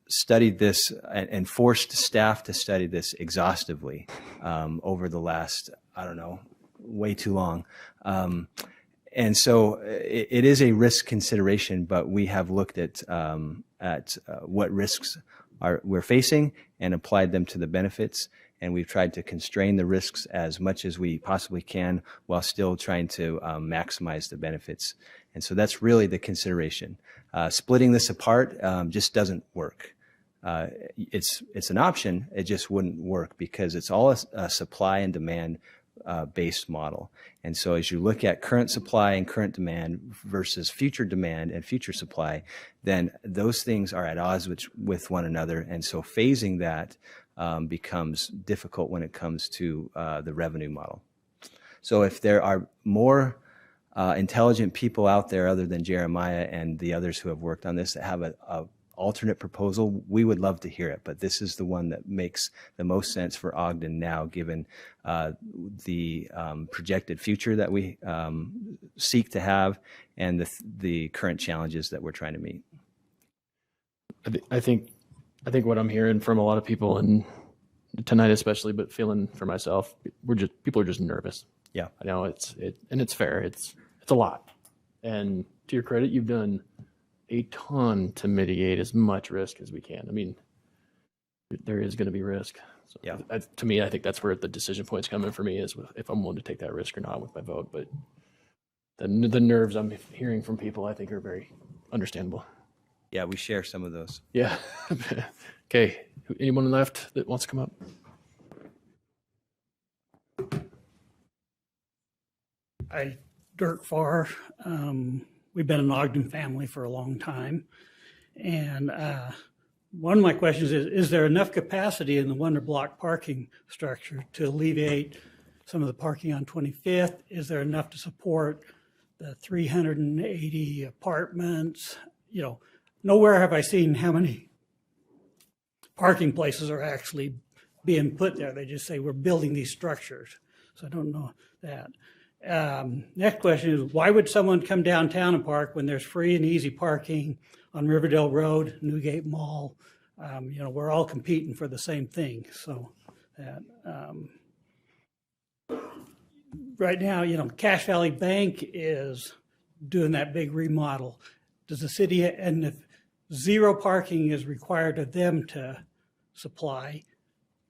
studied this and forced staff to study this exhaustively over the last, I don't know, way too long. And so it is a risk consideration, but we have looked at what risks we're facing and applied them to the benefits. And we've tried to constrain the risks as much as we possibly can while still trying to maximize the benefits. And so that's really the consideration. Splitting this apart just doesn't work. It's an option. It just wouldn't work because it's all a supply and demand based model. And so as you look at current supply and current demand versus future demand and future supply, then those things are at odds with one another. And so phasing that becomes difficult when it comes to the revenue model. So if there are more intelligent people out there other than Jeremiah and the others who have worked on this that have a alternate proposal, we would love to hear it, but this is the one that makes the most sense for Ogden now, given the projected future that we seek to have and the current challenges that we're trying to meet.
I think what I'm hearing from a lot of people, and tonight especially, but feeling for myself, people are just nervous.
Yeah,
I know and it's fair. It's a lot, and to your credit, you've done a ton to mitigate as much risk as we can. I mean, there is going to be risk. So
yeah.
To me, I think that's where the decision points come in for me, is if I'm willing to take that risk or not with my vote. But the nerves I'm hearing from people, I think, are very understandable.
Yeah, we share some of those.
Yeah. Okay. Anyone left that wants to come up?
Dirk Farr. We've been an Ogden family for a long time. And one of my questions is there enough capacity in the Wonder Block parking structure to alleviate some of the parking on 25th? Is there enough to support the 380 apartments? Nowhere have I seen how many parking places are actually being put there. They just say we're building these structures. So I don't know that. Next question is, why would someone come downtown and park when there's free and easy parking on Riverdale Road, Newgate Mall? We're all competing for the same thing. So that right now, Cache Valley Bank is doing that big remodel. Does the city, and if zero parking is required of them to supply,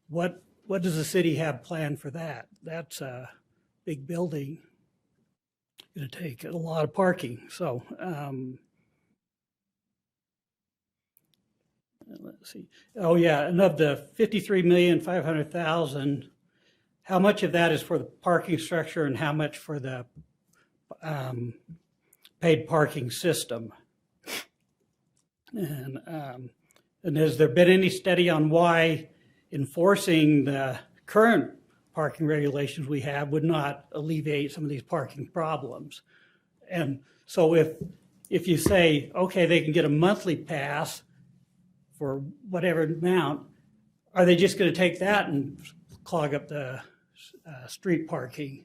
what does the city have planned for that? That's a big building, going to take a lot of parking. So let's see. Oh yeah, and of the $53,500,000, how much of that is for the parking structure and how much for the paid parking system? And has there been any study on why enforcing the current parking regulations we have would not alleviate some of these parking problems? And so if you say, okay, they can get a monthly pass for whatever amount, are they just going to take that and clog up the street parking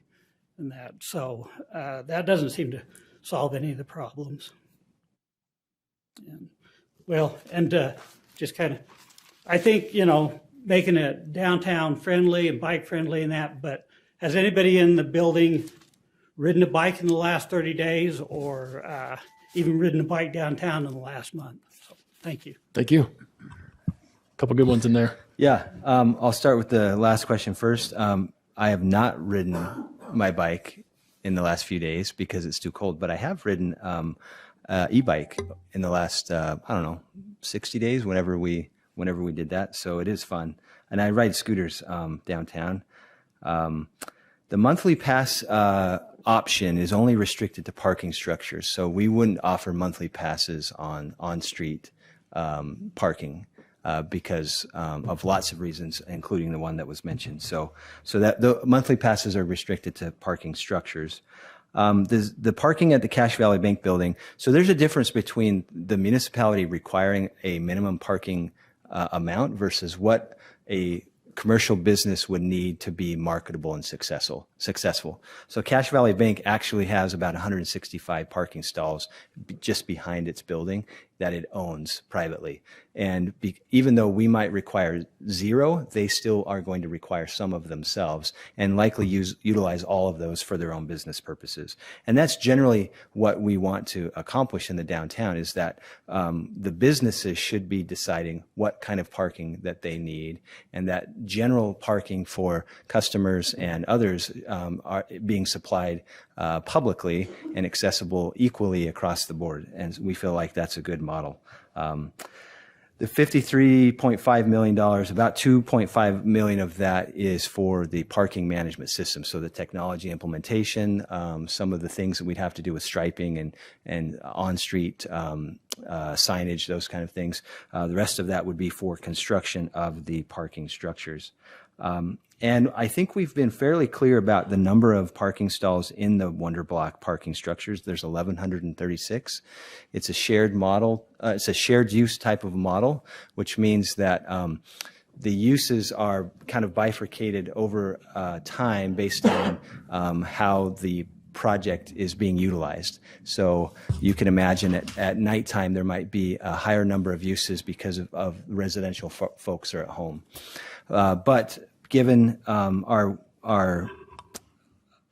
and that? So that doesn't seem to solve any of the problems. Just kind of, I think, making it downtown friendly and bike friendly and that, but has anybody in the building ridden a bike in the last 30 days or even ridden a bike downtown in the last month? So, thank you.
Thank you. A couple good ones in there.
Yeah, I'll start with the last question first. I have not ridden my bike in the last few days because it's too cold, but I have ridden e-bike in the last, 60 days, whenever we did that. So it is fun. And I ride scooters downtown. The monthly pass option is only restricted to parking structures. So we wouldn't offer monthly passes on street parking because of lots of reasons, including the one that was mentioned. So that the monthly passes are restricted to parking structures. The parking at the Cache Valley Bank building. So there's a difference between the municipality requiring a minimum parking amount versus what a commercial business would need to be marketable and successful. So Cache Valley Bank actually has about 165 parking stalls just behind its building that it owns privately. And even though we might require 0, they still are going to require some of themselves and likely utilize all of those for their own business purposes. And that's generally what we want to accomplish in the downtown, is that the businesses should be deciding what kind of parking that they need, and that general parking for customers and others are being supplied publicly and accessible equally across the board. And we feel like that's a good model. The $53.5 million, about $2.5 million of that is for the parking management system. So the technology implementation, some of the things that we'd have to do with striping and on-street signage, those kind of things. The rest of that would be for construction of the parking structures. And I think we've been fairly clear about the number of parking stalls in the Wonder Block parking structures. There's 1,136. It's a shared model. It's a shared use type of model, which means that the uses are kind of bifurcated over time based on how the project is being utilized. So you can imagine at nighttime there might be a higher number of uses because of residential folks are at home. But given our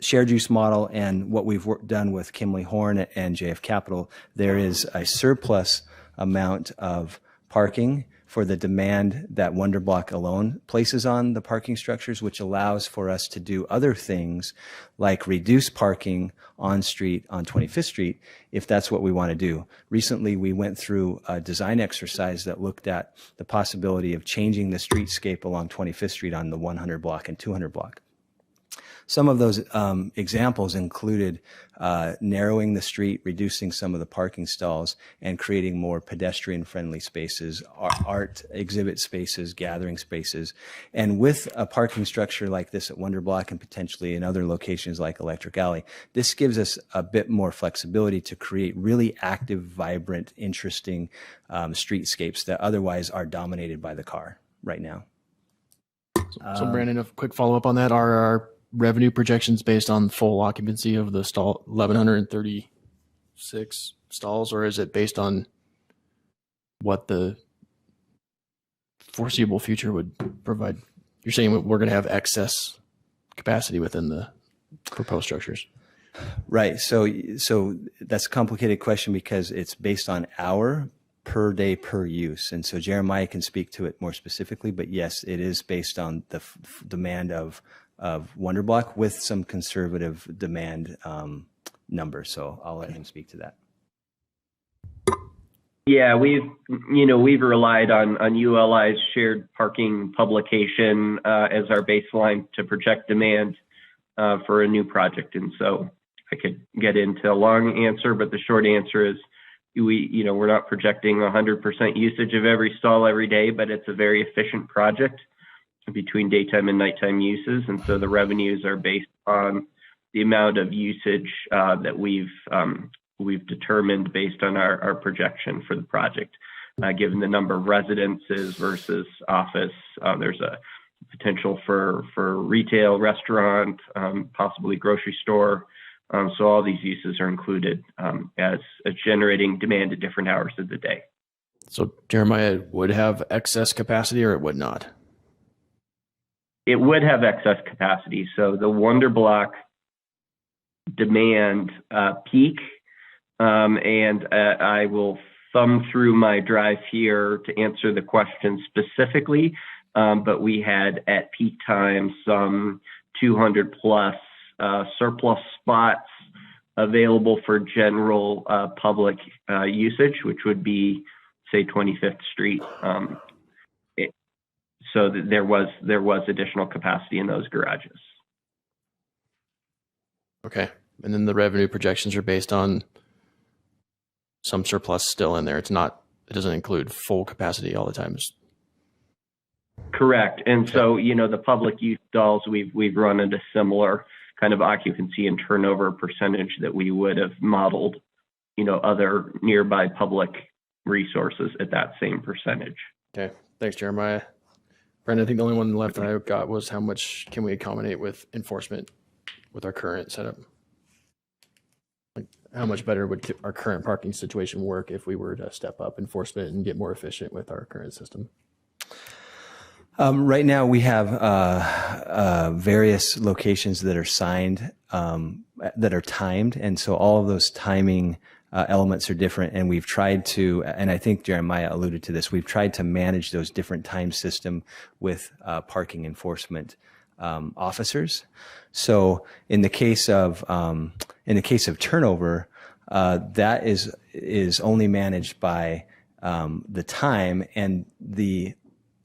shared use model and what we've done with Kimley Horn and JF Capital, there is a surplus amount of parking for the demand that Wonder Block alone places on the parking structures, which allows for us to do other things like reduce parking on street on 25th Street if that's what we want to do. Recently, we went through a design exercise that looked at the possibility of changing the streetscape along 25th Street on the 100 block and 200 block. Some of those examples included narrowing the street, reducing some of the parking stalls, and creating more pedestrian-friendly spaces, art exhibit spaces, gathering spaces. And with a parking structure like this at Wonder Block and potentially in other locations like Electric Alley, this gives us a bit more flexibility to create really active, vibrant, interesting streetscapes that otherwise are dominated by the car right now.
So Brandon, a quick follow-up on that. Are our revenue projections based on full occupancy of the 1,136 stalls, or is it based on what the foreseeable future would provide? You're saying we're going to have excess capacity within the proposed structures.
Right. So that's a complicated question because it's based on hour per day per use. And so Jeremiah can speak to it more specifically, but yes, it is based on the demand of Wonder Block with some conservative demand numbers. So I'll let him speak to that.
Yeah, we've relied on ULI's shared parking publication as our baseline to project demand for a new project. And so I could get into a long answer, but the short answer is we're not projecting 100% usage of every stall every day, but it's a very efficient project between daytime and nighttime uses. And so the revenues are based on the amount of usage that we've determined based on our projection for the project. Given the number of residences versus office, there's a potential for retail, restaurant, possibly grocery store. So all these uses are included as generating demand at different hours of the day.
So Jeremiah would have excess capacity, or it would not?
It would have excess capacity. So the Wonder Block demand peak, and I will thumb through my drive here to answer the question specifically, but we had at peak time some 200 plus surplus spots available for general public usage, which would be, say, 25th Street. So that there was additional capacity in those garages.
Okay. And then the revenue projections are based on some surplus still in there. It doesn't include full capacity all the time.
Correct. And so, the public use stalls, we've run into similar kind of occupancy and turnover percentage that we would have modeled, other nearby public resources at that same percentage.
Okay. Thanks, Jeremiah. Brandon, I think the only one left that I got was how much can we accommodate with enforcement with our current setup? Like, how much better would our current parking situation work if we were to step up enforcement and get more efficient with our current system?
Right now, we have various locations that are signed, that are timed, and so all of those timing elements are different. And we've tried to, and I think Jeremiah alluded to this, we've tried to manage those different time system with parking enforcement officers. So in the case of turnover, that is only managed by the time and the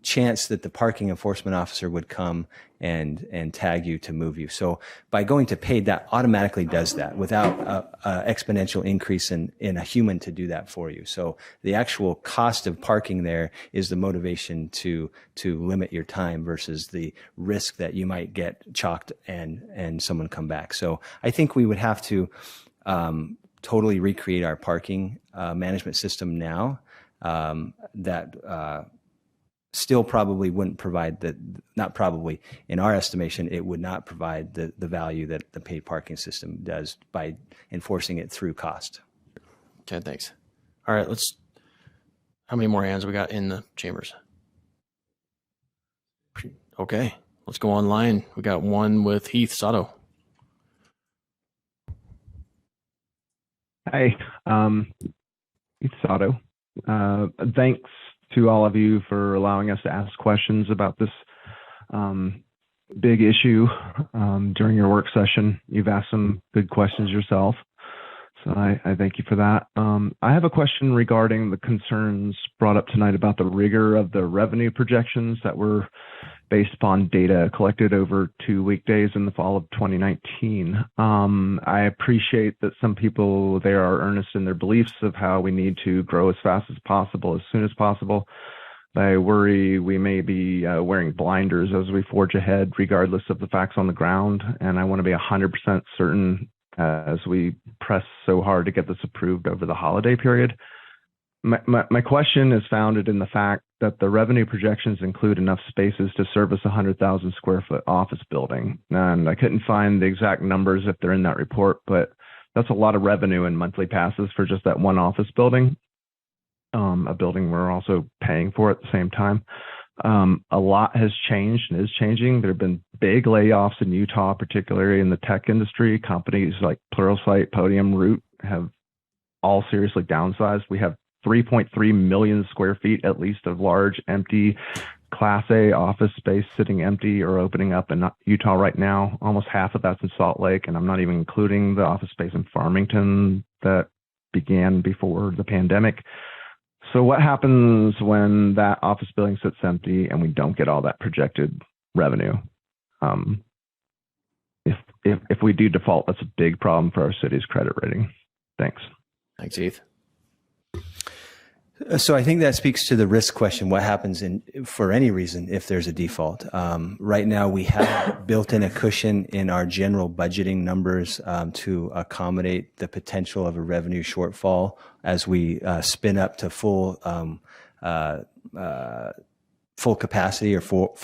chance that the parking enforcement officer would come and tag you to move you. So by going to paid, that automatically does that without a exponential increase in a human to do that for you. So the actual cost of parking there is the motivation to limit your time versus the risk that you might get chalked and someone come back. So I think we would have to totally recreate our parking management system now. That still probably wouldn't provide not probably, in our estimation, it would not provide the value that the paid parking system does by enforcing it through cost.
Okay, thanks. All right, how many more hands we got in the chambers? Okay, let's go online. We got one with Heath Sato.
Hi, Heath Sato. Thanks to all of you for allowing us to ask questions about this big issue during your work session. You've asked some good questions yourself, so I thank you for that. I have a question regarding the concerns brought up tonight about the rigor of the revenue projections that were based upon data collected over 2 weekdays in the fall of 2019. I appreciate that some people there are earnest in their beliefs of how we need to grow as fast as possible, as soon as possible. But I worry we may be wearing blinders as we forge ahead, regardless of the facts on the ground. And I want to be 100% certain as we press so hard to get this approved over the holiday period. My question is founded in the fact that the revenue projections include enough spaces to service a 100,000 square foot office building. And I couldn't find the exact numbers if they're in that report, but that's a lot of revenue in monthly passes for just that one office building, a building we're also paying for at the same time. A lot has changed and is changing. There have been big layoffs in Utah, particularly in the tech industry. Companies like Pluralsight, Podium, Root have all seriously downsized. We have 3.3 million square feet, at least, of large, empty Class A office space sitting empty or opening up in Utah right now. Almost half of that's in Salt Lake, and I'm not even including the office space in Farmington that began before the pandemic. So what happens when that office building sits empty and we don't get all that projected revenue? If we do default, that's a big problem for our city's credit rating. Thanks.
Thanks, Heath.
So I think that speaks to the risk question. What happens for any reason if there's a default? Right now, we have built in a cushion in our general budgeting numbers to accommodate the potential of a revenue shortfall as we spin up to full capacity or full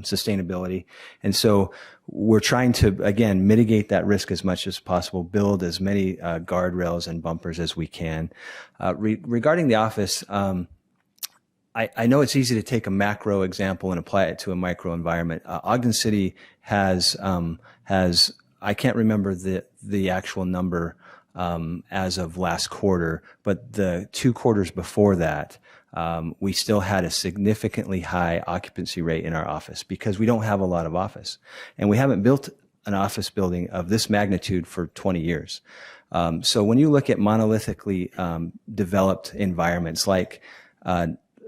sustainability. And so we're trying to, again, mitigate that risk as much as possible, build as many guardrails and bumpers as we can. Regarding the office, I know it's easy to take a macro example and apply it to a micro environment. Ogden City has I can't remember the actual number as of last quarter, but the 2 quarters before that, we still had a significantly high occupancy rate in our office because we don't have a lot of office. And we haven't built an office building of this magnitude for 20 years. So when you look at monolithically developed environments like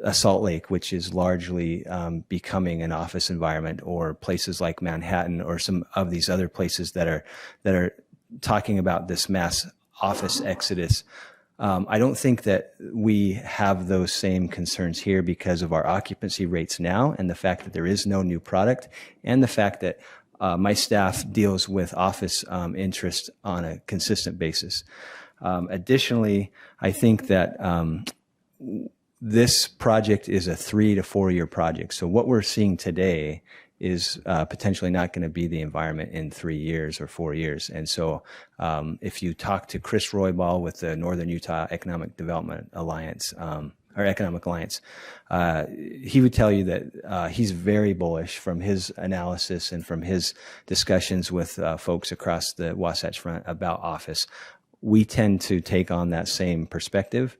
a Salt Lake, which is largely becoming an office environment, or places like Manhattan, or some of these other places that are talking about this mass office exodus, I don't think that we have those same concerns here because of our occupancy rates now, and the fact that there is no new product, and the fact that my staff deals with office interest on a consistent basis. Additionally, I think that this project is a 3 to 4 year project. So what we're seeing today is potentially not going to be the environment in 3 years or 4 years. And so if you talk to Chris Roybal with the Northern Utah Economic Development Alliance, or Economic Alliance, he would tell you that he's very bullish from his analysis and from his discussions with folks across the Wasatch Front about office. We tend to take on that same perspective.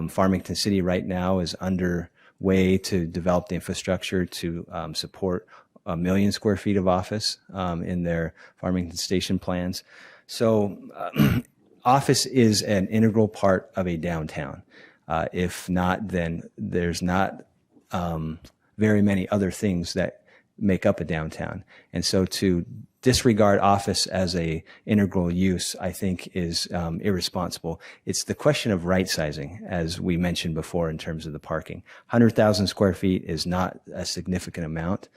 Farmington City right now is underway to develop the infrastructure to support 1 million square feet of office in their Farmington Station plans. So office is an integral part of a downtown. If not, then there's not very many other things that make up a downtown. And so to disregard office as a integral use, I think, is irresponsible. It's the question of right sizing, as we mentioned before, in terms of the parking. 100,000 square feet is not a significant amount,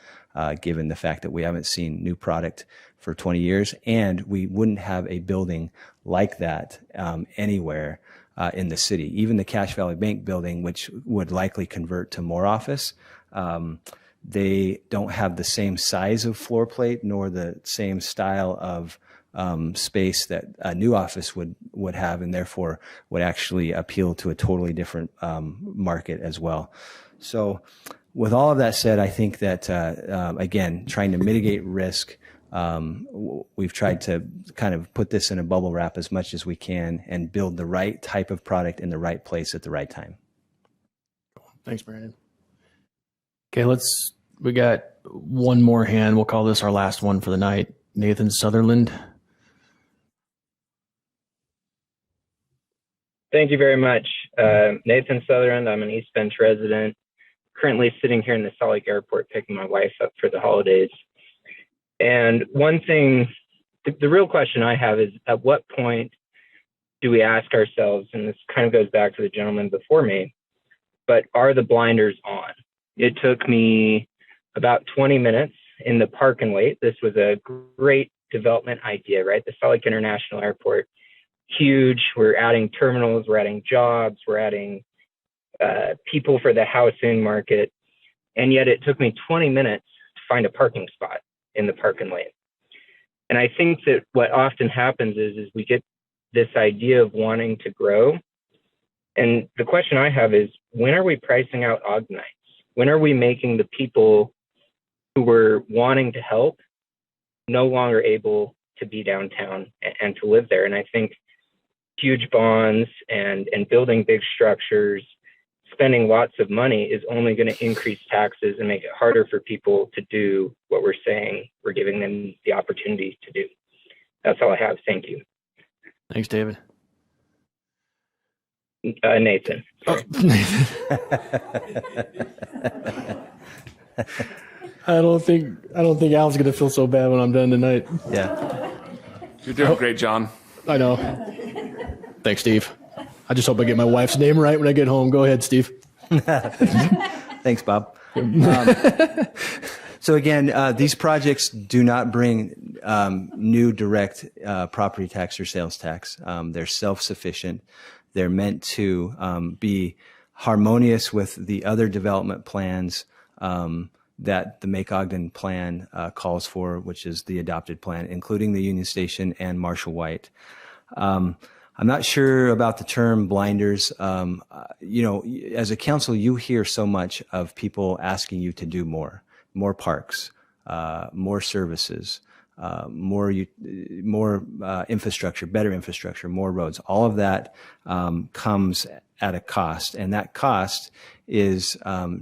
given the fact that we haven't seen new product for 20 years, and we wouldn't have a building like that anywhere in the city. Even the Cache Valley Bank building, which would likely convert to more office, they don't have the same size of floor plate nor the same style of space that a new office would have, and therefore would actually appeal to a totally different market as well. So with all of that said, I think that, again, trying to mitigate risk, we've tried to kind of put this in a bubble wrap as much as we can and build the right type of product in the right place at the right time.
Thanks, Brandon. Okay, we got one more hand. We'll call this our last one for the night. Nathan Sutherland.
Thank you very much. Nathan Sutherland, I'm an East Bench resident, currently sitting here in the Salt Lake Airport picking my wife up for the holidays. And one thing, the real question I have is, at what point do we ask ourselves, and this kind of goes back to the gentleman before me, but are the blinders on? It took me about 20 minutes in the park and wait. This was a great development idea, right? The Salt Lake International Airport, huge. We're adding terminals, we're adding jobs, we're adding people for the housing market. And yet it took me 20 minutes to find a parking spot in the park and wait. And I think that what often happens is we get this idea of wanting to grow. And the question I have is, when are we pricing out Ogdenites? When are we making the people who were wanting to help no longer able to be downtown and to live there? And I think huge bonds and building big structures, spending lots of money is only going to increase taxes and make it harder for people to do what we're saying we're giving them the opportunity to do. That's all I have. Thank you.
Thanks, David.
Nathan.
Oh, Nathan. I don't think Al's going to feel so bad when I'm done tonight.
Yeah.
You're doing great, John.
I know. Thanks, Steve. I just hope I get my wife's name right when I get home. Go ahead, Steve.
Thanks, Bob. So again, these projects do not bring new direct property tax or sales tax. They're self-sufficient. They're meant to be harmonious with the other development plans that the Make Ogden plan calls for, which is the adopted plan, including the Union Station and Marshall White. I'm not sure about the term blinders. You know, as a council, you hear so much of people asking you to do more parks, more services, more infrastructure, better infrastructure, more roads. All of that comes at a cost, and that cost is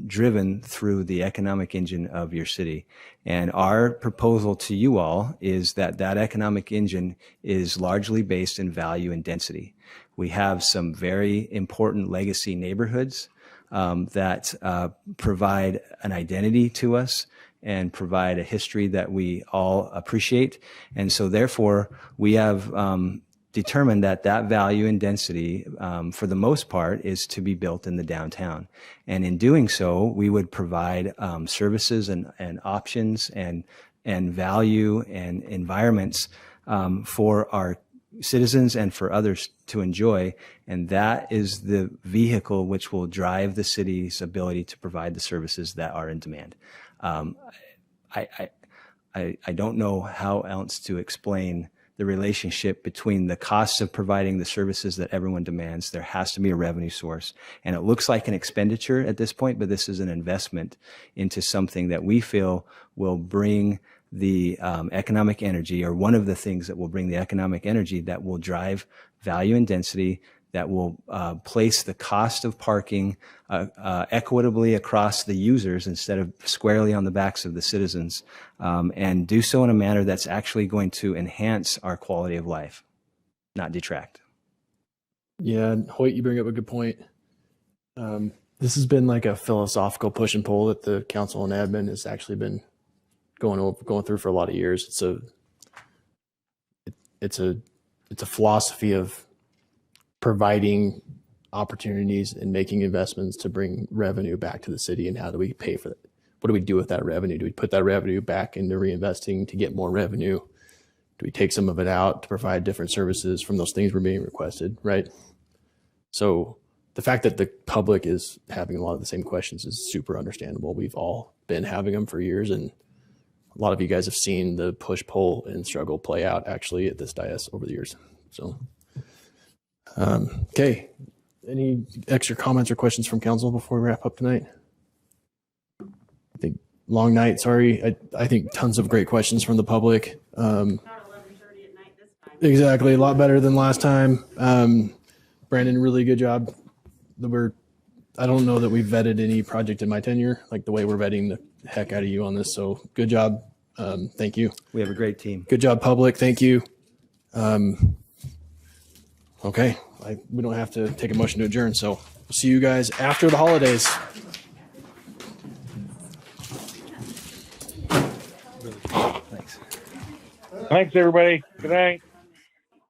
driven through the economic engine of your city. And our proposal to you all is that that economic engine is largely based in value and density. We have some very important legacy neighborhoods that provide an identity to us and provide a history that we all appreciate. And so therefore, we have determined that that value and density, for the most part, is to be built in the downtown. And in doing so, we would provide services and options and value and environments for our citizens and for others to enjoy. And that is the vehicle which will drive the city's ability to provide the services that are in demand. I don't know how else to explain the relationship between the costs of providing the services that everyone demands. There has to be a revenue source. And it looks like an expenditure at this point, but this is an investment into something that we feel will bring the economic energy, or one of the things that will bring the economic energy that will drive value and density, that will place the cost of parking equitably across the users instead of squarely on the backs of the citizens, and do so in a manner that's actually going to enhance our quality of life, not detract.
Yeah, Hoyt, you bring up a good point. This has been like a philosophical push and pull that the council and admin has actually been going through for a lot of years. It's a philosophy of providing opportunities and making investments to bring revenue back to the city. And how do we pay for that? What do we do with that revenue? Do we put that revenue back into reinvesting to get more revenue? Do we take some of it out to provide different services from those things we're being requested, right? So the fact that the public is having a lot of the same questions is super understandable. We've all been having them for years, and a lot of you guys have seen the push, pull, and struggle play out actually at this dais over the years. So, okay. Any extra comments or questions from council before we wrap up tonight? I think long night. Sorry. I think tons of great questions from the public. Exactly. A lot better than last time. Brandon, really good job. I don't know that we've vetted any project in my tenure, like the way we're vetting the heck out of you on this. So good job. Thank you.
We have a great team.
Good job, public. Thank you. Okay. We don't have to take a motion to adjourn. So we'll see you guys after the holidays.
Thanks, everybody. Good night.